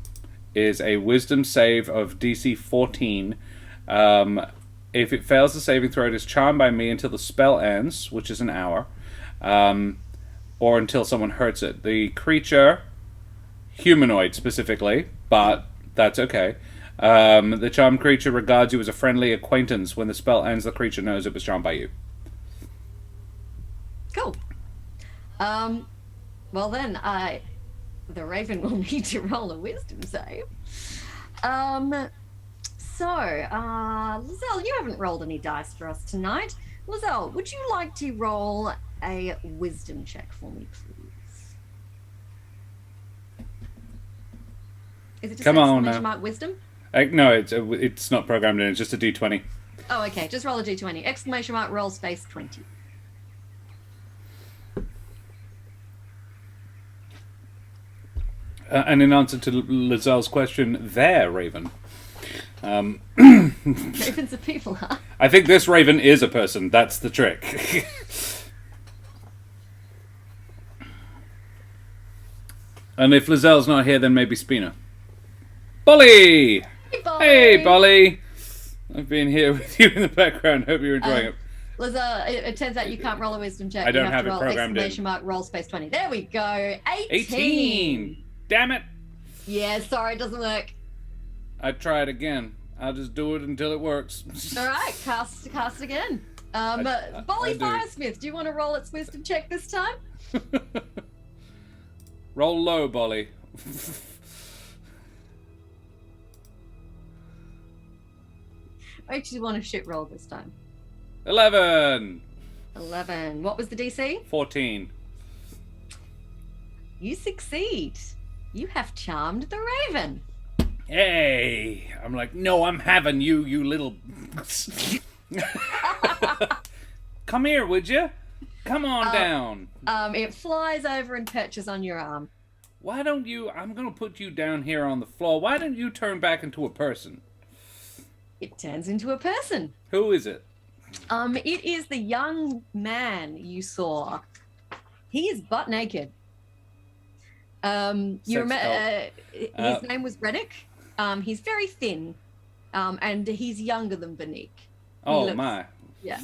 is a wisdom save of DC 14. If it fails the saving throw, it is charmed by me until the spell ends, which is an hour, or until someone hurts it. The creature, humanoid specifically, but that's okay. The charmed creature regards you as a friendly acquaintance. When the spell ends, the creature knows it was charmed by you. Cool. Well then, the Raven will need to roll a wisdom save. Lizelle, you haven't rolled any dice for us tonight. Lizelle, would you like to roll a wisdom check for me, please? Is it just exclamation mark wisdom? No, it's not programmed in. It's just a D20. Oh, okay. Just roll a D20. Exclamation mark roll space 20. And in answer to Lazelle's question, there, Raven. Ravens are people, huh? I think this Raven is a person. That's the trick. And if Lazelle's not here, then maybe Spina. Bolly! Hey, Bolly! Hey, Bolly! I've been here with you in the background. Hope you're enjoying it. Lizza, it turns out you can't roll a wisdom check. I don't you have to it roll programmed exclamation mark roll space 20. There we go. 18! Damn it! Yeah, sorry, it doesn't work. I'd try it again. I'll just do it until it works. Alright, cast again. Bolly Firesmith, do you want to roll its wisdom check this time? Roll low, Bolly. I actually want a shit roll this time. 11! 11. What was the DC? 14. You succeed. You have charmed the raven. Hey! I'm like, no, I'm having you, you little... Come here, would you? Come on down. It flies over and perches on your arm. Why don't you... I'm going to put you down here on the floor. Why don't you turn back into a person? It turns into a person. Who is it? It is the young man you saw. He is butt naked. You remember his name was Reddick. He's very thin, and he's younger than Vanique. My. Yeah.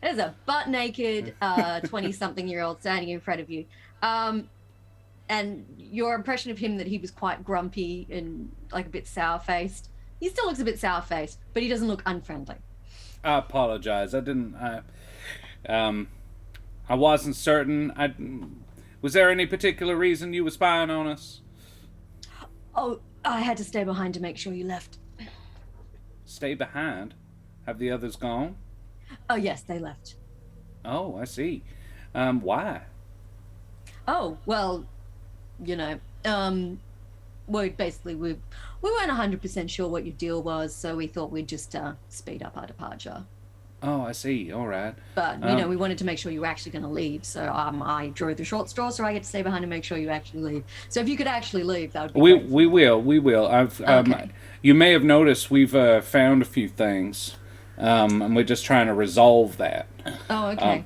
There's a butt naked 20-something-year-old standing in front of you. And your impression of him that he was quite grumpy and like a bit sour-faced. He still looks a bit sour-faced, but he doesn't look unfriendly. I apologize. I didn't... I wasn't certain. Was there any particular reason you were spying on us? Oh, I had to stay behind to make sure you left. Stay behind? Have the others gone? Oh, yes, they left. Oh, I see. Why? Oh, well, you know, we weren't 100% sure what your deal was, so we thought we'd just speed up our departure. Oh, I see. All right. But, you know, we wanted to make sure you were actually going to leave, so I drew the short straw, so I get to stay behind and make sure you actually leave. So if you could actually leave, that would be great. We will. Okay. You may have noticed we've found a few things, and we're just trying to resolve that. Oh, okay.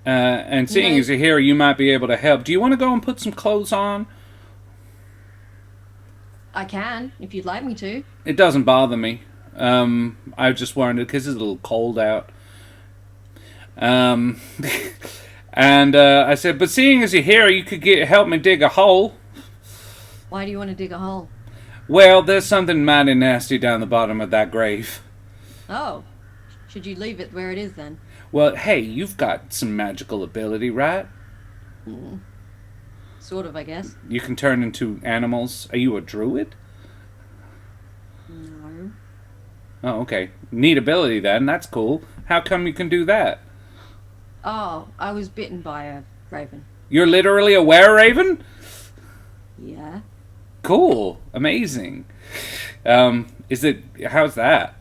And seeing as you're here, you might be able to help. Do you want to go and put some clothes on? I can, if you'd like me to. It doesn't bother me. I just wondered, because it's a little cold out. And I said, but seeing as you're here, you could help me dig a hole. Why do you want to dig a hole? Well, there's something mighty nasty down the bottom of that grave. Oh. Should you leave it where it is, then? Well, hey, you've got some magical ability, right? Sort of, I guess. You can turn into animals. Are you a druid? No. Oh, okay. Neat ability, then. That's cool. How come you can do that? Oh, I was bitten by a raven. You're literally a were-raven? Yeah. Cool. Amazing. How's that?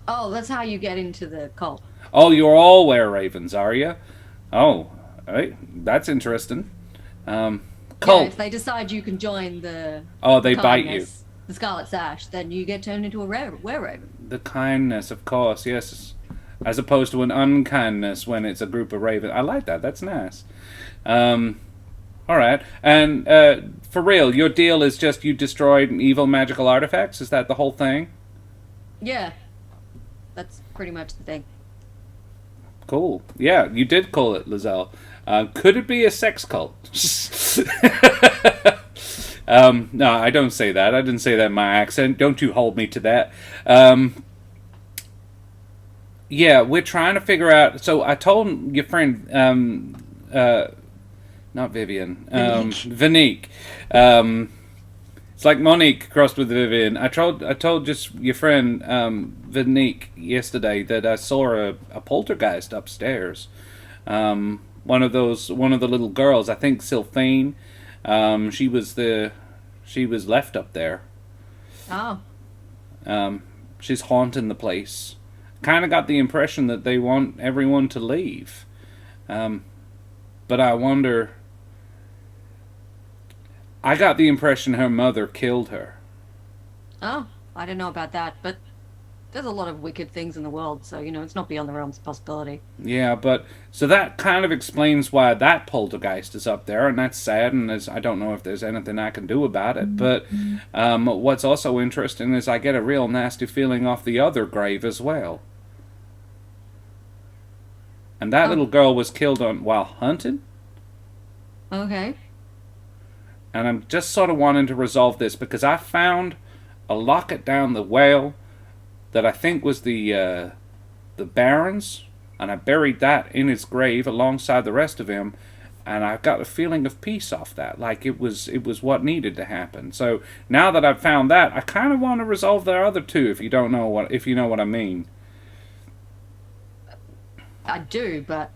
Oh, that's how you get into the cult. Oh, you're all were-ravens, are you? Oh, right. That's interesting. Cult. Yeah, if they decide you can join the... Oh, they bite you. The Scarlet Sash, then you get turned into a were-raven. The kindness, of course, yes. As opposed to an unkindness when it's a group of ravens. I like that. That's nice. All right. And for real, your deal is just you destroyed evil magical artifacts? Is that the whole thing? Yeah. That's pretty much the thing. Cool. Yeah, you did call it Lizelle. Could it be a sex cult? No, I don't say that. I didn't say that in my accent. Don't you hold me to that. Yeah, we're trying to figure out... So I told your friend... not Vivian. Vanique. It's like Monique crossed with Vivian. I told just your friend Vanique yesterday that I saw a poltergeist upstairs. One of the little girls, I think Sylphane. She was left up there. Oh. She's haunting the place. Kind of got the impression that they want everyone to leave. But I wonder... I got the impression her mother killed her. Oh, I don't know about that, but there's a lot of wicked things in the world, so, it's not beyond the realms of possibility. Yeah, but... So that kind of explains why that poltergeist is up there, and that's sad, and I don't know if there's anything I can do about it. But what's also interesting is I get a real nasty feeling off the other grave as well. And that little girl was killed while hunting? Okay. And I'm just sort of wanting to resolve this, because I found a locket down the well that I think was the Baron's, and I buried that in his grave alongside the rest of him, and I got a feeling of peace off that, like it was what needed to happen. So now that I've found that, I kind of want to resolve the other two, if you know what I mean. I do, but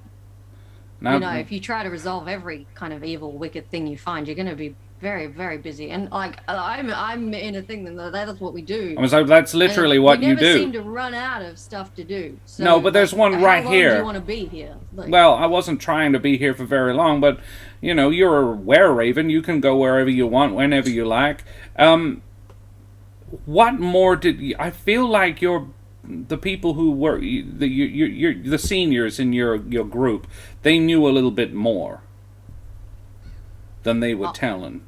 Now, if you try to resolve every kind of evil, wicked thing you find, you're going to be very, very busy. And I'm in a thing that's what we do. I was like, that's literally what you do. We never seem to run out of stuff to do. So, no, but there's one right here. How long do you want to be here? Well, I wasn't trying to be here for very long, but you're a were-raven. You can go wherever you want, whenever you like. What more did you... I feel like the people who were the seniors in your group, they knew a little bit more than they were telling.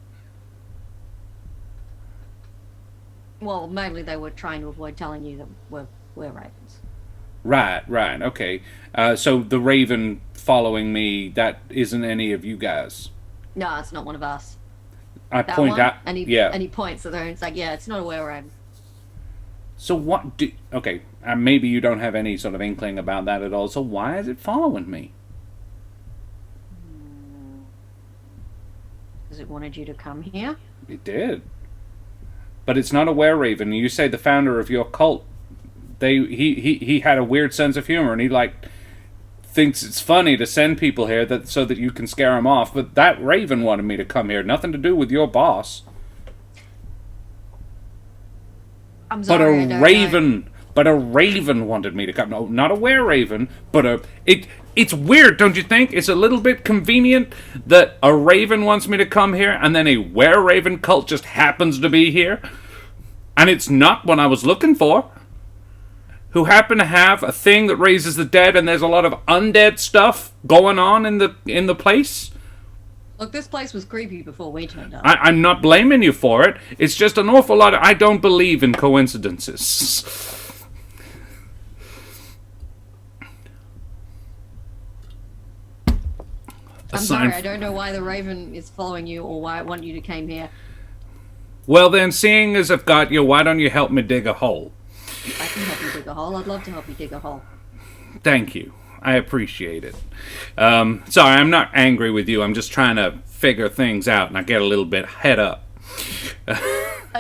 Well, mainly they were trying to avoid telling you that we're ravens. Right, okay. So the raven following me, that isn't any of you guys. No, it's not one of us. I point out, and he points at her and it's like, yeah, it's not a were-raven. So what do... Okay, maybe you don't have any sort of inkling about that at all, so why is it following me? Because it wanted you to come here? It did. But it's not a were-raven. You say the founder of your cult, he had a weird sense of humor, and he, thinks it's funny to send people here so that you can scare them off, but that raven wanted me to come here. Nothing to do with your boss. I'm sorry, But a raven wanted me to come. No, not a were-raven, but it's weird, don't you think? It's a little bit convenient that a raven wants me to come here, and then a were-raven cult just happens to be here. And it's not what I was looking for. Who happen to have a thing that raises the dead, and there's a lot of undead stuff going on in the place. Look, this place was creepy before we turned up. I'm not blaming you for it. It's just an awful lot I don't believe in coincidences. I'm sorry, I don't know why the raven is following you or why I want you to came here. Well then, seeing as I've got you, why don't you help me dig a hole? I can help you dig a hole. I'd love to help you dig a hole. Thank you. I appreciate it. Sorry, I'm not angry with you. I'm just trying to figure things out, and I get a little bit head up.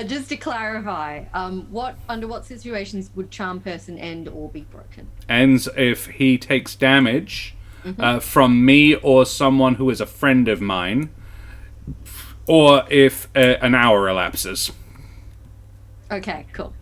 Just to clarify, under what situations would charm person end or be broken? Ends if he takes damage from me or someone who is a friend of mine, or if an hour elapses. Okay, cool.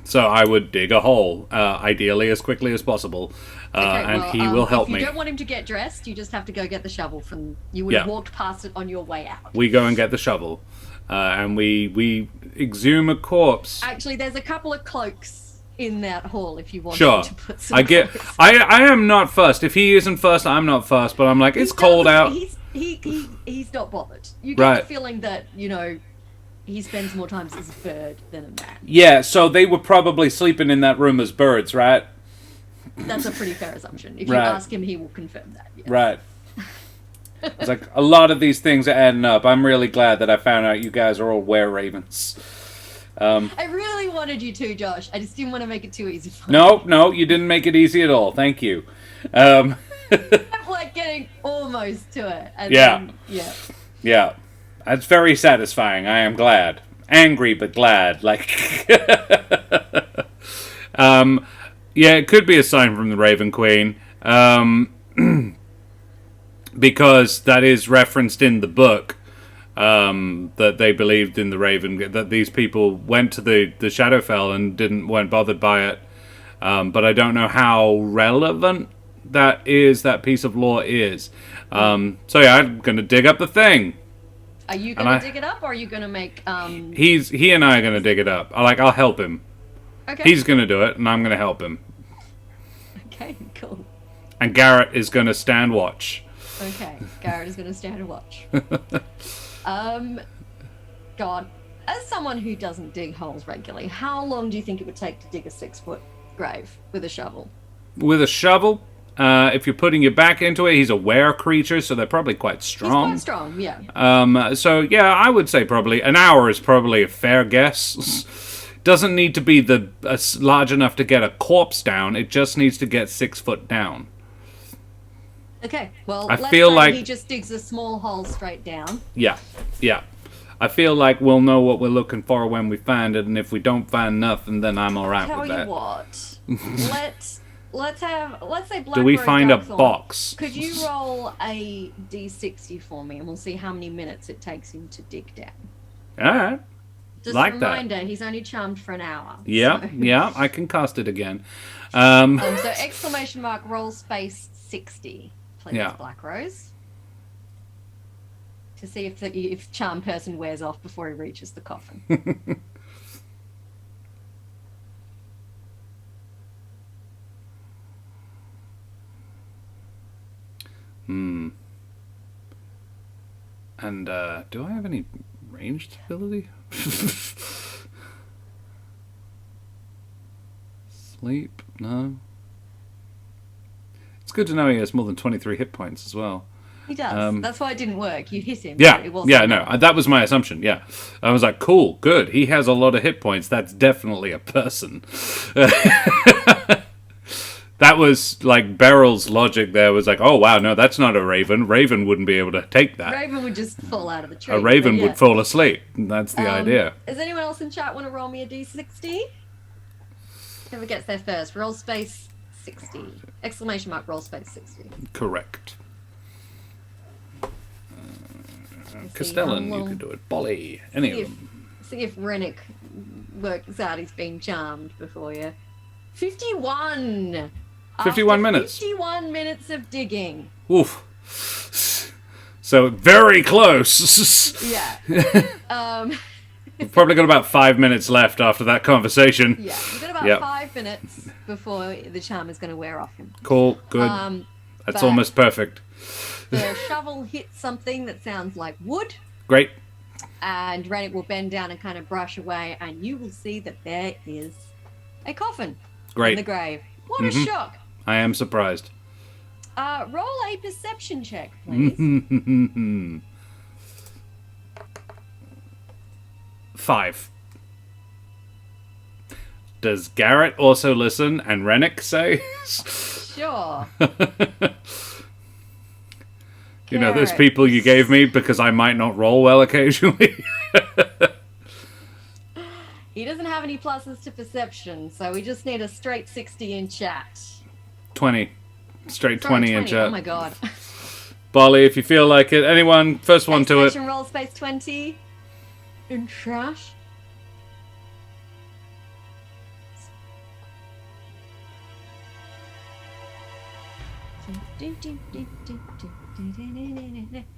So I would dig a hole, ideally as quickly as possible, and he will help me. If you don't want him to get dressed, you just have to go get the shovel from... You would have walked past it on your way out. We go and get the shovel, and we exhume a corpse. Actually, there's a couple of cloaks in that hall if you want to put some cloaks. I am not fussed. If he isn't fussed, I'm not fussed, but I'm like, it's cold out. He's not bothered. You get the feeling that, he spends more time as a bird than a man. Yeah, so they were probably sleeping in that room as birds, right? That's a pretty fair assumption. If you ask him, he will confirm that. Yes. Right. It's like, a lot of these things are adding up. I'm really glad that I found out you guys are all were-ravens. I really wanted you to, Josh. I just didn't want to make it too easy for you. No, you didn't make it easy at all. Thank you. I'm like getting almost to it. And then, Yeah. That's very satisfying. I am glad. Angry, but glad. It could be a sign from the Raven Queen. Because that is referenced in the book. That they believed in the Raven. That these people went to the Shadowfell and weren't bothered by it. But I don't know how relevant that piece of lore is. So yeah, I'm gonna dig up the thing. Are you gonna dig it up, or are you gonna make? He and I are gonna dig it up. I'll help him. Okay. He's gonna do it, and I'm gonna help him. Okay, cool. And Garret is gonna stand watch. Okay, Garret is gonna stand and watch. God, as someone who doesn't dig holes regularly, how long do you think it would take to dig a 6-foot grave with a shovel? With a shovel, if you're putting your back into it, he's a were creature, so they're probably quite strong. He's quite strong, yeah. So yeah, I would say probably an hour is probably a fair guess. Doesn't need to be large enough to get a corpse down. It just needs to get 6 foot down. Okay, well, let's say he just digs a small hole straight down. Yeah. I feel like we'll know what we're looking for when we find it, and if we don't find nothing, then I'm all right with that. Tell you what, let's say Black Do we Rose find a Darkthorn. box? Could you roll a d60 for me, and we'll see how many minutes it takes him to dig down. All right. Just like a that. reminder, he's only charmed for an hour. Yeah, so. yeah, I can cast it again. So exclamation mark roll space 60, please, Yeah. Black Rose. To see if charm person wears off before he reaches the coffin. And do I have any ranged ability? Sleep? No. It's good to know he has more than 23 hit points as well. He does. That's why it didn't work. You hit him. Yeah, It wasn't yeah, no, that was my assumption, yeah. I was like, cool, good, he has a lot of hit points, that's definitely a person. That was, like, Beryl's logic there was like, oh, wow, no, that's not a raven. Raven wouldn't be able to take that. Raven would just fall out of the tree. A raven would fall asleep. That's the idea. Does anyone else in chat want to roll me a d60? Whoever gets there first. Roll space 60. Exclamation mark roll space 60. Correct. Castellan, you could do it. Bolly, any of them. See if Rennick works out he's been charmed before you. 51! 51 minutes. 51 minutes of digging. Oof. So, very close. Yeah. We've probably got about 5 minutes left after that conversation. Yeah, we've got about 5 minutes before the charm is going to wear off him. Cool, good. That's almost perfect. The shovel hits something that sounds like wood. Great. And Rennick will bend down and kind of brush away, and you will see that there is a coffin in the grave. What a shock. I am surprised. Roll a perception check, please. 5. Does Garret also listen and Rennick say? Sure. You know, there's people you gave me because I might not roll well occasionally. He doesn't have any pluses to perception, so we just need a straight 60 in chat. 20. Straight 20 in chat. Oh my god. Bolly, if you feel like it. Anyone, first one to it. Roll space 20 in chat.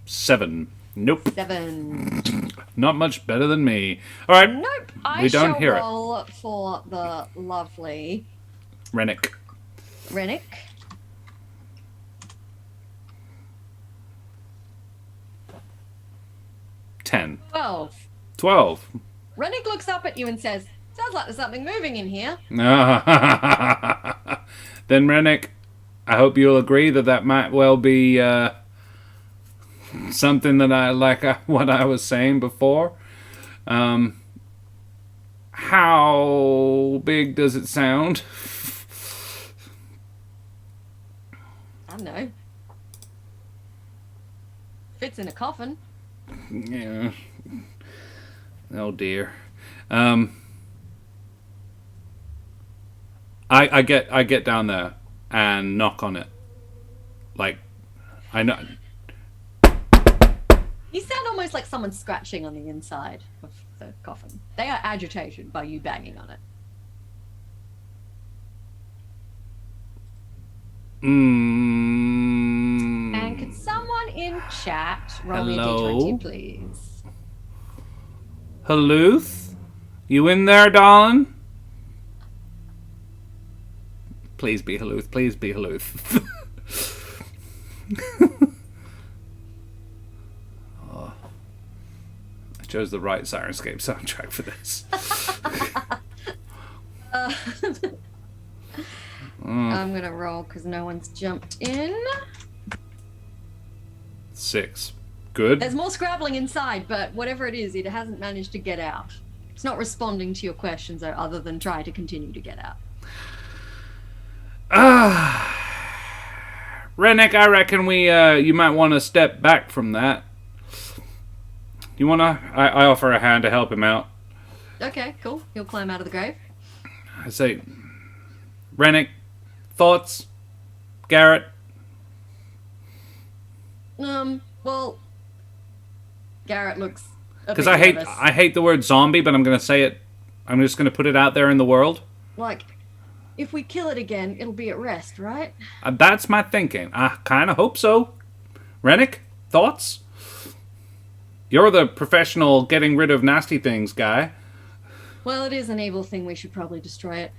Seven. Nope. 7. Not much better than me. All right. Nope. We don't hear it. Roll for the lovely Rennick. 10. 12. Rennick looks up at you and says, "Sounds like there's something moving in here." Then Rennick, I hope you'll agree that might well be something that I like what I was saying before. How big does it sound? I don't know. Fits in a coffin. Yeah. Oh dear. I get down there and knock on it. Like, I know. You sound almost like someone scratching on the inside of the coffin. They are agitated by you banging on it. chat. Roll me a Hello? d20, please. Haluth? You in there, darling? Please be Haluth. Please be Haluth. Oh. I chose the right Sirenscape soundtrack for this. I'm gonna roll because no one's jumped in. 6. Good. There's more scrabbling inside, but whatever it is, it hasn't managed to get out. It's not responding to your questions, though, other than try to continue to get out. Rennick, I reckon you might want to step back from that. You wanna? I offer a hand to help him out. Okay, cool. He'll climb out of the grave. I say, Rennick, thoughts? Garret? Well, Garret looks a Because bit nervous. I hate the word zombie, but I'm gonna say it. I'm just gonna put it out there in the world. Like, if we kill it again, it'll be at rest, right? That's my thinking. I kind of hope so. Rennick, thoughts? You're the professional getting rid of nasty things guy. Well, it is an evil thing. We should probably destroy it.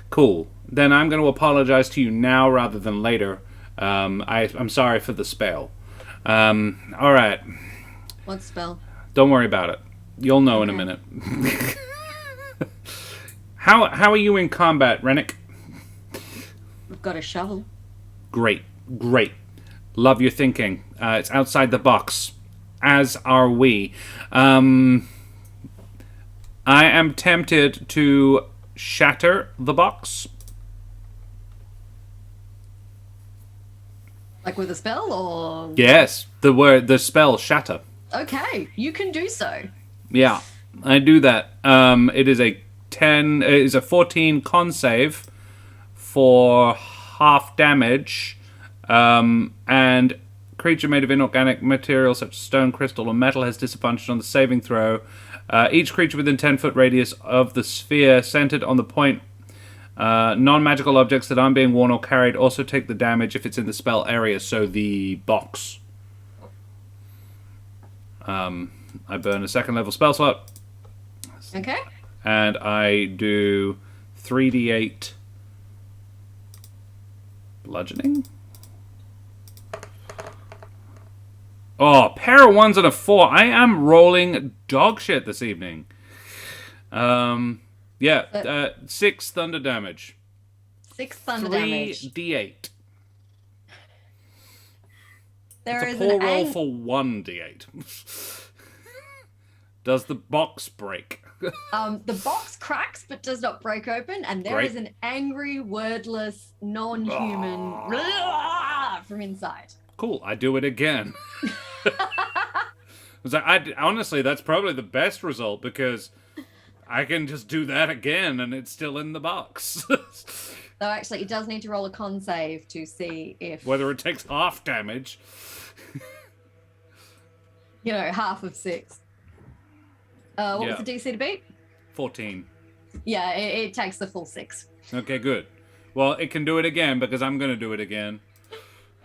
Cool. Then I'm going to apologize to you now rather than later. I'm sorry for the spell. All right. What spell? Don't worry about it. You'll know in a minute. How are you in combat, Rennick? We've got a shovel. Great. Love your thinking. It's outside the box. As are we. I am tempted to shatter the box. Like with a spell, or? Yes, the spell shatter. Okay, you can do so. Yeah, I do that. It is a 10. It is a 14 con save for half damage, and creature made of inorganic material such as stone, crystal, or metal has disadvantage on the saving throw. Each creature within 10-foot radius of the sphere centered on the point. Non-magical objects that aren't being worn or carried also take the damage if it's in the spell area, so the box. I burn a second level spell slot. Okay. And I do 3d8 bludgeoning. Oh, pair of 1s and a 4. I am rolling dog shit this evening. 6 thunder damage. 6 thunder damage. 3d8. There It's is a poor an roll for 1d8. Does the box break? The box cracks but does not break open, and there is an angry, wordless, non-human from inside. Cool, I do it again. Honestly, that's probably the best result because I can just do that again and it's still in the box. Though actually, it does need to roll a con save to see if... Whether it takes half damage. Half of 6. What was the DC to beat? 14. Yeah, it takes the full 6. Okay, good. Well, it can do it again because I'm going to do it again.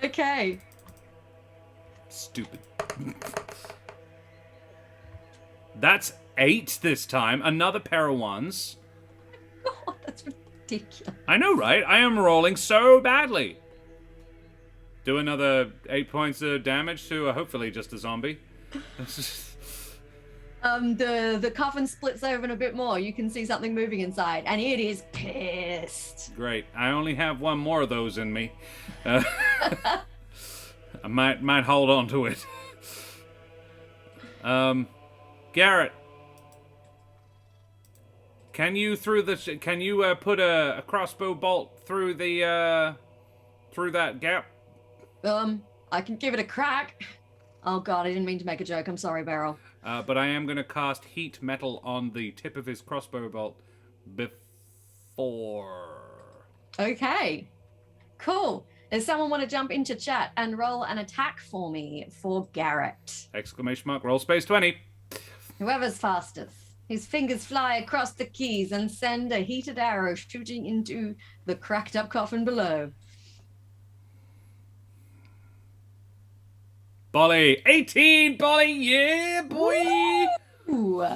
Okay. Stupid. That's 8 this time. Another pair of 1s. Oh, that's ridiculous. I know, right? I am rolling so badly. Do another 8 points of damage to hopefully just a zombie. The coffin splits open a bit more. You can see something moving inside, and it is pissed. Great. I only have 1 more of those in me. I might hold on to it. Garret, can you put a crossbow bolt through the through that gap? I can give it a crack. Oh god, I didn't mean to make a joke. I'm sorry, Beryl. But I am going to cast heat metal on the tip of his crossbow bolt before. Okay, cool. Does someone want to jump into chat and roll an attack for me for Garret? Exclamation mark, roll space 20. Whoever's fastest. His fingers fly across the keys and send a heated arrow shooting into the cracked up coffin below. Bolly. 18, Bolly. Yeah, boy. Ooh,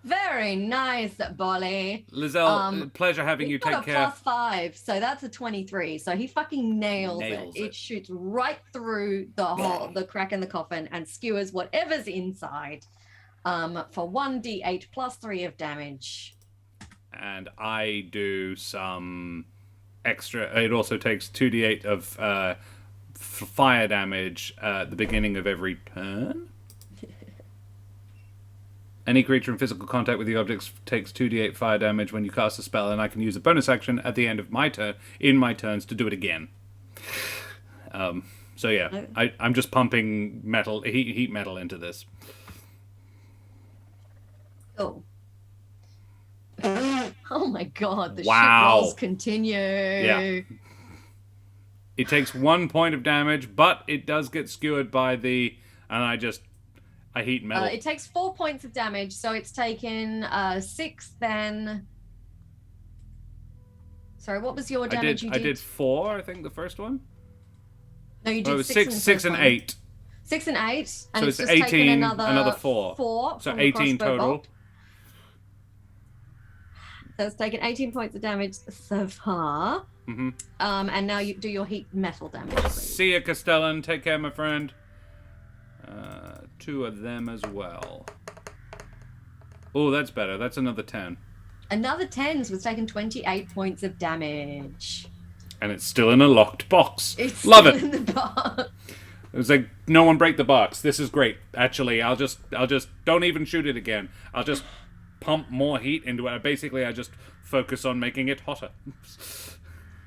very nice, Bolly. Lizelle, pleasure having you. Got Take a care. +5, so that's a 23. So he fucking nails it. It shoots right through the hole, the crack in the coffin, and skewers whatever's inside. For 1d8 +3 of damage. And I do some extra. It also takes 2d8 of fire damage at the beginning of every turn. Any creature in physical contact with the objects takes 2d8 fire damage when you cast a spell, and I can use a bonus action at the end of my turn, in my turns, to do it again. So yeah, I'm just pumping heat metal into this. Oh. Oh my god, the shit Wow. rolls continue. Yeah. It takes 1 point of damage, but it does get skewered by I heat metal. It takes 4 points of damage, so it's taken 6 then. Sorry, what was your damage you did? I did 4, I think, the first one. No, you did 6 and 8. 6 and 8, and So it's just 18, taken another 4. So from 18 total. bolt. So it's taken 18 points of damage so far. Mm-hmm. And now you do your heat metal damage, please. See ya, Castellan. Take care, my friend. 2 of them as well. Oh, that's better. That's another 10. Another 10, so it's taken 28 points of damage. And it's still in a locked box. It's Love still it. in the box. It was like, no one break the box. This is great. Actually, I'll just don't even shoot it again. I'll just pump more heat into it. Basically, I just focus on making it hotter.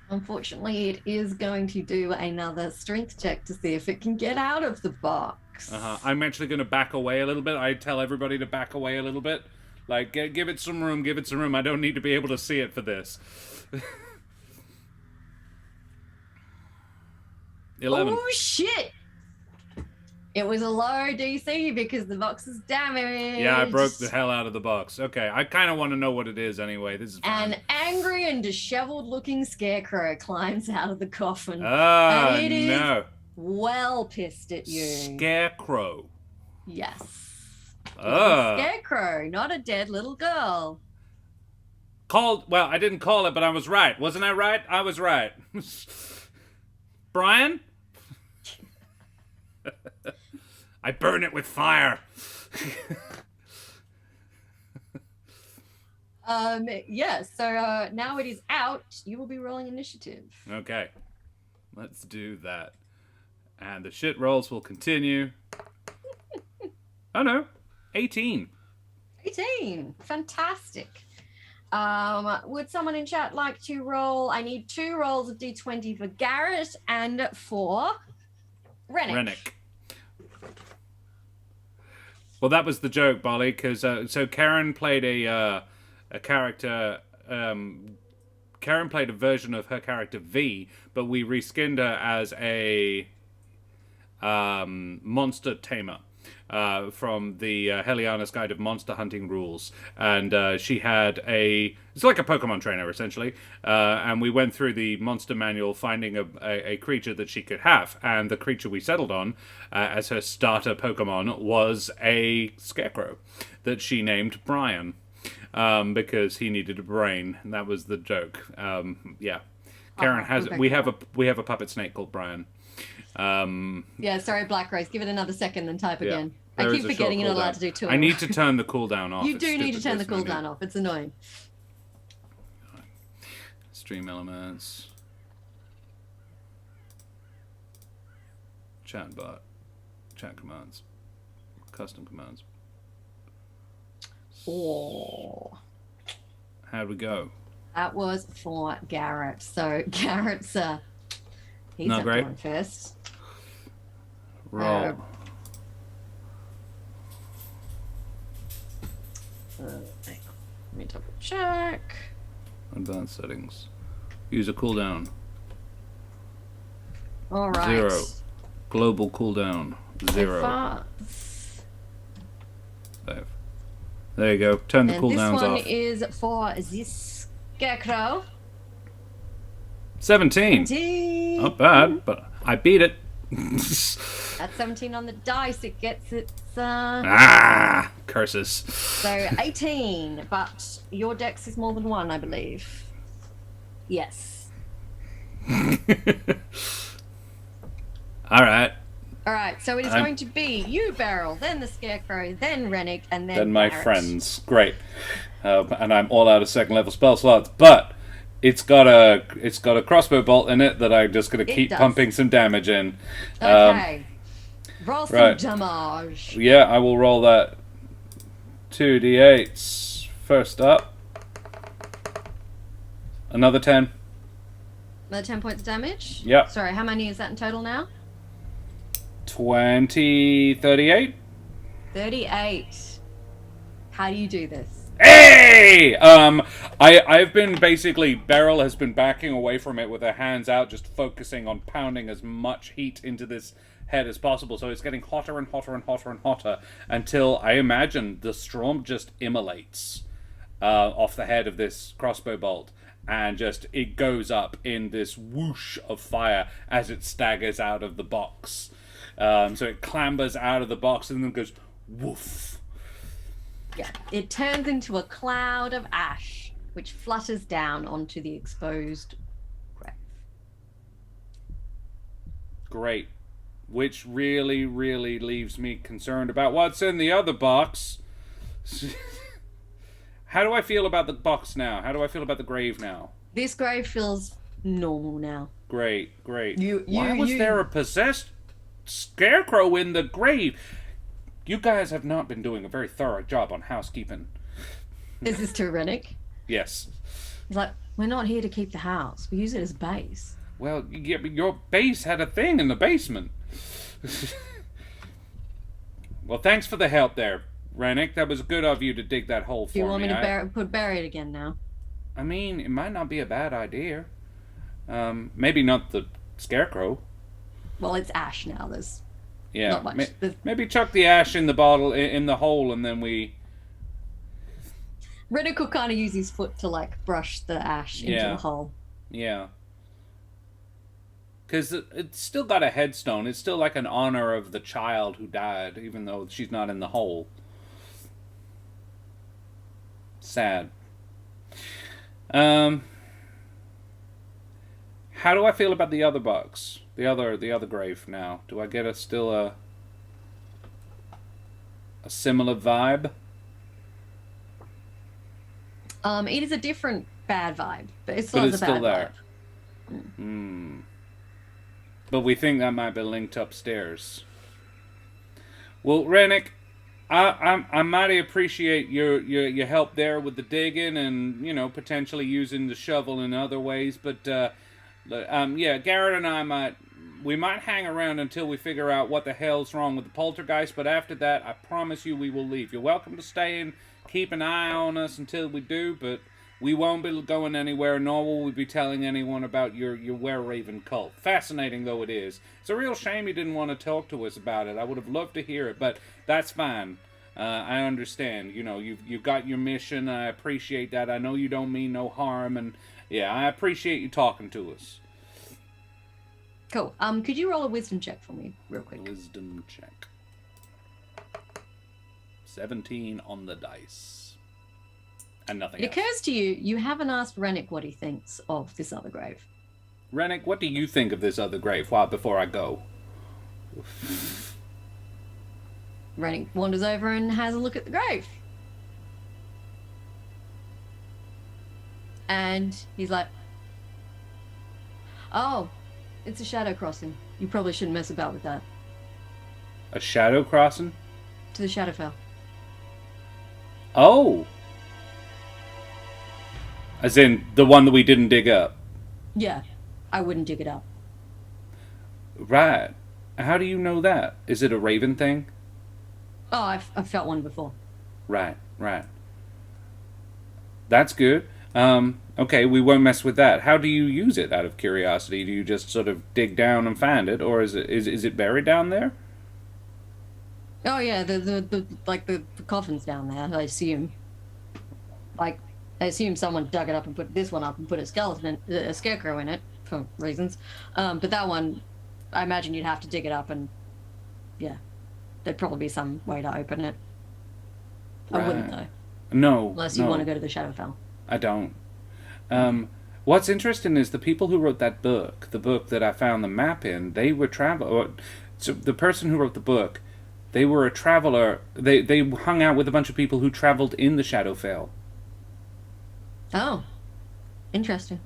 Unfortunately, it is going to do another strength check to see if it can get out of the box. I'm actually going to back away a little bit. I tell everybody to back away a little bit. Like, give it some room, give it some room. I don't need to be able to see it for this. 11. Oh, shit! It was a low DC because the box is damaged. Yeah, I broke the hell out of the box. Okay, I kind of want to know what it is anyway. This is fun. An angry and disheveled-looking scarecrow climbs out of the coffin. Ah, and it is no. well pissed at you. Scarecrow. Yes. Ah. Scarecrow, not a dead little girl. Well, I didn't call it, but I was right. Wasn't I right? I was right. Brian? I burn it with fire. Yeah, so now it is out. You will be rolling initiative. Okay. Let's do that. And the shit rolls will continue. Oh no. 18. 18. Fantastic. Would someone in chat like to roll? I need 2 rolls of d20 for Garret and for Rennick. Well, that was the joke, Bolly, because so Karen played a character. Karen played a version of her character V, but we reskinned her as a monster tamer from the Heliana's Guide of Monster Hunting Rules, and she had it's like a Pokemon trainer essentially, and we went through the monster manual finding a creature that she could have, and the creature we settled on as her starter Pokemon was a scarecrow that she named Brian, because he needed a brain, and that was the joke. Yeah, Karen we have a puppet snake called Brian. Yeah, sorry, Black Race. Give it another second and type again. I There keep is a forgetting short you're allowed cooldown. to do 2. I need to turn the cooldown off. You It's do need to stupid turn the listening cooldown off. It's annoying. Stream elements. Chat bot. Chat commands. Custom commands. Oh. How'd we go? That was for Garret. So Garret's he's Not up great. going first. Roll. Let me double check. Advanced settings. User cooldown. All right. 0. Global cooldown. 0. 5. There you go. Turn the And cooldowns this one off. is for this scarecrow. 17. Not bad, but I beat it. That's 17 on the dice. It gets its... Curses. So 18, but your dex is more than 1, I believe. Yes. All right. All right, so it is going to be you, Beryl, then the Scarecrow, then Rennick, and then my Garret. friends. Great. And I'm all out of second level spell slots, but it's got a crossbow bolt in it that I'm just going to keep pumping some damage in. Okay. Roll some damage. Yeah, I will roll that. 2d8s. First up. Another 10. Another 10 points of damage? Yep. Sorry, how many is that in total now? 38. 38. How do you do this? Hey! I've been basically, Beryl has been backing away from it with her hands out, just focusing on pounding as much heat into this head as possible. So it's getting hotter and hotter and hotter and hotter until I imagine the storm just immolates off the head of this crossbow bolt. And just, it goes up in this whoosh of fire as it staggers out of the box. So it clambers out of the box and then goes woof. Yeah, it turns into a cloud of ash, which flutters down onto the exposed grave. Great. Which really, really leaves me concerned about what's in the other box. How do I feel about the box now? How do I feel about the grave now? This grave feels normal now. Great. Why was there a possessed scarecrow in the grave? You guys have not been doing a very thorough job on housekeeping. Is this to Rennick? Yes. He's like, we're not here to keep the house. We use it as base. Well, yeah, but your base had a thing in the basement. Well, thanks for the help there, Rennick. That was good of you to dig that hole for me. Do you want me to bury it again now? I mean, it might not be a bad idea. Maybe not the scarecrow. Well, it's ash now. There's not much. Maybe chuck the ash in the bottle, in the hole, and then we... Rennick will kind of use his foot to, like, brush the ash into the hole. Yeah. Because it's still got a headstone. It's still like an honor of the child who died, even though she's not in the hole. Sad. How do I feel about the other box? The other grave now? Do I get a similar vibe? It is a different bad vibe, but it's But not it's a bad still there. vibe. But we think that might be linked upstairs. Well, Rennick, I mighty appreciate your help there with the digging and, you know, potentially using the shovel in other ways. But yeah, Garret and I might hang around until we figure out what the hell's wrong with the poltergeist. But after that, I promise you we will leave. You're welcome to stay and keep an eye on us until we do, but we won't be going anywhere, nor will we be telling anyone about your were-raven cult. Fascinating though it is. It's a real shame you didn't want to talk to us about it. I would have loved to hear it, but that's fine. I understand. You know, you've got your mission. I appreciate that. I know you don't mean no harm, and yeah, I appreciate you talking to us. Cool. Could you roll a wisdom check for me, real quick? Wisdom check. 17 on the dice. And nothing It else. occurs to you, you haven't asked Rennick what he thinks of this other grave. Rennick, what do you think of this other grave before I go? Rennick wanders over and has a look at the grave. And he's like, oh, it's a shadow crossing. You probably shouldn't mess about with that. A shadow crossing? To the Shadowfell. Oh! As in, the one that we didn't dig up? Yeah, I wouldn't dig it up. Right. How do you know that? Is it a raven thing? Oh, I've felt one before. Right. That's good. Okay, we won't mess with that. How do you use it, out of curiosity? Do you just sort of dig down and find it, or is it buried down there? Oh yeah, the coffin's down there, I assume. Like, I assume someone dug it up and put this one up and put a scarecrow in it, for reasons. But that one, I imagine you'd have to dig it up and, yeah, there'd probably be some way to open it. Right. I wouldn't, though. No. Unless you want to go to the Shadowfell. I don't. What's interesting is the people who wrote that book, the book that I found the map in, they were so the person who wrote the book, they were a traveler. They hung out with a bunch of people who traveled in the Shadowfell. Oh. Interesting.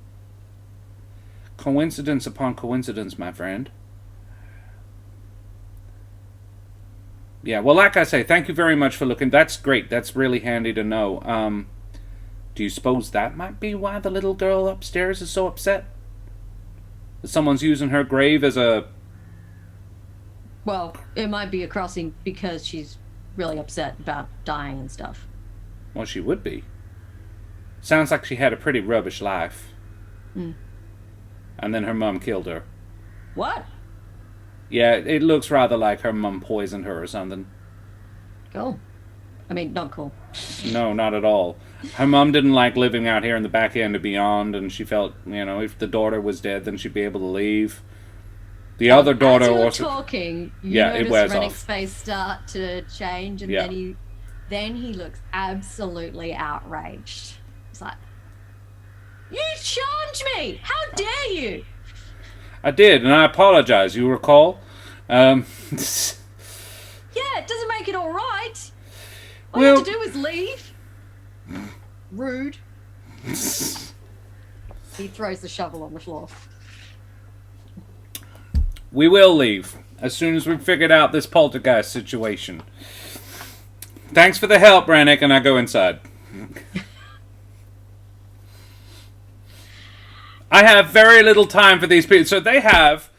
Coincidence upon coincidence, my friend. Yeah, well, like I say, thank you very much for looking. That's great. That's really handy to know. Do you suppose that might be why the little girl upstairs is so upset? That someone's using her grave as a... Well, it might be a crossing because she's really upset about dying and stuff. Well, she would be. Sounds like she had a pretty rubbish life. Mm. And then her mum killed her. What? Yeah, it looks rather like her mum poisoned her or something. Cool. I mean, not cool. No, not at all. Her mum didn't like living out here in the back end of Beyond, and she felt, if the daughter was dead, then she'd be able to leave. The other daughter As you were also... talking, it wears Rennick's off. face start to change, and then he looks absolutely outraged. It's like, you charged me! How dare you! I did, and I apologize, you recall? Yeah, it doesn't make it all right. All you have to do is leave. Rude. He throws the shovel on the floor. We will leave as soon as we've figured out this poltergeist situation. Thanks for the help, Rennick, and I go inside. I have very little time for these people. So they have...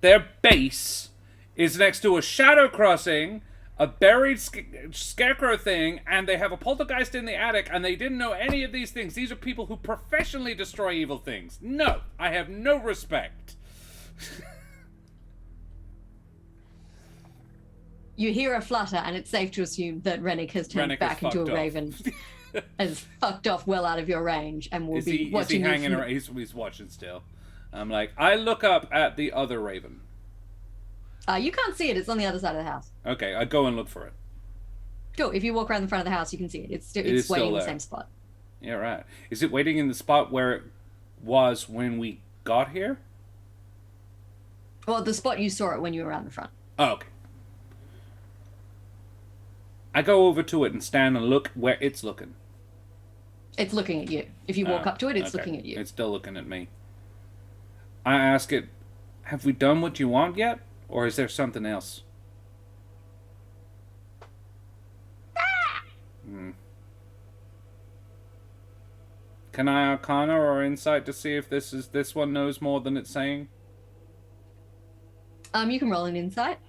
Their base is next to a shadow crossing, a buried scarecrow thing, and they have a poltergeist in the attic, and they didn't know any of these things. These are people who professionally destroy evil things. No, I have no respect. You hear a flutter, and it's safe to assume that Rennick has turned back into a raven, has fucked off well out of your range, and will be watching you. He's watching still. I'm like, I look up at the other raven. You can't see it. It's on the other side of the house. Okay, I go and look for it. Cool. If you walk around the front of the house, you can see it. It's waiting in the same spot. Yeah, right. Is it waiting in the spot where it was when we got here? Well, the spot you saw it when you were around the front. Oh, okay. I go over to it and stand and look where it's looking. It's looking at you. If you walk up to it, it's looking at you. It's still looking at me. I ask it, have we done what you want yet? Or is there something else? Can I Arcana or Insight to see if this one knows more than it's saying? You can roll an Insight.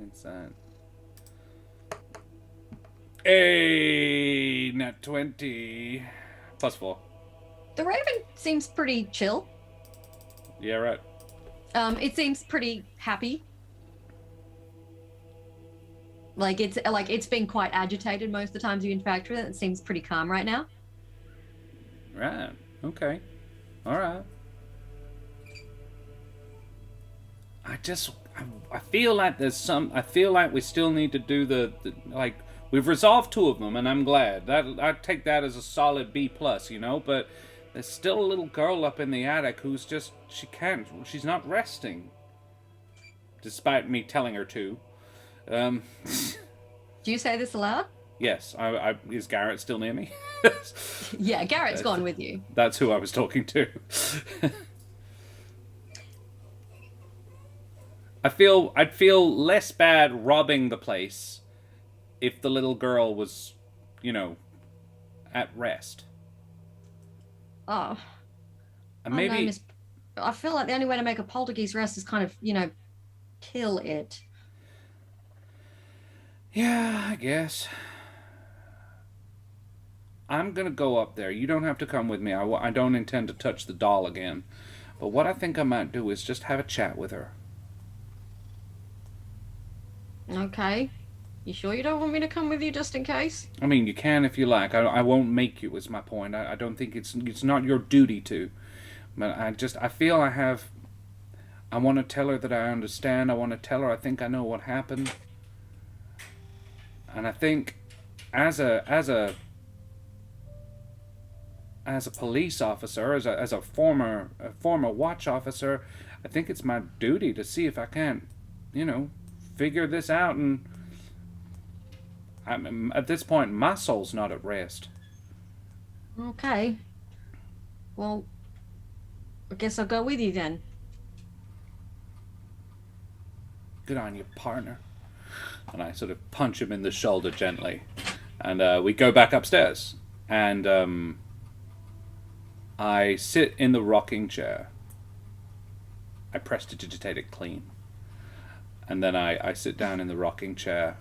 Insight. Hey, nat 20. +4. The raven seems pretty chill. Yeah, right. It seems pretty happy. It's been quite agitated most of the times you interact with it. It seems pretty calm right now. Right. Okay. All right. I feel like I feel like we still need to do we've resolved 2 of them, and I'm glad. I take that as a solid B+, but there's still a little girl up in the attic who's she's not resting. Despite me telling her to. Do you say this aloud? Yes. Is Garret still near me? Yeah, Garrett's gone with you. That's who I was talking to. I'd feel less bad robbing the place if the little girl was, at rest. Oh. And maybe... I feel like the only way to make a poltergeist rest is kind of, kill it. Yeah, I guess. I'm gonna go up there. You don't have to come with me. I don't intend to touch the doll again. But what I think I might do is just have a chat with her. Okay. You sure you don't want me to come with you just in case? I mean, you can if you like. I won't make you, is my point. I don't think it's not your duty to. But I feel I want to tell her that I understand. I want to tell her I think I know what happened. And I think as a police officer, as a former watch officer, I think it's my duty to see if I can't, figure this out. And at this point, my soul's not at rest. Okay. Well, I guess I'll go with you then. Good on you, partner. And I sort of punch him in the shoulder gently. And we go back upstairs. And I sit in the rocking chair. I prestidigitate it clean. And then I sit down in the rocking chair.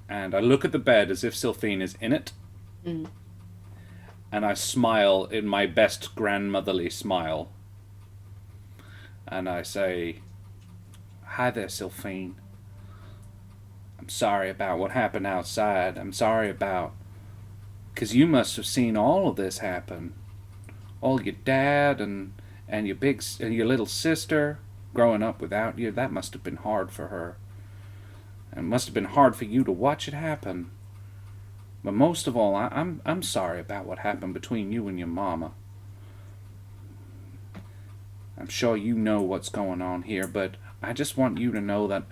And I look at the bed as if Sylphine is in it. Mm. And I smile in my best grandmotherly smile. And I say, "Hi there, Sylphine. I'm sorry about what happened outside. I'm sorry about... Because you must have seen all of this happen. All your dad and your little sister growing up without you. That must have been hard for her. And it must have been hard for you to watch it happen. But most of all, I'm sorry about what happened between you and your mama. I'm sure you know what's going on here, but I just want you to know that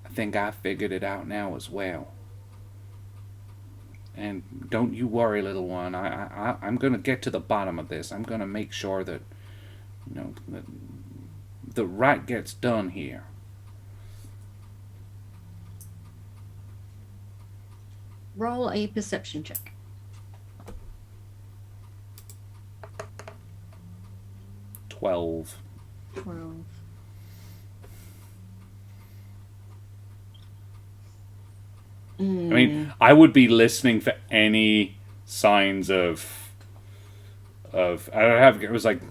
I think I figured it out now as well. And don't you worry, little one. I'm going to get to the bottom of this. I'm going to make sure that, that the right gets done here." Roll a perception check. 12. 12. I mean, I would be listening for any signs of I don't have. It was like,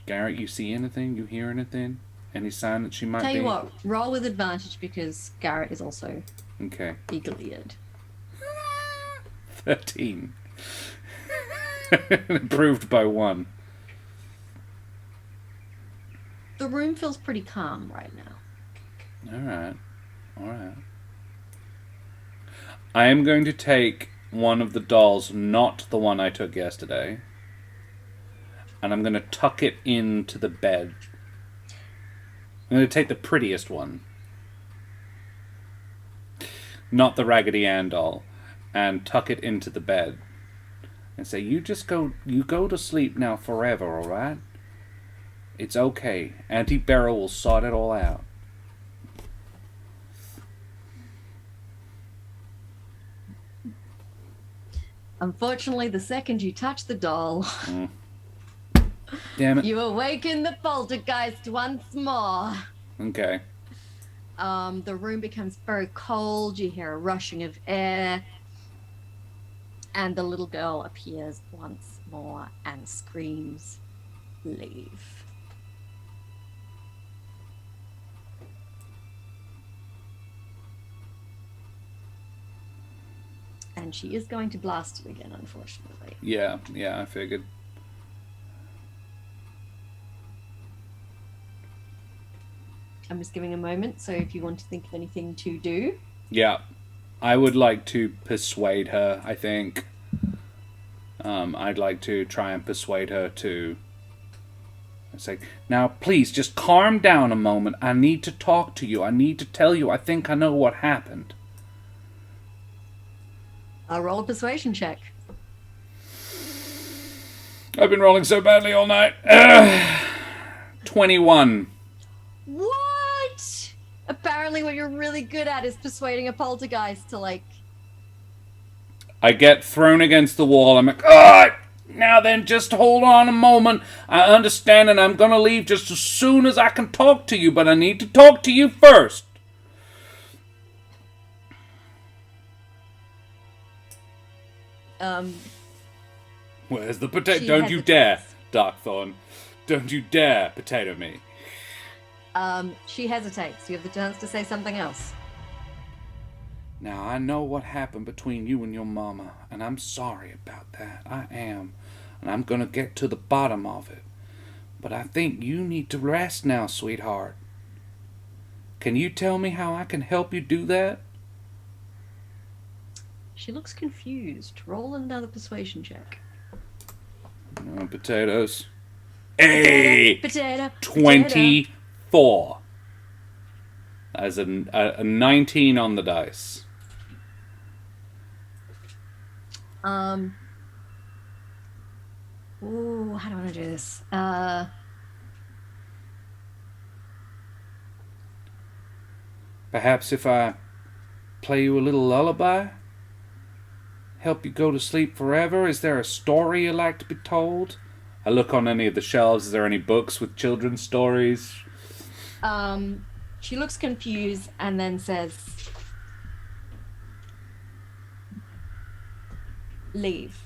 Garrett, you see anything? You hear anything? Any sign that she might be? Tell you what, roll with advantage because Garrett is also eagle-eared. 13. Improved by 1. The room feels pretty calm right now. All right. I am going to take one of the dolls, not the one I took yesterday, and I'm going to tuck it into the bed. I'm going to take the prettiest one, not the Raggedy Ann doll, and tuck it into the bed and say, you go to sleep now forever, all right? It's okay. Auntie Beryl will sort it all out. Unfortunately, the second you touch the doll, damn it, you awaken the poltergeist once more. Okay. The room becomes very cold. You hear a rushing of air. And the little girl appears once more and screams, "Leave." And she is going to blast you again, unfortunately. Yeah, I figured. I'm just giving a moment, so if you want to think of anything to do. Yeah. I would like to persuade her, I think. I'd like to try and persuade her to say, "Now, please, just calm down a moment. I need to talk to you. I need to tell you I think I know what happened." I'll roll a persuasion check. I've been rolling so badly all night. 21. What? Apparently what you're really good at is persuading a poltergeist to, like... I get thrown against the wall. I'm like, "Ah! Now then, just hold on a moment. I understand, and I'm going to leave just as soon as I can talk to you, but I need to talk to you first." Where's the potato? Don't you dare, Darkthorn. Don't you dare potato me. She hesitates. You have the chance to say something else. "Now, I know what happened between you and your mama, and I'm sorry about that. I am. And I'm going to get to the bottom of it. But I think you need to rest now, sweetheart. Can you tell me how I can help you do that? She looks confused. Roll another persuasion check. No potatoes. Hey! Potato. 24. As a 19 on the dice. Ooh, how do I want to do this? Perhaps if I play you a little lullaby? Help you go to sleep forever? Is there a story you like to be told? I look on any of the shelves. Is there any books with children's stories? She looks confused and then says, leave.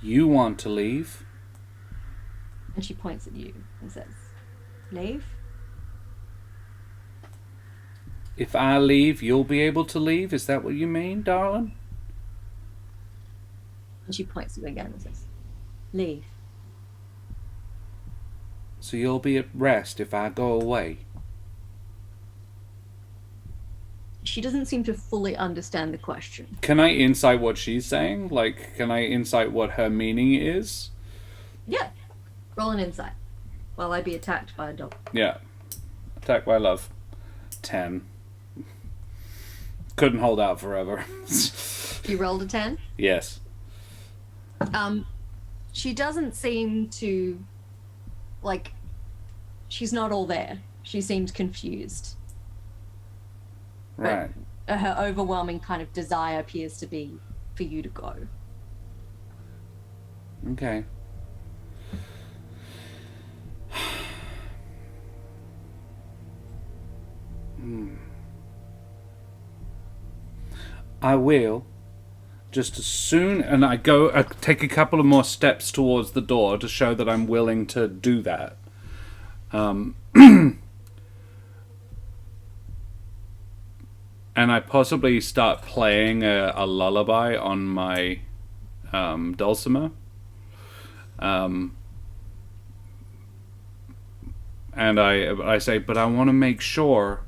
You want to leave? And she points at you and says, leave? If I leave, you'll be able to leave? Is that what you mean, darling? And she points at you again and says, leave. So you'll be at rest if I go away? She doesn't seem to fully understand the question. Can I insight what she's saying? Like, can I insight what her meaning is? Yeah. Roll an insight. While I be attacked by a dog. Yeah. Attack by love. 10. Couldn't hold out forever. You rolled a 10? Yes. She doesn't seem to, like, she's not all there. She seems confused. Right. But her overwhelming kind of desire appears to be for you to go. Okay. I will. Just as soon, and I take a couple of more steps towards the door to show that I'm willing to do that. And I possibly start playing a lullaby on my dulcimer. And I say, but I want to make sure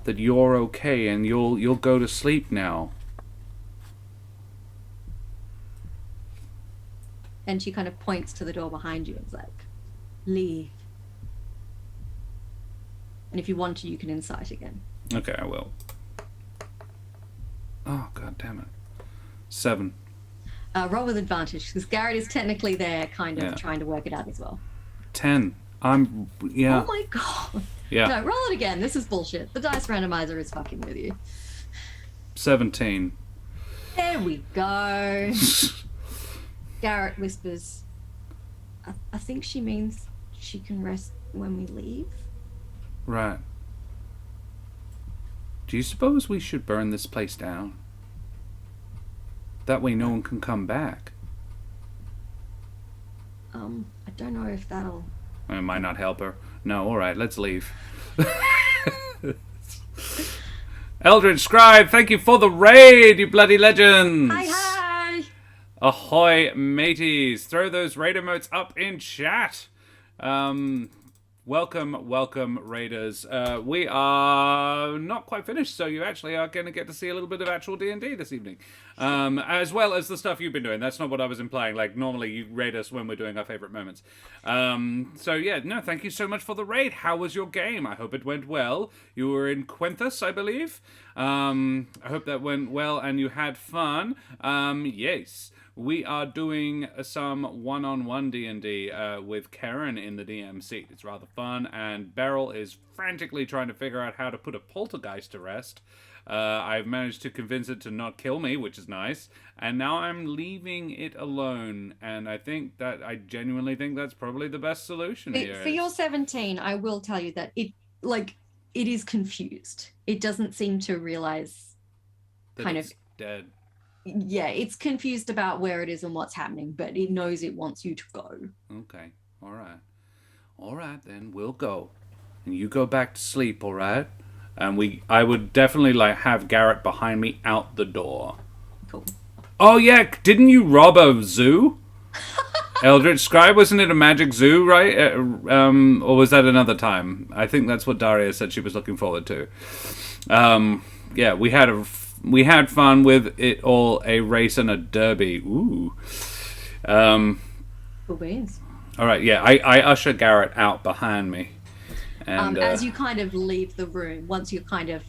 that you're okay and you'll go to sleep now. And she kind of points to the door behind you and is like, leave. And if you want to, you can incite again. Okay, I will. Oh, god damn it. 7. Roll with advantage, because Garret is technically there kind of trying to work it out as well. 10. Oh my god. Yeah. No, roll it again. This is bullshit. The dice randomizer is fucking with you. 17. There we go. Garret whispers, I think she means she can rest when we leave. Right. Do you suppose we should burn this place down? That way no one can come back. I don't know if that'll... It might not help her. No, alright, let's leave. Eldritch Scribe, thank you for the raid, you bloody legends! Hi! Ahoy, mateys. Throw those raid emotes up in chat. Welcome, raiders. We are not quite finished, so you actually are going to get to see a little bit of actual D&D this evening. As well as the stuff you've been doing. That's not what I was implying. Like, normally you raid us when we're doing our favorite moments. So yeah, no, thank you so much for the raid. How was your game? I hope it went well. You were in Quinthus, I believe. I hope that went well and you had fun. Yes. We are doing some one-on-one D&D with Karen in the DM seat. It's rather fun, and Beryl is frantically trying to figure out how to put a poltergeist to rest. I've managed to convince it to not kill me, which is nice, and now I'm leaving it alone, and I genuinely think that's probably the best solution here. For your 17, I will tell you that it is confused. It doesn't seem to realize that it's dead. Yeah, it's confused about where it is and what's happening, but it knows it wants you to go. Okay, all right. All right, then, we'll go. And you go back to sleep, all right? And I would definitely have Garret behind me out the door. Cool. Oh, yeah, didn't you rob a zoo? Eldritch Scribe, wasn't it a magic zoo, right? Or was that another time? I think that's what Daria said she was looking forward to. Yeah, we had fun with it all, a race and a derby. Ooh. Cool beans. All right, yeah, I usher Garret out behind me. And, as you kind of leave the room, once you're kind of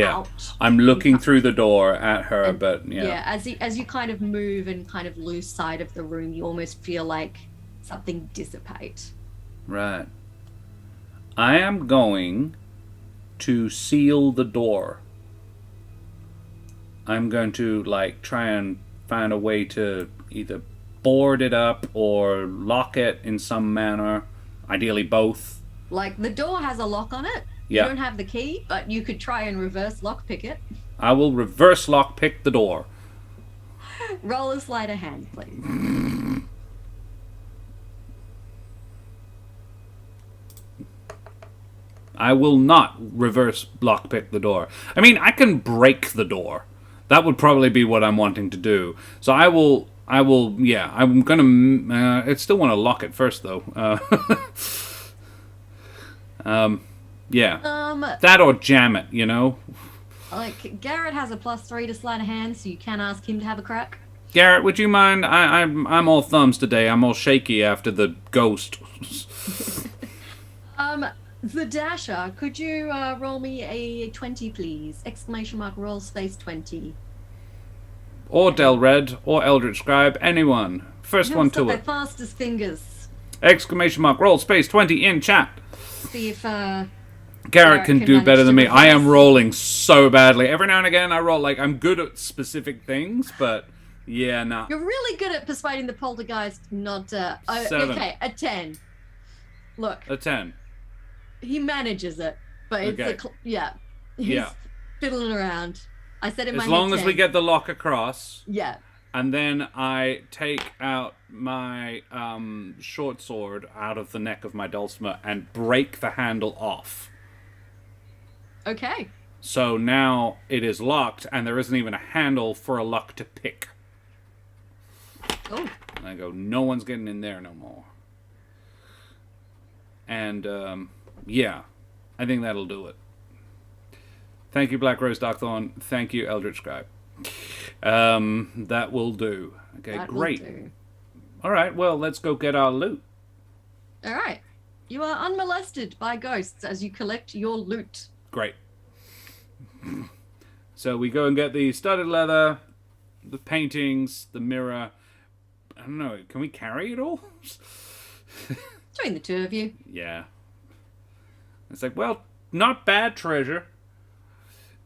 out. I'm looking through the door at her, but yeah. Yeah, as you kind of move and kind of lose sight of the room, you almost feel like something dissipate. Right. I am going to seal the door. I'm going to try and find a way to either board it up or lock it in some manner, ideally both. The door has a lock on it. Yeah. You don't have the key, but you could try and reverse lockpick it. I will reverse lockpick the door. Roll a sleight of hand, please. I will not reverse lockpick the door. I mean, I can break the door. That would probably be what I'm wanting to do. So I will, yeah, I'm gonna, I still want to lock it first, though. Yeah. That or jam it, you know? Garret has a +3 to sleight of hand, so you can ask him to have a crack. Garret, would you mind? I'm all thumbs today. I'm all shaky after the ghost. The Dasher, could you roll me a 20, please? ! Roll space 20. Or Delred, or Eldritch Scribe, anyone. First one to it. Fastest fingers. ! Roll space 20 in chat. See if Garret can do better than me. I am rolling so badly. Every now and again I roll I'm good at specific things, but yeah, nah. You're really good at persuading the poltergeist not to... 7. Okay, a 10. Look. A 10. He manages it, but it's he's fiddling around. I said in my head as long as we get the lock across. Yeah. And then I take out my short sword out of the neck of my dulcimer and break the handle off. Okay. So now it is locked, and there isn't even a handle for a luck to pick. Oh. And I go, no one's getting in there no more. And, yeah, I think that'll do it. Thank you, Black Rose Darkthorn. Thank you, Eldritch Scribe. That will do. Okay, that great. Will do. All right, well, let's go get our loot. All right. You are unmolested by ghosts as you collect your loot. Great. So we go and get the studded leather, the paintings, the mirror. I don't know, can we carry it all? Between the two of you. Yeah. It's well, not bad treasure.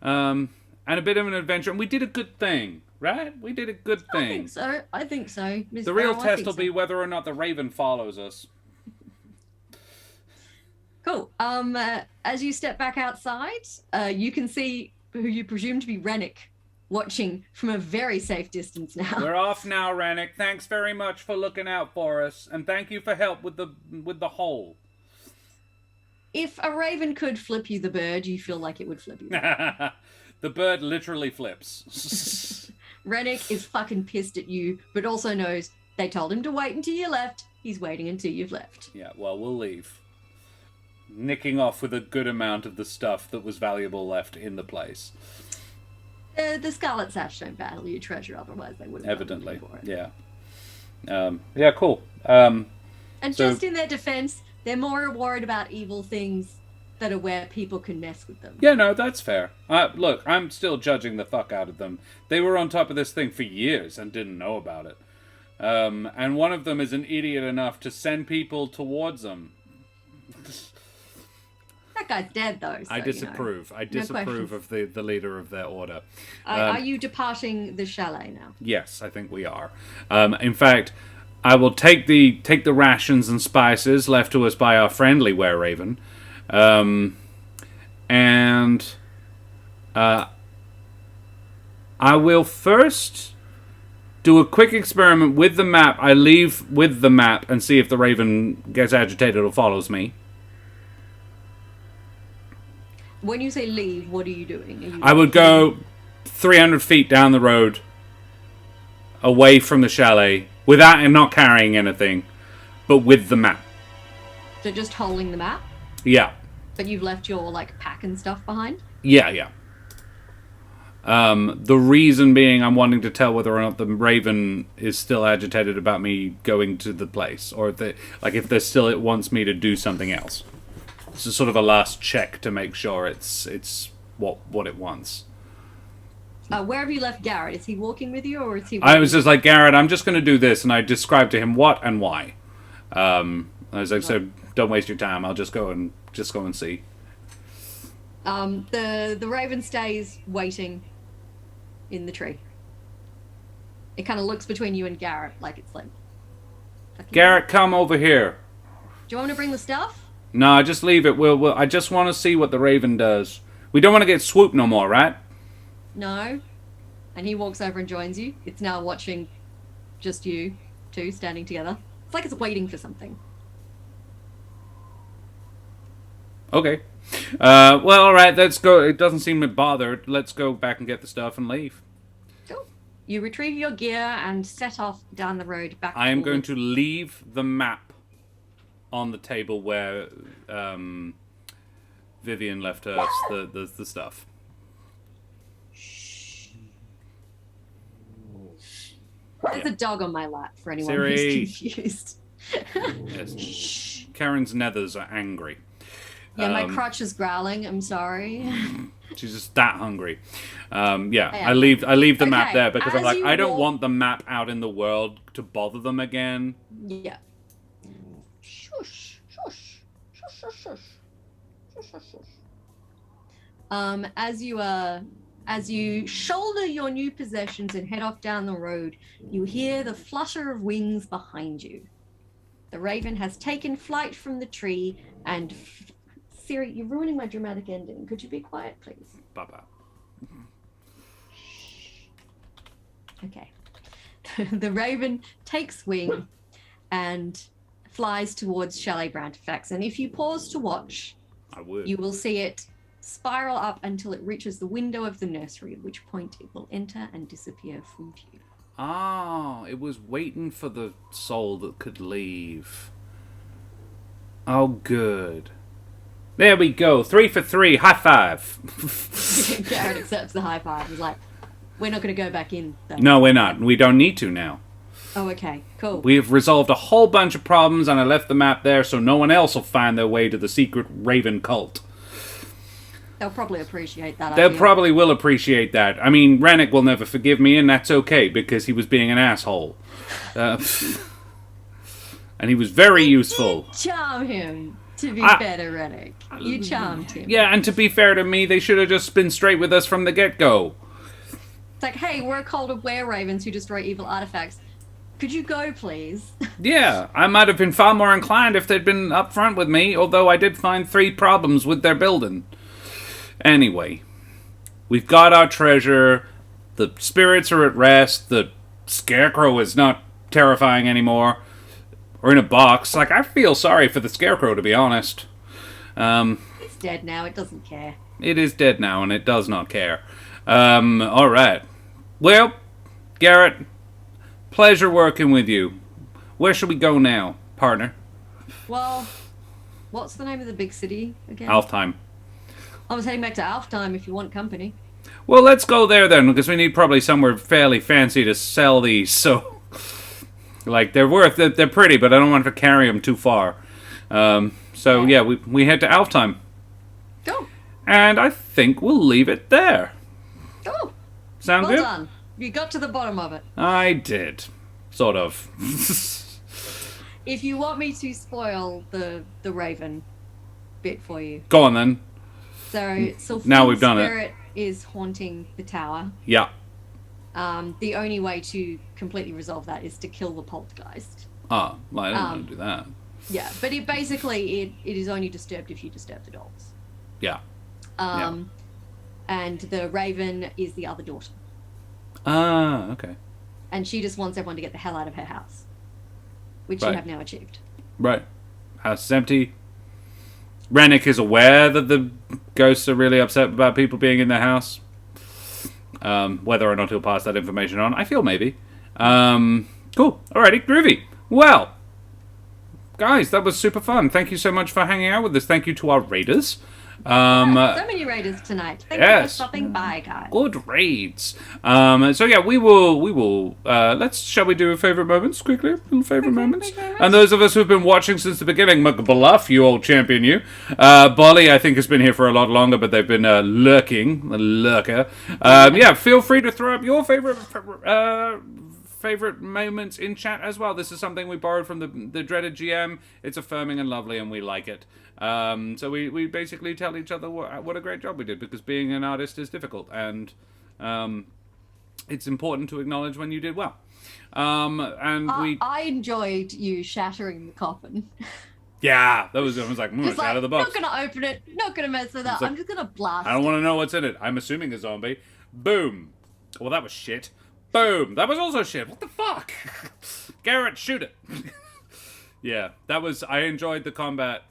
And a bit of an adventure. And we did a good thing, right? We did a good thing. I think so. Ms. The real Farrell, test will be whether or not the raven follows us. Cool. As you step back outside, you can see who you presume to be Rennick watching from a very safe distance now. We're off now, Rennick. Thanks very much for looking out for us, and thank you for help with the hole. If a raven could flip you the bird, you feel like it would flip you. The bird literally flips. Rennick is fucking pissed at you, but also knows they told him to wait until you left. He's waiting until you've left. Yeah, well, we'll leave. Nicking off with a good amount of the stuff that was valuable left in the place. The Scarlet Sash don't value treasure, otherwise they would have. Evidently, for it. Yeah. Yeah, cool. And just in their defense, they're more worried about evil things that are where people can mess with them. Yeah, no, that's fair. Look, I'm still judging the fuck out of them. They were on top of this thing for years and didn't know about it. And one of them is an idiot enough to send people towards them. That guy's dead, though. So, I disapprove. I disapprove of the leader of their order. Are you departing the chalet now? Yes, I think we are. In fact, I will take the rations and spices left to us by our friendly were-raven, and I will first do a quick experiment with the map. I leave with the map and see if the raven gets agitated or follows me. When you say leave, what are you doing? I would go 300 feet down the road, away from the chalet, Without him not carrying anything, but with the map. So just holding the map? Yeah. But you've left your, like, pack and stuff behind? Yeah. The reason being I'm wanting to tell whether or not the Raven is still agitated about me going to the place, or if they still it wants me to do something else. This is sort of a last check to make sure it's what it wants. Where have you left Garret? Is he walking with you, or is he... I was just like, Garret, I'm just going to do this, and I described to him what and why. As I said, don't waste your time. I'll just go and see. The Raven stays waiting in the tree. It kind of looks between you and Garret, like it's like... Garret, come over here. Do you want me to bring the stuff? No, just leave it. I just want to see what the Raven does. We don't want to get swooped no more, right? No. And he walks over and joins you. It's now watching just you two standing together. It's like it's waiting for something. Okay. Well, alright, let's go. It doesn't seem bothered. Let's go back and get the stuff and leave. Cool. You retrieve your gear and set off down the road back. I am going to leave the map on the table where Vivian left the stuff. There's a dog on my lap for anyone Siri. who's confused. Yes. Karen's nethers are angry. Yeah, my crotch is growling. I'm sorry. She's just that hungry. I leave the map there because I'm like, I don't want the map out in the world to bother them again. Yeah. Shush, shush, shush, shush, shush, shush, shush, shush. As you shoulder your new possessions and head off down the road, you hear the flutter of wings behind you. The Raven has taken flight from the tree, and Siri, you're ruining my dramatic ending. Could you be quiet, please? Bye-bye. Okay. The Raven takes wing and flies towards Chateau Brantifax, and if you pause to watch, I would. You will see it spiral up until it reaches the window of the nursery, at which point it will enter and disappear from view. Ah, it was waiting for the soul that could leave. Oh, good. There we go. 3 for 3. High five. Garret accepts the high five. He's like, we're not going to go back in, though. No, we're not. We don't need to now. Oh, okay. Cool. We have resolved a whole bunch of problems, and I left the map there so no one else will find their way to the secret Raven cult. They'll probably appreciate that. They probably will appreciate that. I mean, Rennick will never forgive me, and that's okay, because he was being an asshole. And he was very useful. You charm him, to be better, Rennick. You charmed him. Yeah, and to be fair to me, they should have just been straight with us from the get-go. It's like, hey, we're a cult of were-ravens who destroy evil artifacts. Could you go, please? Yeah, I might have been far more inclined if they'd been upfront with me, although I did find 3 problems with their building. Anyway, we've got our treasure, the spirits are at rest, the scarecrow is not terrifying anymore. We're in a box. Like, I feel sorry for the scarecrow, to be honest. It's dead now, it doesn't care. It is dead now, and it does not care. Alright. Well, Garret, pleasure working with you. Where should we go now, partner? Well, what's the name of the big city again? Alfheim. I was heading back to Alfheim if you want company. Well, let's go there then, because we need probably somewhere fairly fancy to sell these, so... Like, they're pretty, but I don't want to carry them too far. Yeah, we head to Alfheim. Go. And I think we'll leave it there. Go. Sound good? Well done. You got to the bottom of it. I did. Sort of. If you want me to spoil the Raven bit for you. Go on then. So now we've done Spirit is haunting the tower. Yeah. The only way to completely resolve that is to kill the poltergeist. Oh, well, I don't want to do that. Yeah, but it is only disturbed if you disturb the dolls. Yeah. And the Raven is the other daughter. Ah, okay. And she just wants everyone to get the hell out of her house, which you have now achieved. Right. House is empty. Rennick is aware that the ghosts are really upset about people being in their house. Whether or not he'll pass that information on, I feel maybe. Cool. Alrighty, groovy. Well, guys, that was super fun. Thank you so much for hanging out with us. Thank you to our raiders. So many raiders tonight. Thank you for stopping by, guys. Good raids. So yeah, we will. Shall we do favorite moments quickly? Little favorite moments. And those of us who've been watching since the beginning, McBluff, you old champion, you. Bolly, I think, has been here for a lot longer, but they've been lurking, a lurker. Yeah, feel free to throw up your favorite moments in chat as well. This is something we borrowed from the dreaded GM. It's affirming and lovely, and we like it. So we basically tell each other what a great job we did, because being an artist is difficult, and it's important to acknowledge when you did well. I enjoyed you shattering the coffin. Yeah, I was like, it's out of the box. Not gonna open it, not gonna mess with that. I'm just gonna blast I don't want to know what's in it. I'm assuming a zombie. Boom. Well, that was shit. Boom. That was also shit. What the fuck? Garret, shoot it. Yeah, that was. I enjoyed the combat.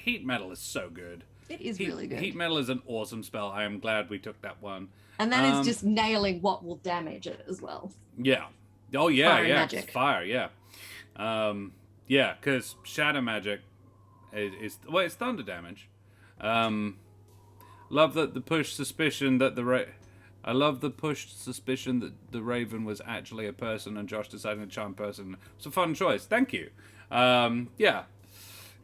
Heat metal is so good. It is really good. Heat metal is an awesome spell. I am glad we took that one. And then it's just nailing what will damage it as well. Yeah. Oh yeah, fire magic. Fire, yeah. Yeah, because shadow magic is it's thunder damage. Love that the pushed suspicion that I love the pushed suspicion that the Raven was actually a person and Josh decided to charm person. It's a fun choice. Thank you. Yeah.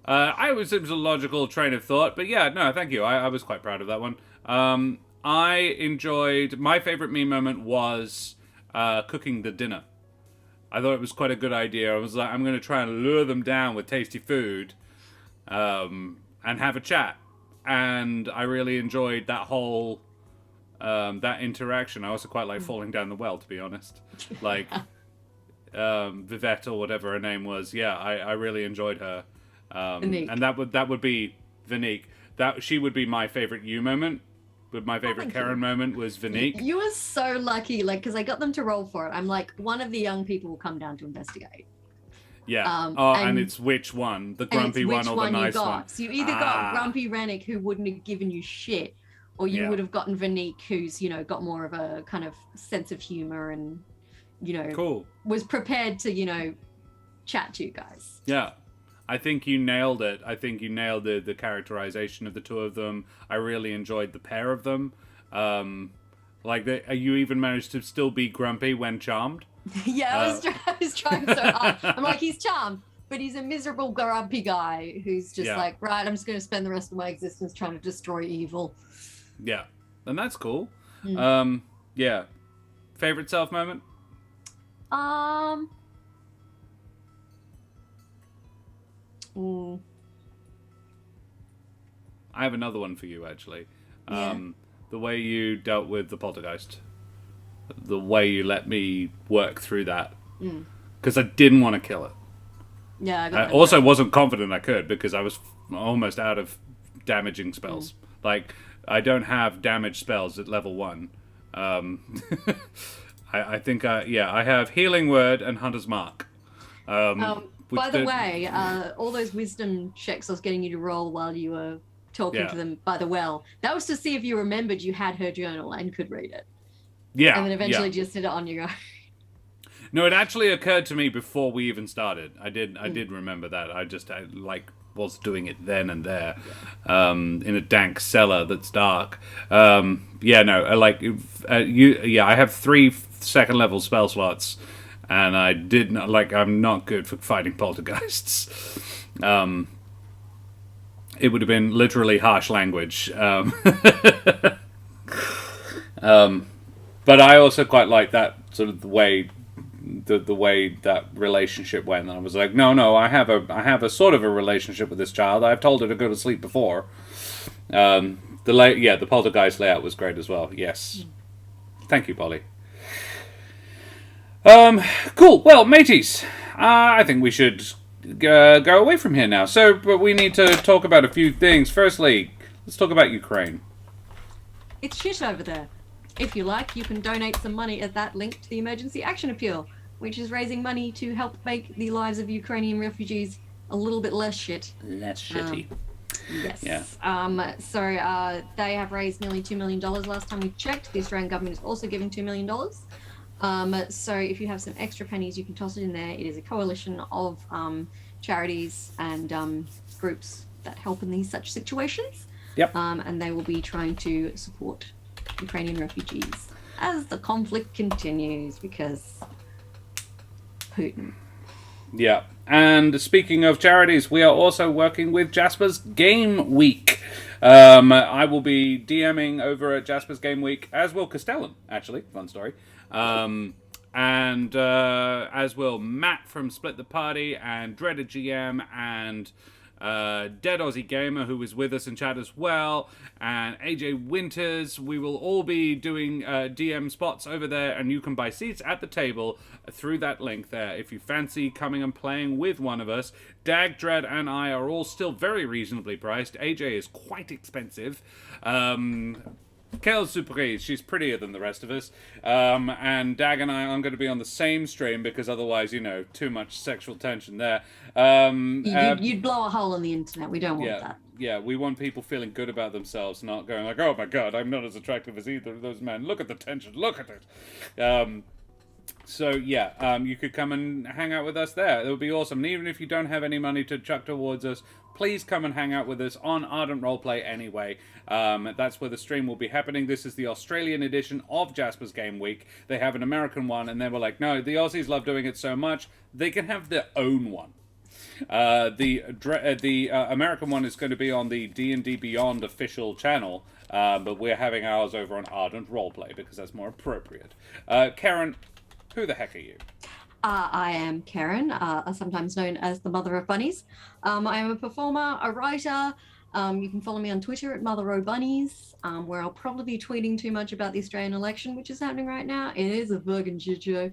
It was a logical train of thought, but yeah, no, thank you. I was quite proud of that one. I enjoyed... My favorite meme moment was cooking the dinner. I thought it was quite a good idea. I was like, I'm going to try and lure them down with tasty food and have a chat. And I really enjoyed that whole... that interaction. I also quite like falling down the well, to be honest. Like, Vivette or whatever her name was. Yeah, I really enjoyed her. And that would be Vinique. She would be my favorite you moment. But my favorite Karen moment was Vinique. You were so lucky, like, because I got them to roll for it. I'm like, one of the young people will come down to investigate. Yeah. And it's which one? The grumpy one or the nice one? So you either got Grumpy Rennick, who wouldn't have given you shit, or you would have gotten Vinique, who's, got more of a kind of sense of humor and, cool. Was prepared to, chat to you guys. Yeah. I think you nailed it. I think you nailed the characterization of the two of them. I really enjoyed the pair of them. You even managed to still be grumpy when charmed. Yeah, I was trying so hard. I'm like, he's charmed, but he's a miserable grumpy guy who's just like, right, I'm just going to spend the rest of my existence trying to destroy evil. Yeah, and that's cool. Yeah. Favorite self moment? I have another one for you, actually. The way you dealt with the poltergeist. The way you let me work through that. Because I didn't want to kill it. Yeah, I also wasn't confident I could, because I was almost out of damaging spells. Like, I don't have damage spells at level 1. I think, I have Healing Word and Hunter's Mark. By the way, all those wisdom checks I was getting you to roll while you were talking to them by the well, that was to see if you remembered you had her journal and could read it. Yeah. And then eventually just did it on your own. No, it actually occurred to me before we even started. I did remember that. I was doing it then and there, in a dank cellar that's dark. I have 3 second level spell slots, and I'm not good for fighting poltergeists. It would have been literally harsh language. But I also quite like that sort of the way that relationship went. And I was like, no, I have a sort of a relationship with this child. I've told her to go to sleep before. The poltergeist layout was great as well. Yes, thank you, Polly. Cool. Well, mateys, I think we should go away from here now. But we need to talk about a few things. Firstly, let's talk about Ukraine. It's shit over there. If you like, you can donate some money at that link to the Emergency Action Appeal, which is raising money to help make the lives of Ukrainian refugees a little bit less shit. Less shitty. Yes. Yeah. They have raised nearly $2 million last time we checked. The Australian government is also giving $2 million. So if you have some extra pennies, you can toss it in there. It is a coalition of charities and groups that help in these such situations. Yep. And they will be trying to support Ukrainian refugees as the conflict continues because Putin. Yeah. And speaking of charities, we are also working with Jasper's Game Week. I will be DMing over at Jasper's Game Week, as will Castellan, actually. Fun story. And as will Matt from Split the Party, and Dreaded GM, and Dead Aussie Gamer, who is with us in chat as well, and AJ Winters. We will all be doing DM spots over there, and you can buy seats at the table through that link there if you fancy coming and playing with one of us. Dag, Dread, and I are all still very reasonably priced. AJ is quite expensive. Kel's surprise, she's prettier than the rest of us. And Dag and I aren't going to be on the same stream because otherwise, too much sexual tension there. You'd blow a hole in the internet. We don't want that. Yeah, we want people feeling good about themselves, not going like, oh my god, I'm not as attractive as either of those men. Look at the tension, look at it. So yeah, you could come and hang out with us there. It would be awesome. And even if you don't have any money to chuck towards us, please come and hang out with us on Ardent Roleplay anyway. That's where the stream will be happening. This is the Australian edition of Jasper's Game Week. They have an American one, and they were like, no, the Aussies love doing it so much, they can have their own one. The American one is going to be on the D&D Beyond official channel, but we're having ours over on Ardent Roleplay because that's more appropriate. Karen, who the heck are you? I am Karen, sometimes known as the Mother of Bunnies. I am a performer, a writer. You can follow me on Twitter at Mother O Bunnies, where I'll probably be tweeting too much about the Australian election, which is happening right now. It is a fucking shit show,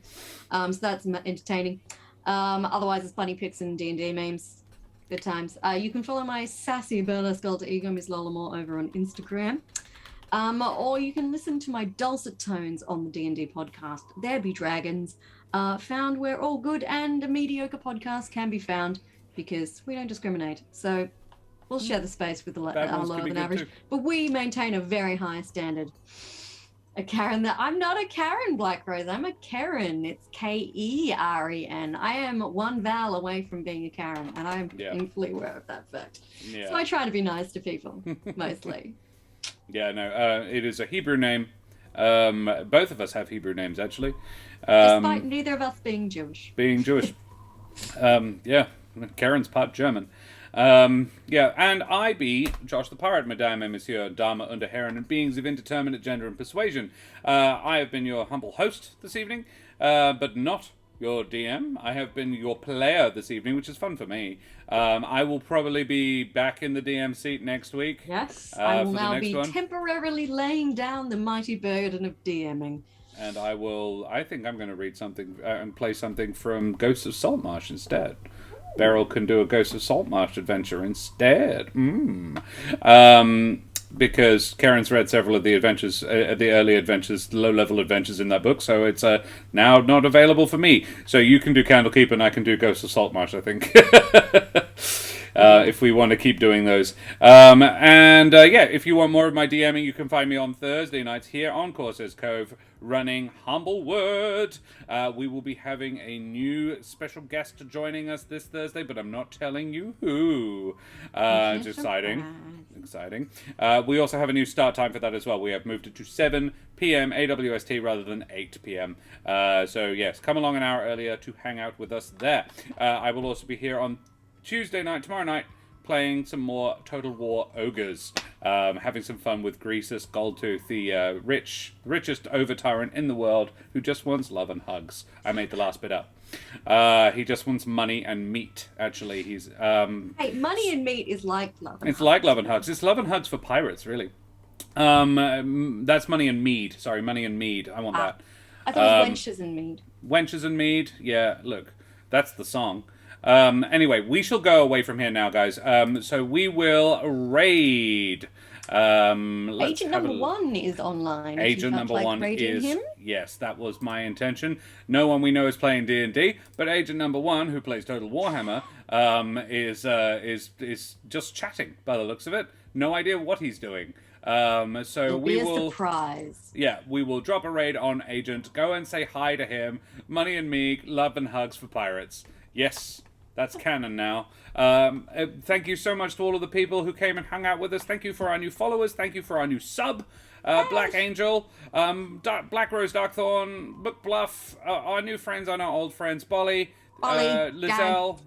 so that's entertaining. Otherwise, it's bunny pics and D&D memes. Good times. You can follow my sassy burlesque alter ego, Miss Lolamore, over on Instagram. Or you can listen to my dulcet tones on the D&D podcast, There Be Dragons, found where all good and mediocre podcasts can be found, because we don't discriminate. So we'll share the space with the lower than average. Too. But we maintain a very high standard. I'm not a Karen Blackrose, I'm a Karen. It's Keren. I am one vowel away from being a Karen, and I am painfully aware of that fact. Yeah. So I try to be nice to people, mostly. Yeah, no, it is a Hebrew name. Both of us have Hebrew names, actually. Despite neither of us being Jewish. Yeah, Karen's part German. And I be Josh the Pirate, Madame et Monsieur, Dame under Herren, and beings of indeterminate gender and persuasion. I have been your humble host this evening, but not your DM. I have been your player this evening, which is fun for me. I will probably be back in the DM seat next week. Yes, I will now be temporarily laying down the mighty burden of DMing. And I think I'm going to read something and play something from Ghosts of Saltmarsh instead. Beryl can do a Ghosts of Saltmarsh adventure instead. Because Karen's read several of the adventures, the early adventures, low-level adventures in that book, so it's now not available for me. So you can do Candlekeep and I can do Ghosts of Saltmarsh, I think. If we want to keep doing those. If you want more of my DMing, you can find me on Thursday nights here on Corsairs Cove, running Humble Word. We will be having a new special guest joining us this Thursday, but I'm not telling you who. It's exciting. We also have a new start time for that as well. We have moved it to 7 p.m. AWST rather than 8 p.m. So yes, come along an hour earlier to hang out with us there. I will also be here on Tuesday night, tomorrow night, playing some more Total War Ogres, having some fun with Greasus Goldtooth, the richest over-tyrant in the world, who just wants love and hugs. I made the last bit up. He just wants money and meat, actually. He's Hey, money and meat is like love and hugs. It's like love and hugs. It's love and hugs for pirates, really. That's money and mead. Sorry, money and mead. I want that. I thought it was wenches and mead. Wenches and mead? Yeah, look, that's the song. Anyway, we shall go away from here now, guys. So we will raid. Agent number 1 is online. Agent number 1 is him. Yes, that was my intention. No one we know is playing D&D, but Agent number 1, who plays Total Warhammer, is just chatting by the looks of it. No idea what he's doing. So It'll we be a will... surprise. Yeah, we will drop a raid on Agent. Go and say hi to him. Money and me, love and hugs for pirates. Yes, that's canon now. Thank you so much to all of the people who came and hung out with us. Thank you for our new followers. Thank you for our new sub, Black Angel, Black Rose Darkthorn, Book Bluff, our new friends and our old friends, Bolly, Lizelle,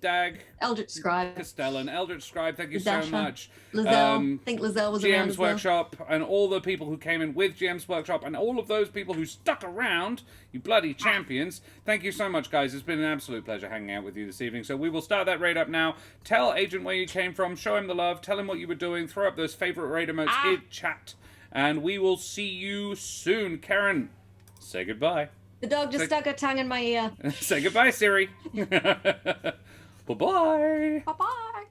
Dag, Eldritch Scribe, Castellan, Eldritch Scribe, thank you so much. Lizelle, I think Lizelle was around GM's as well. Workshop, and all the people who came in with GM's Workshop, and all of those people who stuck around, you bloody champions. Thank you so much, guys. It's been an absolute pleasure hanging out with you this evening. So we will start that raid up now. Tell Agent where you came from, show him the love, tell him what you were doing, throw up those favorite raid emotes in chat, and we will see you soon. Karen, say goodbye. The dog just stuck a tongue in my ear. Say goodbye, Siri. Bye-bye. Bye-bye.